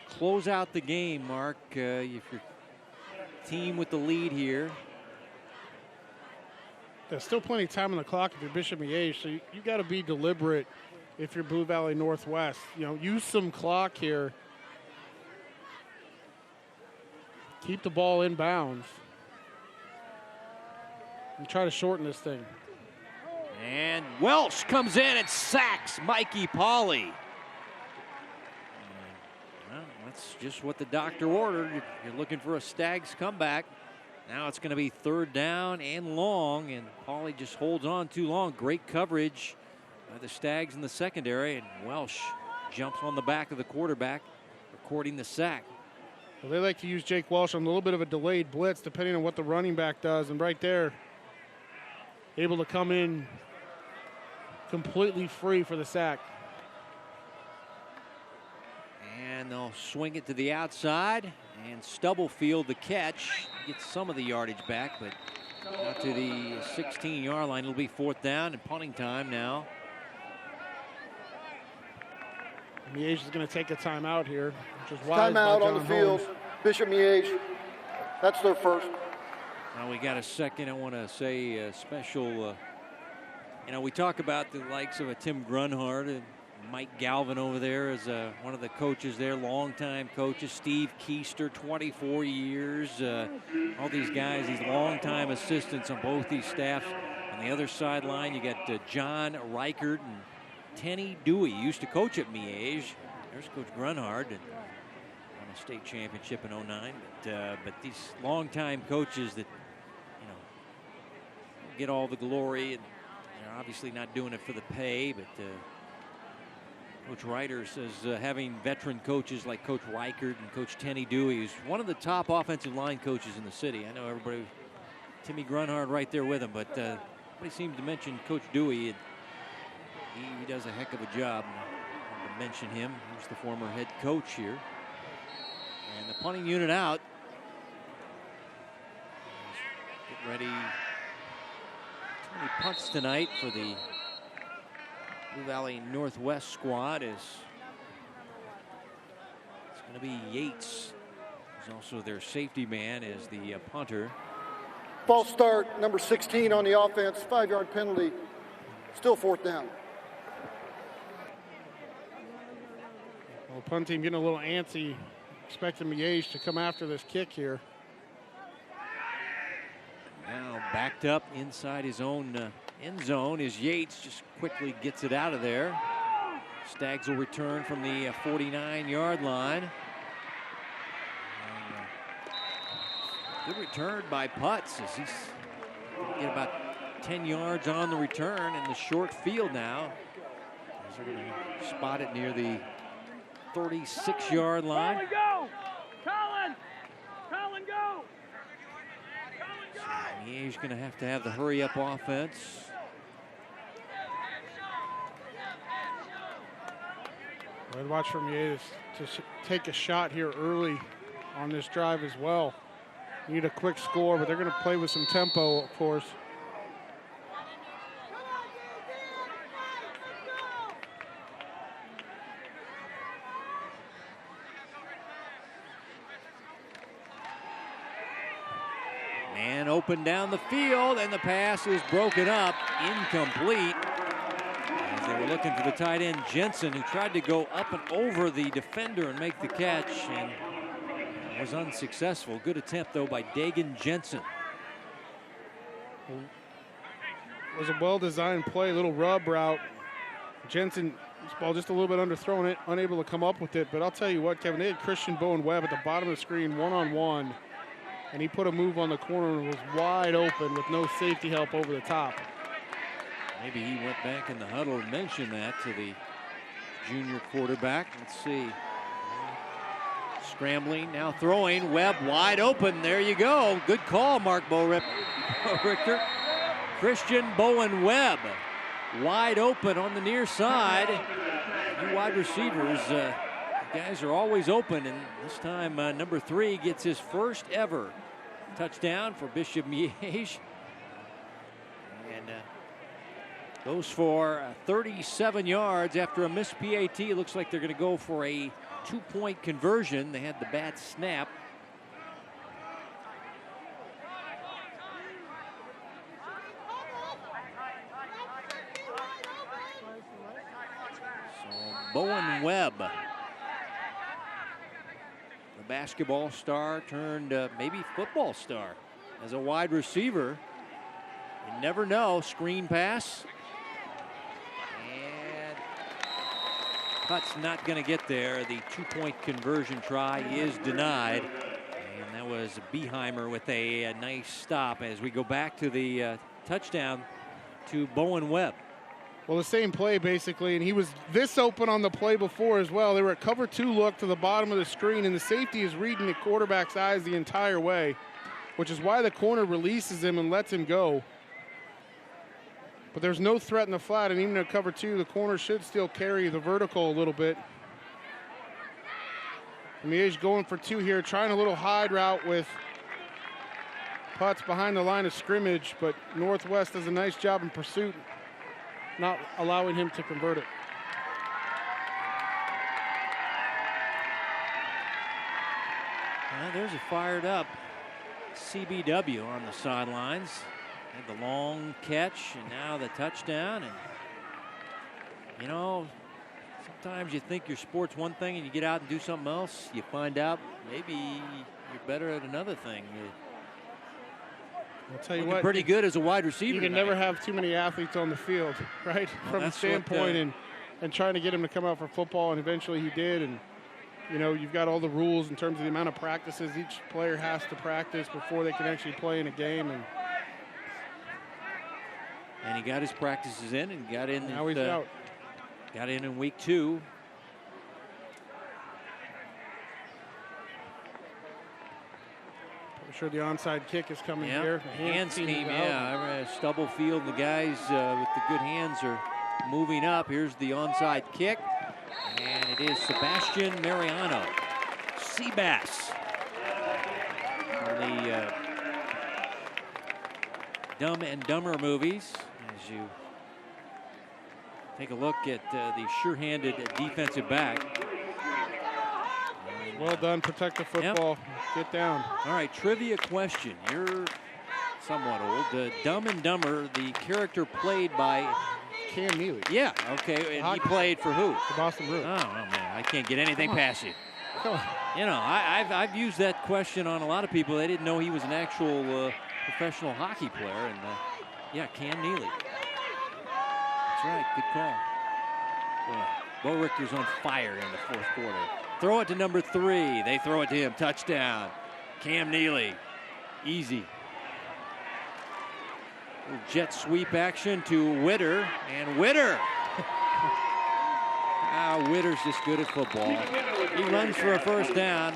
close out the game, Mark, if your team with the lead here. There's still plenty of time on the clock if you're Bishop Miege, so you got to be deliberate if you're Blue Valley Northwest. You know, use some clock here. Keep the ball in bounds. And try to shorten this thing. And Welsh comes in and sacks Mikey Pauley. Well, that's just what the doctor ordered. You're looking for a Stags comeback. Now it's going to be third down and long, and Pauley just holds on too long. Great coverage by the Stags in the secondary, and Welsh jumps on the back of the quarterback, recording the sack. Well, they like to use Jake Welsh on a little bit of a delayed blitz, depending on what the running back does, and right there, able to come in completely free for the sack. And they'll swing it to the outside, and Stubblefield the catch. Gets some of the yardage back, but out to the 16-yard line. It'll be fourth down and punting time now. Miege is going to take a timeout here, which is wise. Timeout on the field. Bishop Miege. That's their first. Now we got a second. I want to say a special. We talk about the likes of a Tim Grunhard and Mike Galvin over there as one of the coaches there, longtime coaches. Steve Keister, 24 years. All these guys, these longtime assistants on both these staffs. On the other sideline, you got John Reichert and Tenny Dewey. Used to coach at Miege. There's Coach Grunhard and won a state championship in '09. But these longtime coaches that get all the glory, and they're obviously not doing it for the pay, but Coach Ryder says having veteran coaches like Coach Reichert and Coach Tenny Dewey, who's one of the top offensive line coaches in the city. I know everybody, Timmy Grunhard right there with him, but nobody seems to mention Coach Dewey. And he does a heck of a job. I want to mention him. He's the former head coach here. And the punting unit out. Get ready. 20 punts tonight for the Blue Valley Northwest squad. It's going to be Yates, who's also their safety man, as the punter. False start, number 16 on the offense, 5-yard penalty. Still fourth down. Well, the punt team getting a little antsy, expecting Miege to come after this kick here. Now backed up inside his own end zone is Yates. Just quickly gets it out of there. Stags will return from the 49-yard line. Good return by Putz as he's get about 10 yards on the return in the short field now. They're going to spot it near the 36-yard line. Colin, go! Colin, go! Miege going to have the hurry-up offense. I'd watch for Miege to take a shot here early on this drive as well. Need a quick score, but they're going to play with some tempo, of course. Man open down the field, and the pass is broken up, incomplete. As they were looking for the tight end, Jensen, who tried to go up and over the defender and make the catch, and was unsuccessful. Good attempt, though, by Dagan Jensen. It was a well-designed play, little rub route. Jensen, this ball just a little bit underthrown it, unable to come up with it. But I'll tell you what, Kevin, they had Christian Bowen-Webb at the bottom of the screen, one-on-one. And he put a move on the corner and was wide open with no safety help over the top. Maybe he went back in the huddle and mentioned that to the junior quarterback. Let's see. Scrambling, now throwing. Webb wide open. There you go. Good call, Mark Richter. Christian Bowen-Webb wide open on the near side. You wide receivers, guys are always open, and this time number 3 gets his first ever touchdown for Bishop Miege. And goes for 37 yards after a missed PAT. It looks like they're going to go for a 2-point conversion. They had the bad snap. So Bowen-Webb, the basketball star turned maybe football star as a wide receiver. You never know. Screen pass. And Putt's not going to get there. The 2-point conversion try is denied. And that was Beheimer with a nice stop as we go back to the touchdown to Bowen-Webb. Well, the same play basically, and he was this open on the play before as well. They were at cover 2 look to the bottom of the screen, and the safety is reading the quarterback's eyes the entire way, which is why the corner releases him and lets him go. But there's no threat in the flat, and even at cover 2, the corner should still carry the vertical a little bit. Miege going for 2 here, trying a little hide route with Putts behind the line of scrimmage, but Northwest does a nice job in pursuit, not allowing him to convert it. Well, there's a fired up CBW on the sidelines. Had the long catch and now the touchdown. And you know, sometimes you think your sport's one thing and you get out and do something else. You find out maybe you're better at another thing. I'll tell you what, pretty good as a wide receiver. You can never have too many athletes on the field, right? Well, from a standpoint and trying to get him to come out for football, and eventually he did. And you know, you've got all the rules in terms of the amount of practices each player has to practice before they can actually play in a game. And he got his practices in and got in. Now he's out. Got in week 2. I'm sure the onside kick is coming Yep. here. Hands team, yeah. Stubblefield, the guys with the good hands are moving up. Here's the onside kick. And it is Sebastian Mariano. Seabass. From the Dumb and Dumber movies. As you take a look at the sure-handed defensive back. Well done, protect the football. Yep. Get down. All right, trivia question. You're somewhat old. Dumb and Dumber, the character played by Cam Neely. Yeah, okay. And he played for who? The Boston Bruins. Oh, man, I can't get anything past you. Come on. You know, I've used that question on a lot of people. They didn't know he was an actual professional hockey player. And, yeah, Cam Neely. That's right, good call. Boy, Bo Richter's on fire in the 4th quarter. Throw it to number 3. They throw it to him. Touchdown. Cam Neely. Easy. Little jet sweep action to Witter. And Witter. Witter's just good at football. He runs for a first down.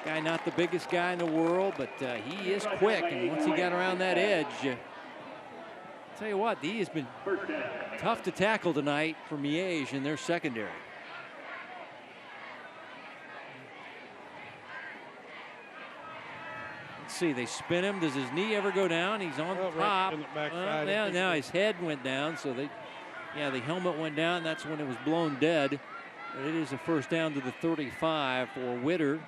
Guy not the biggest guy in the world, but he is quick. And once he got around that edge, I'll tell you what, he has been tough to tackle tonight for Miege in their secondary. Let's see, they spin him. Does his knee ever go down? He's on top. Right in the backside. Yeah, now his head went down, so the helmet went down. That's when it was blown dead. But it is a first down to the 35 for Witter.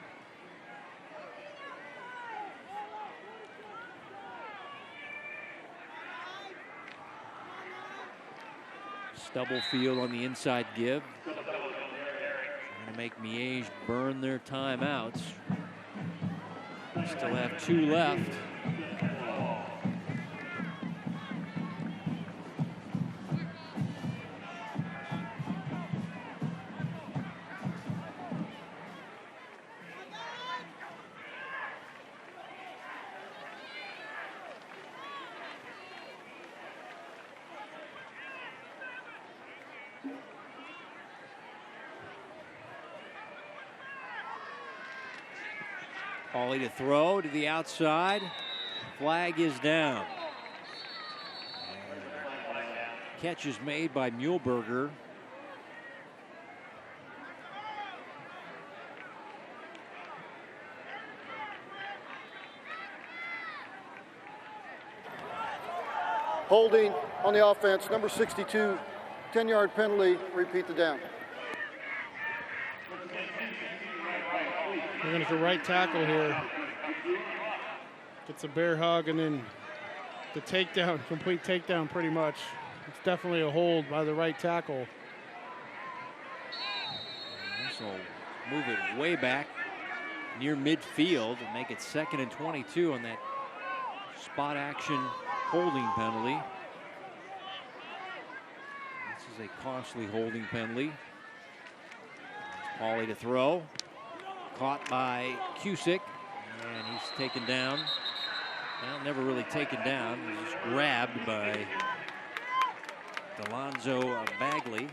Stubblefield on the inside give. Trying to make Miege burn their timeouts. Still have 2 left. Pauly to throw to the outside. Flag is down. Catch is made by Muehlberger. Holding on the offense, number 62, 10-yard penalty, repeat the down. They're going to go right tackle here. Gets a bear hug and then the takedown, complete takedown pretty much. It's definitely a hold by the right tackle. So move it way back near midfield and make it 2nd and 22 on that spot action holding penalty. This is a costly holding penalty. Pauly to throw. Caught by Cusick, and he's taken down. Well, never really taken down. He was just grabbed by Delonzo Bagley.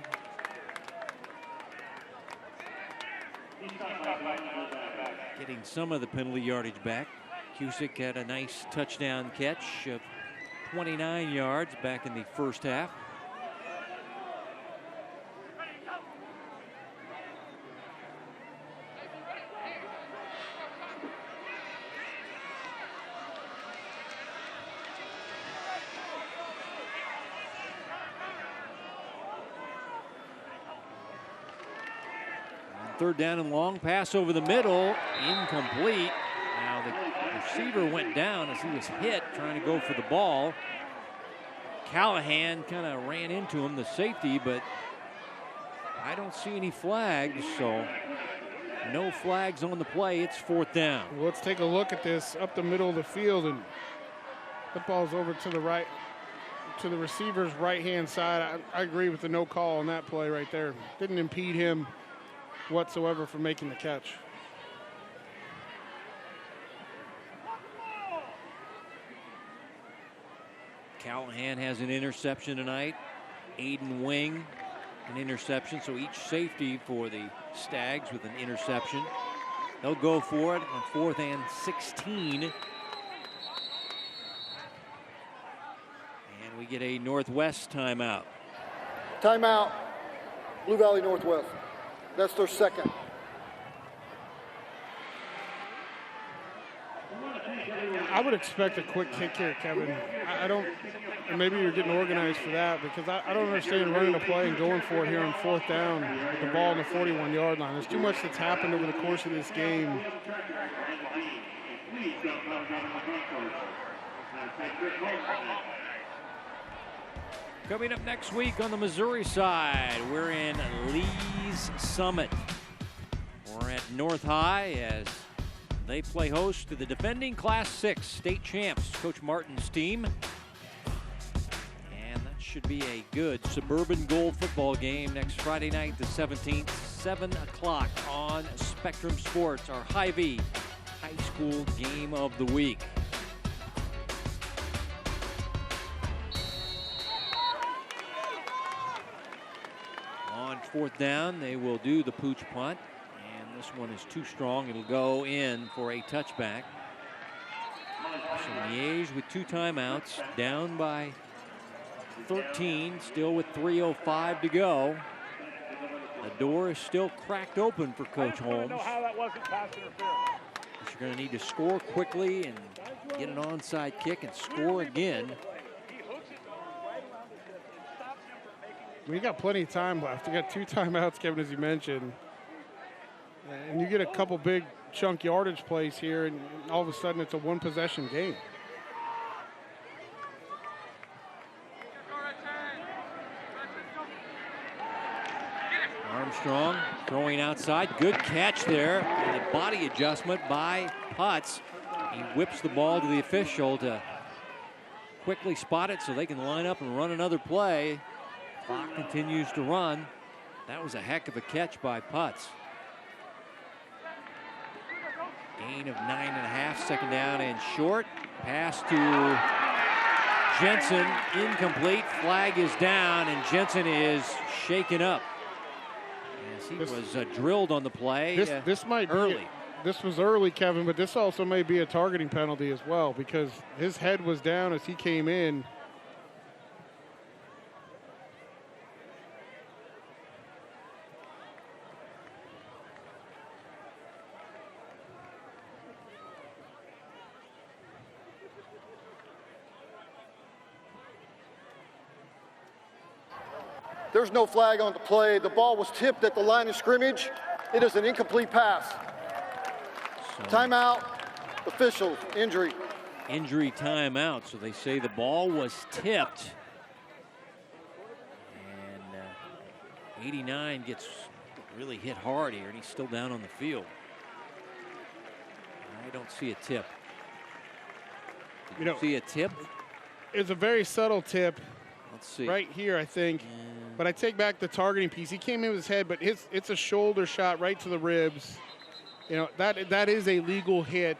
Getting some of the penalty yardage back. Cusick had a nice touchdown catch of 29 yards back in the first half. Third down and long, pass over the middle, incomplete. Now the receiver went down as he was hit trying to go for the ball. Callahan kind of ran into him, the safety, but I don't see any flags, so no flags on the play. It's 4th down. Well, let's take a look at this up the middle of the field, and the ball's over to the right, to the receiver's right-hand side. I agree with the no call on that play right there. Didn't impede him whatsoever for making the catch. Callahan has an interception tonight. Aiden Wing, an interception. So each safety for the Stags with an interception. They'll go for it on 4th and 16. And we get a Northwest timeout. Timeout, Blue Valley Northwest. That's their 2nd. I would expect a quick kick here, Kevin. I don't, and maybe you're getting organized for that, because I don't understand running a play and going for it here on 4th down with the ball on the 41-yard line. There's too much that's happened over the course of this game. Coming up next week on the Missouri side, we're in Lee's Summit. We're at North High as they play host to the defending Class 6 state champs, Coach Martin's team. And that should be a good suburban goal football game next Friday night, the 17th, 7 o'clock on Spectrum Sports, our Hy-Vee high school game of the week. On 4th down, they will do the pooch punt, and This one is too strong. It'll go in for a touchback. So Miege with 2 timeouts, down by 13, still with 3:05 to go. The door is still cracked open for Coach Holmes. know how that wasn't pass interference. You're going to need to score quickly and get an onside kick and score again. We got plenty of time left. We got 2 timeouts, Kevin, as you mentioned. And you get a couple big chunk yardage plays here, and all of a sudden it's a 1-possession game. Armstrong throwing outside. Good catch there. And a body adjustment by Putz. He whips the ball to the official to quickly spot it so they can line up and run another play. Clock continues to run. That was a heck of a catch by Putz. Gain of 9.5, second down and short. Pass to Jensen, incomplete. Flag is down, and Jensen is shaken up. As he was drilled on the play. This might be early. This was early, Kevin, but this also may be a targeting penalty as well because his head was down as he came in. There's no flag on the play. The ball was tipped at the line of scrimmage. It is an incomplete pass. Timeout. Officials, injury. Injury timeout. So they say the ball was tipped. And 89 gets really hit hard here, and he's still down on the field. I don't see a tip. Did you see a tip? It's a very subtle tip. Let's see. Right here, I think. But I take back the targeting piece. He came in with his head, but it's a shoulder shot right to the ribs. You know, that is a legal hit.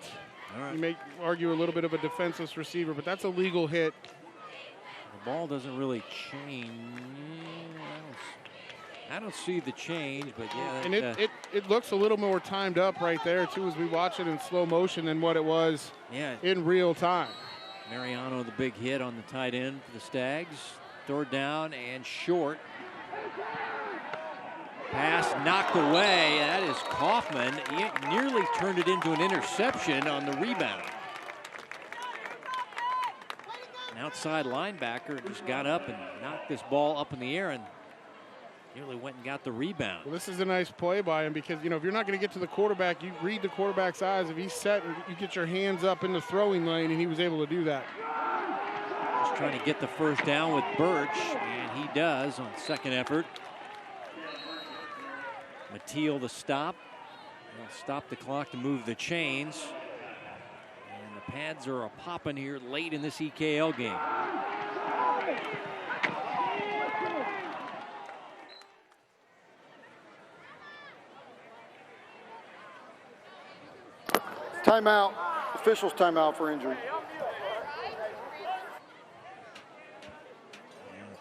All right. You may argue a little bit of a defenseless receiver, but that's a legal hit. The ball doesn't really change. I don't see the change, but yeah. And it looks a little more timed up right there, too, as we watch it in slow motion than what it was in real time. Mariano, the big hit on the tight end for the Stags. 3rd down and short. Pass knocked away. That is Kaufman. He nearly turned it into an interception on the rebound. An outside linebacker just got up and knocked this ball up in the air and nearly went and got the rebound. Well, this is a nice play by him because, you know, if you're not going to get to the quarterback, you read the quarterback's eyes. If he's set, and you get your hands up in the throwing lane, and he was able to do that. Just trying to get the 1st down with Birch, and he does on 2nd effort. Mateel the stop. He'll stop the clock to move the chains. And the pads are popping here late in this EKL game. Timeout. Officials timeout for injury.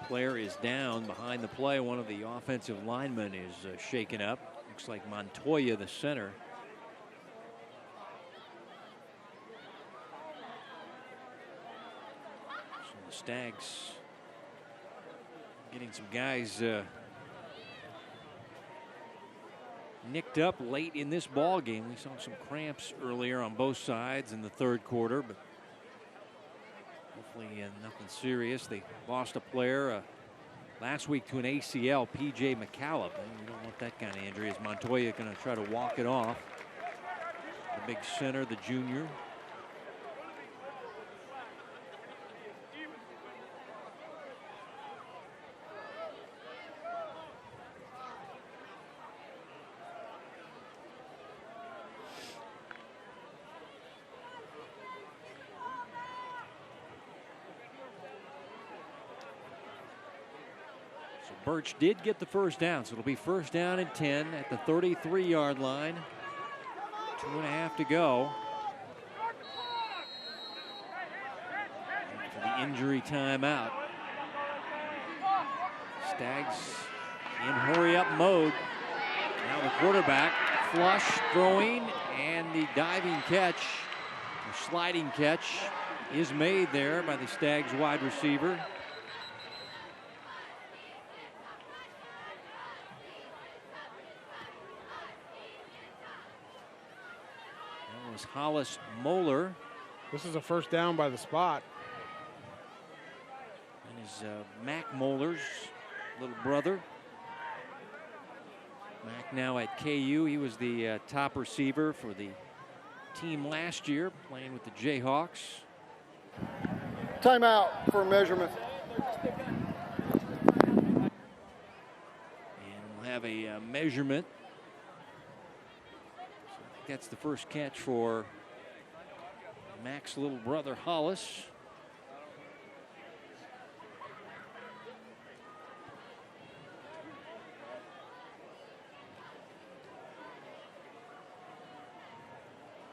Player is down behind the play. One of the offensive linemen is shaken up. Looks like Montoya, the center. So the Stags getting some guys nicked up late in this ball game. We saw some cramps earlier on both sides in the 3rd quarter, but hopefully nothing serious. They lost a player last week to an ACL, P.J. McCallum. You don't want that kind of injury. Is Montoya going to try to walk it off? The big center, the junior. Birch did get the 1st down, so it'll be 1st down and 10 at the 33-yard line. 2.5 to go. For the injury timeout. Stags in hurry-up mode. Now the quarterback flush throwing, and the diving catch, or sliding catch, is made there by the Stags wide receiver. That was Hollis Moeller. This is a first down by the spot. And is Mac Moeller's little brother. Mac now at KU. He was the top receiver for the team last year, playing with the Jayhawks. Timeout for measurement. And we'll have a measurement. So I think that's the first catch for Mac's little brother, Hollis.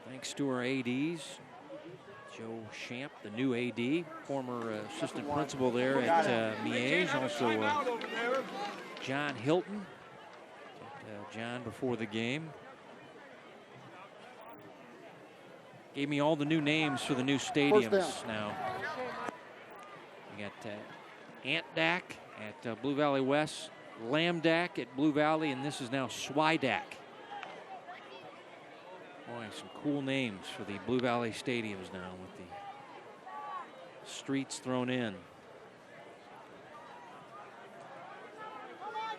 Thanks to our ADs. Joe Shamp, the new AD, former assistant principal there at Miege. Also John Hilton. John before the game. Gave me all the new names for the new stadiums now. We got Antdac at Blue Valley West, Lambdac at Blue Valley, and this is now Swidac. Boy, some cool names for the Blue Valley stadiums now with the streets thrown in.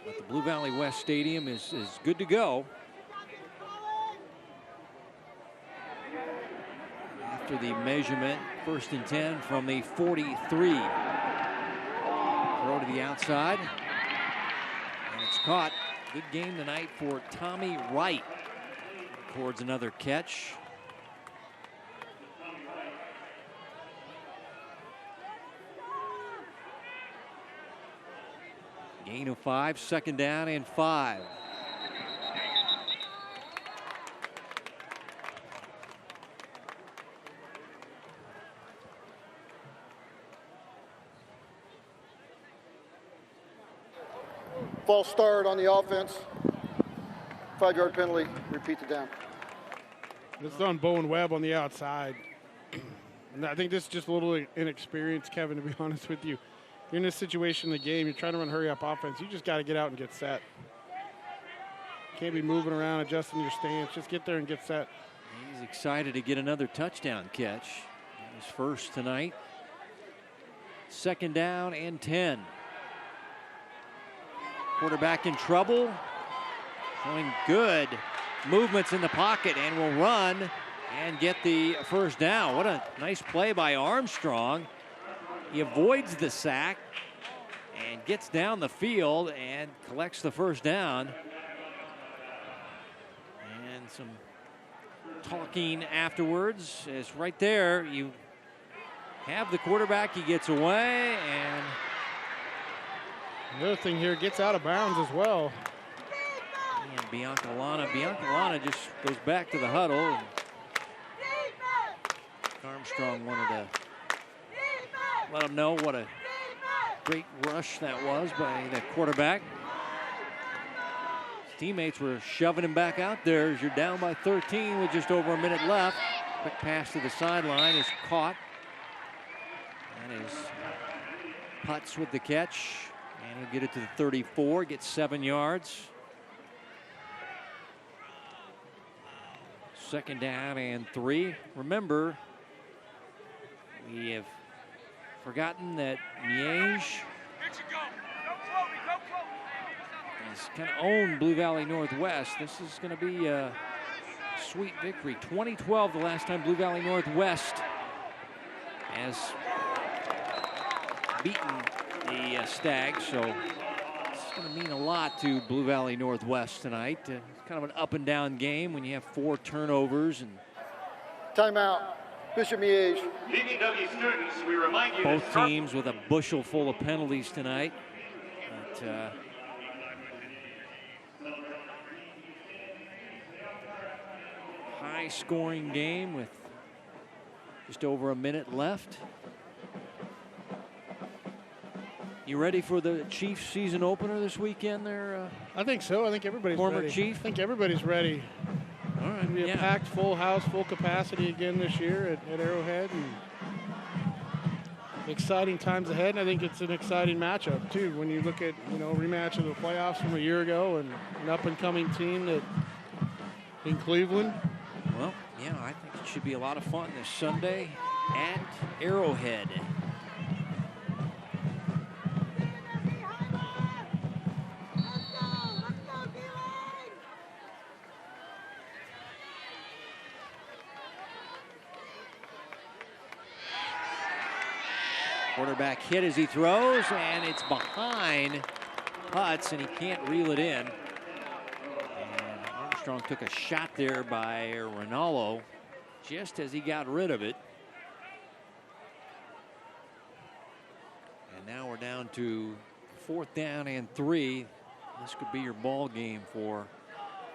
But the Blue Valley West Stadium is good to go. After the measurement, 1st and 10 from the 43. Throw to the outside. And it's caught. Good game tonight for Tommy Wright. Towards another catch. Gain of 5, 2nd down and 5. False start on the offense. 5-yard penalty. Repeat the down. This is on Bowen Webb on the outside. And I think this is just a little inexperience, Kevin, to be honest with you. You're in this situation in the game, you're trying to run hurry-up offense. You just got to get out and get set. Can't be moving around, adjusting your stance. Just get there and get set. He's excited to get another touchdown catch. His first tonight. 2nd down and 10. Quarterback in trouble. Showing good movements in the pocket and will run and get the first down. What a nice play by Armstrong. He avoids the sack and gets down the field and collects the first down. And some talking afterwards is right there. You have the quarterback, he gets away, and the other thing here, gets out of bounds as well. And Bianca Lana just goes back to the huddle. And Armstrong wanted to let him know what a great rush that was by the quarterback. His teammates were shoving him back out there as you're down by 13 with just over a minute left. Quick pass to the sideline is caught. That is Putz with the catch. And he'll get it to the 34, gets 7 yards. 2nd down and 3. Remember, we have forgotten that Miege has kind of owned Blue Valley Northwest. This is going to be a sweet victory. 2012, the last time Blue Valley Northwest has beaten the Stags, so it's going to mean a lot to Blue Valley Northwest tonight. It's kind of an up and down game when you have 4 turnovers and Timeout. Bishop Miege. DVW students, we remind you both teams with a bushel full of penalties tonight. But, high-scoring game with just over a minute left. You ready for the Chiefs season opener this weekend there? I think so. I think everybody's former ready. Chief? I think everybody's ready. right. It'll be a packed full house, full capacity again this year at Arrowhead. And exciting times ahead, and I think it's an exciting matchup too. When you look at rematch of the playoffs from a year ago and an up-and-coming team that in Cleveland. Well, yeah, I think it should be a lot of fun this Sunday at Arrowhead. Quarterback hit as he throws, and it's behind Putz, and he can't reel it in. And Armstrong took a shot there by Rinaldo just as he got rid of it. And now we're down to 4th down and 3. This could be your ball game for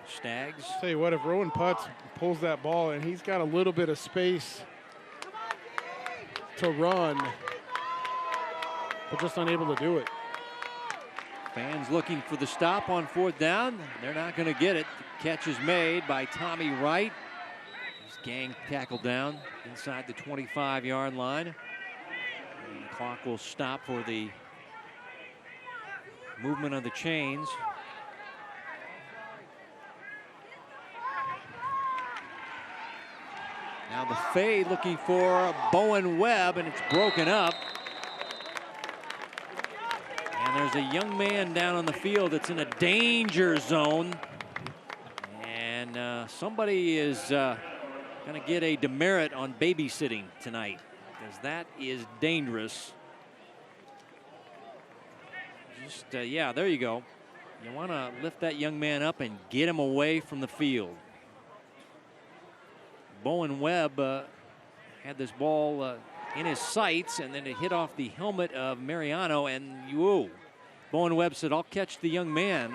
Stags. Tell you what, if Rowan Putz pulls that ball and he's got a little bit of space to run, but just unable to do it. Fans looking for the stop on 4th down. They're not going to get it. The catch is made by Tommy Wright. He's gang tackled down inside the 25-yard line. And the clock will stop for the movement of the chains. Now the fade looking for Bowen Webb, and it's broken up. And there's a young man down on the field that's in a danger zone. And somebody is going to get a demerit on babysitting tonight, because that is dangerous. Just, yeah, there you go. You want to lift that young man up and get him away from the field. Bowen Webb had this ball in his sights, and then it hit off the helmet of Mariano, and Bowen Webb said, "I'll catch the young man."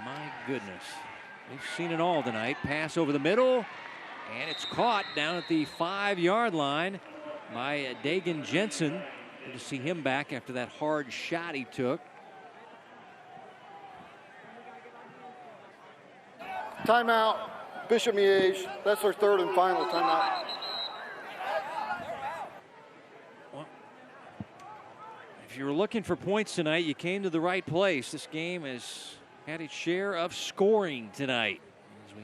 My goodness. We've seen it all tonight. Pass over the middle, and it's caught down at the 5-yard line by Dagan Jensen. Good to see him back after that hard shot he took. Timeout, Bishop Miege. That's our 3rd and final timeout. If you were looking for points tonight, you came to the right place. This game has had its share of scoring tonight. As we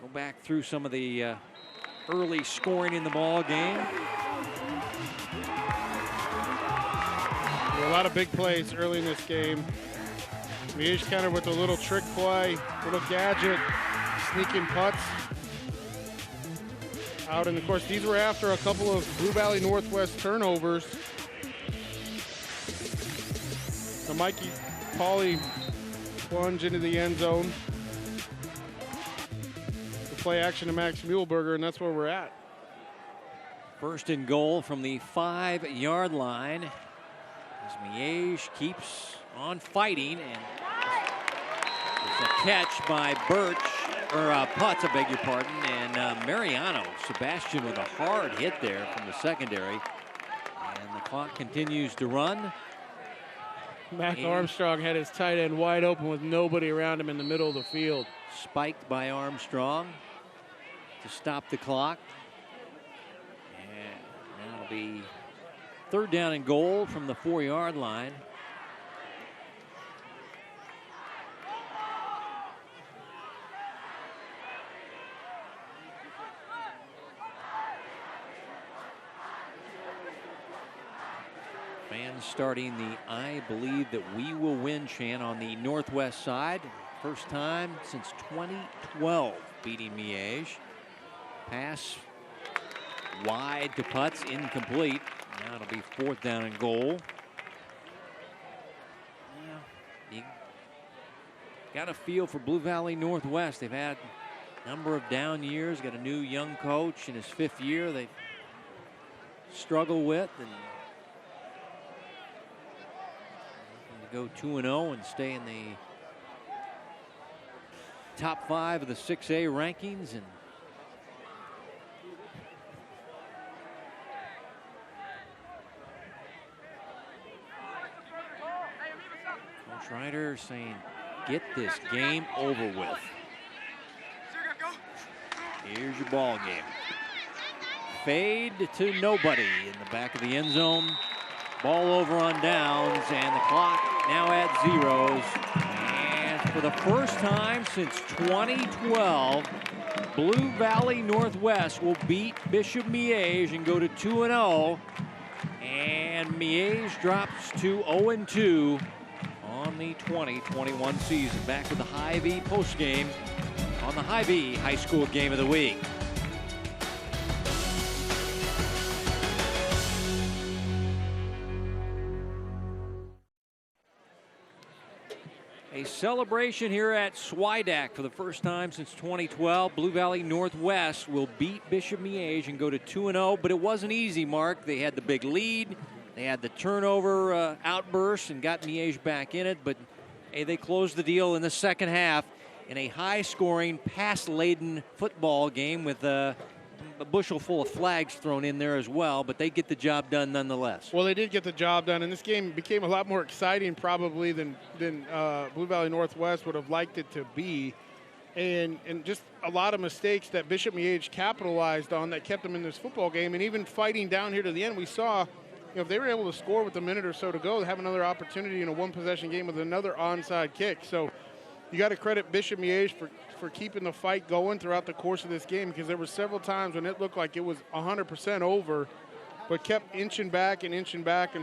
go back through some of the early scoring in the ball game. A lot of big plays early in this game. Miege countered with a little trick play, little gadget, sneaking putts out. And of course, these were after a couple of Blue Valley Northwest turnovers. The Mikey Pauley plunge into the end zone. The play action to Max Muehlberger, and that's where we're at. 1st and goal from the 5-yard line. As Miege keeps on fighting, and it's a catch by Putz, I beg your pardon, and Mariano. Sebastian with a hard hit there from the secondary. And the clock continues to run. Mac Armstrong had his tight end wide open with nobody around him in the middle of the field. Spiked by Armstrong to stop the clock. And that'll be 3rd down and goal from the 4-yard line. Fans starting the "I believe that we will win" chant on the northwest side. First time since 2012 beating Miege. Pass wide to Putz, incomplete. Now it'll be 4th down and goal. You got a feel for Blue Valley Northwest. They've had a number of down years. Got a new young coach in his 5th year. They struggle with, and go 2-0 and stay in the top 5 of the 6A rankings. And Coach Ryder saying, get this game over with. Here's your ball game. Fade to nobody in the back of the end zone. Ball over on downs, and the clock now at zeros. And for the first time since 2012, Blue Valley Northwest will beat Bishop Miege and go to 2-0. And Miege drops to 0-2 on the 2021 season. Back with the Hy-Vee postgame on the Hy-Vee High School Game of the Week. A celebration here at Swidak for the first time since 2012. Blue Valley Northwest will beat Bishop Miege and go to 2-0, but it wasn't easy, Mark. They had the big lead. They had the turnover outburst and got Miege back in it, but hey, they closed the deal in the second half in a high-scoring, pass-laden football game with a bushel full of flags thrown in there as well, but they get the job done nonetheless. Well, they did get the job done, and this game became a lot more exciting probably than Blue Valley Northwest would have liked it to be. And just a lot of mistakes that Bishop Miege capitalized on that kept them in this football game. And even fighting down here to the end, we saw, if they were able to score with a minute or so to go, have another opportunity in a one-possession game with another onside kick. So you got to credit Bishop Miege for keeping the fight going throughout the course of this game, because there were several times when it looked like it was 100% over, but kept inching back and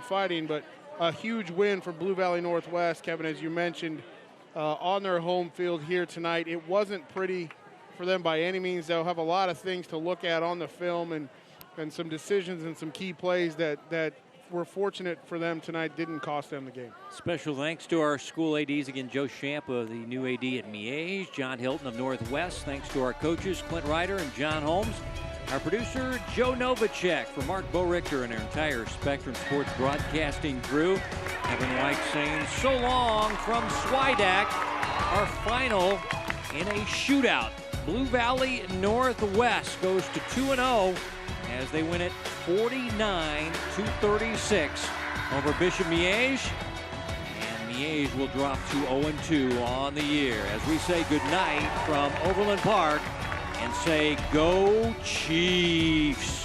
fighting. But a huge win for Blue Valley Northwest, Kevin, as you mentioned, on their home field here tonight. It wasn't pretty for them by any means. They'll have a lot of things to look at on the film and some decisions and some key plays that were fortunate for them tonight, didn't cost them the game. Special thanks to our school ADs again, Joe Shampa, the new AD at Miege, John Hilton of Northwest. Thanks to our coaches, Clint Ryder and John Holmes. Our producer, Joe Novacek, for Mark Borichter and our entire Spectrum Sports broadcasting crew. Kevin White saying so long from Swidak. Our final in a shootout. Blue Valley Northwest goes to 2-0 as they win it 49-36 over Bishop Miege. And Miege will drop to 0-2 on the year as we say goodnight from Overland Park and say, go Chiefs.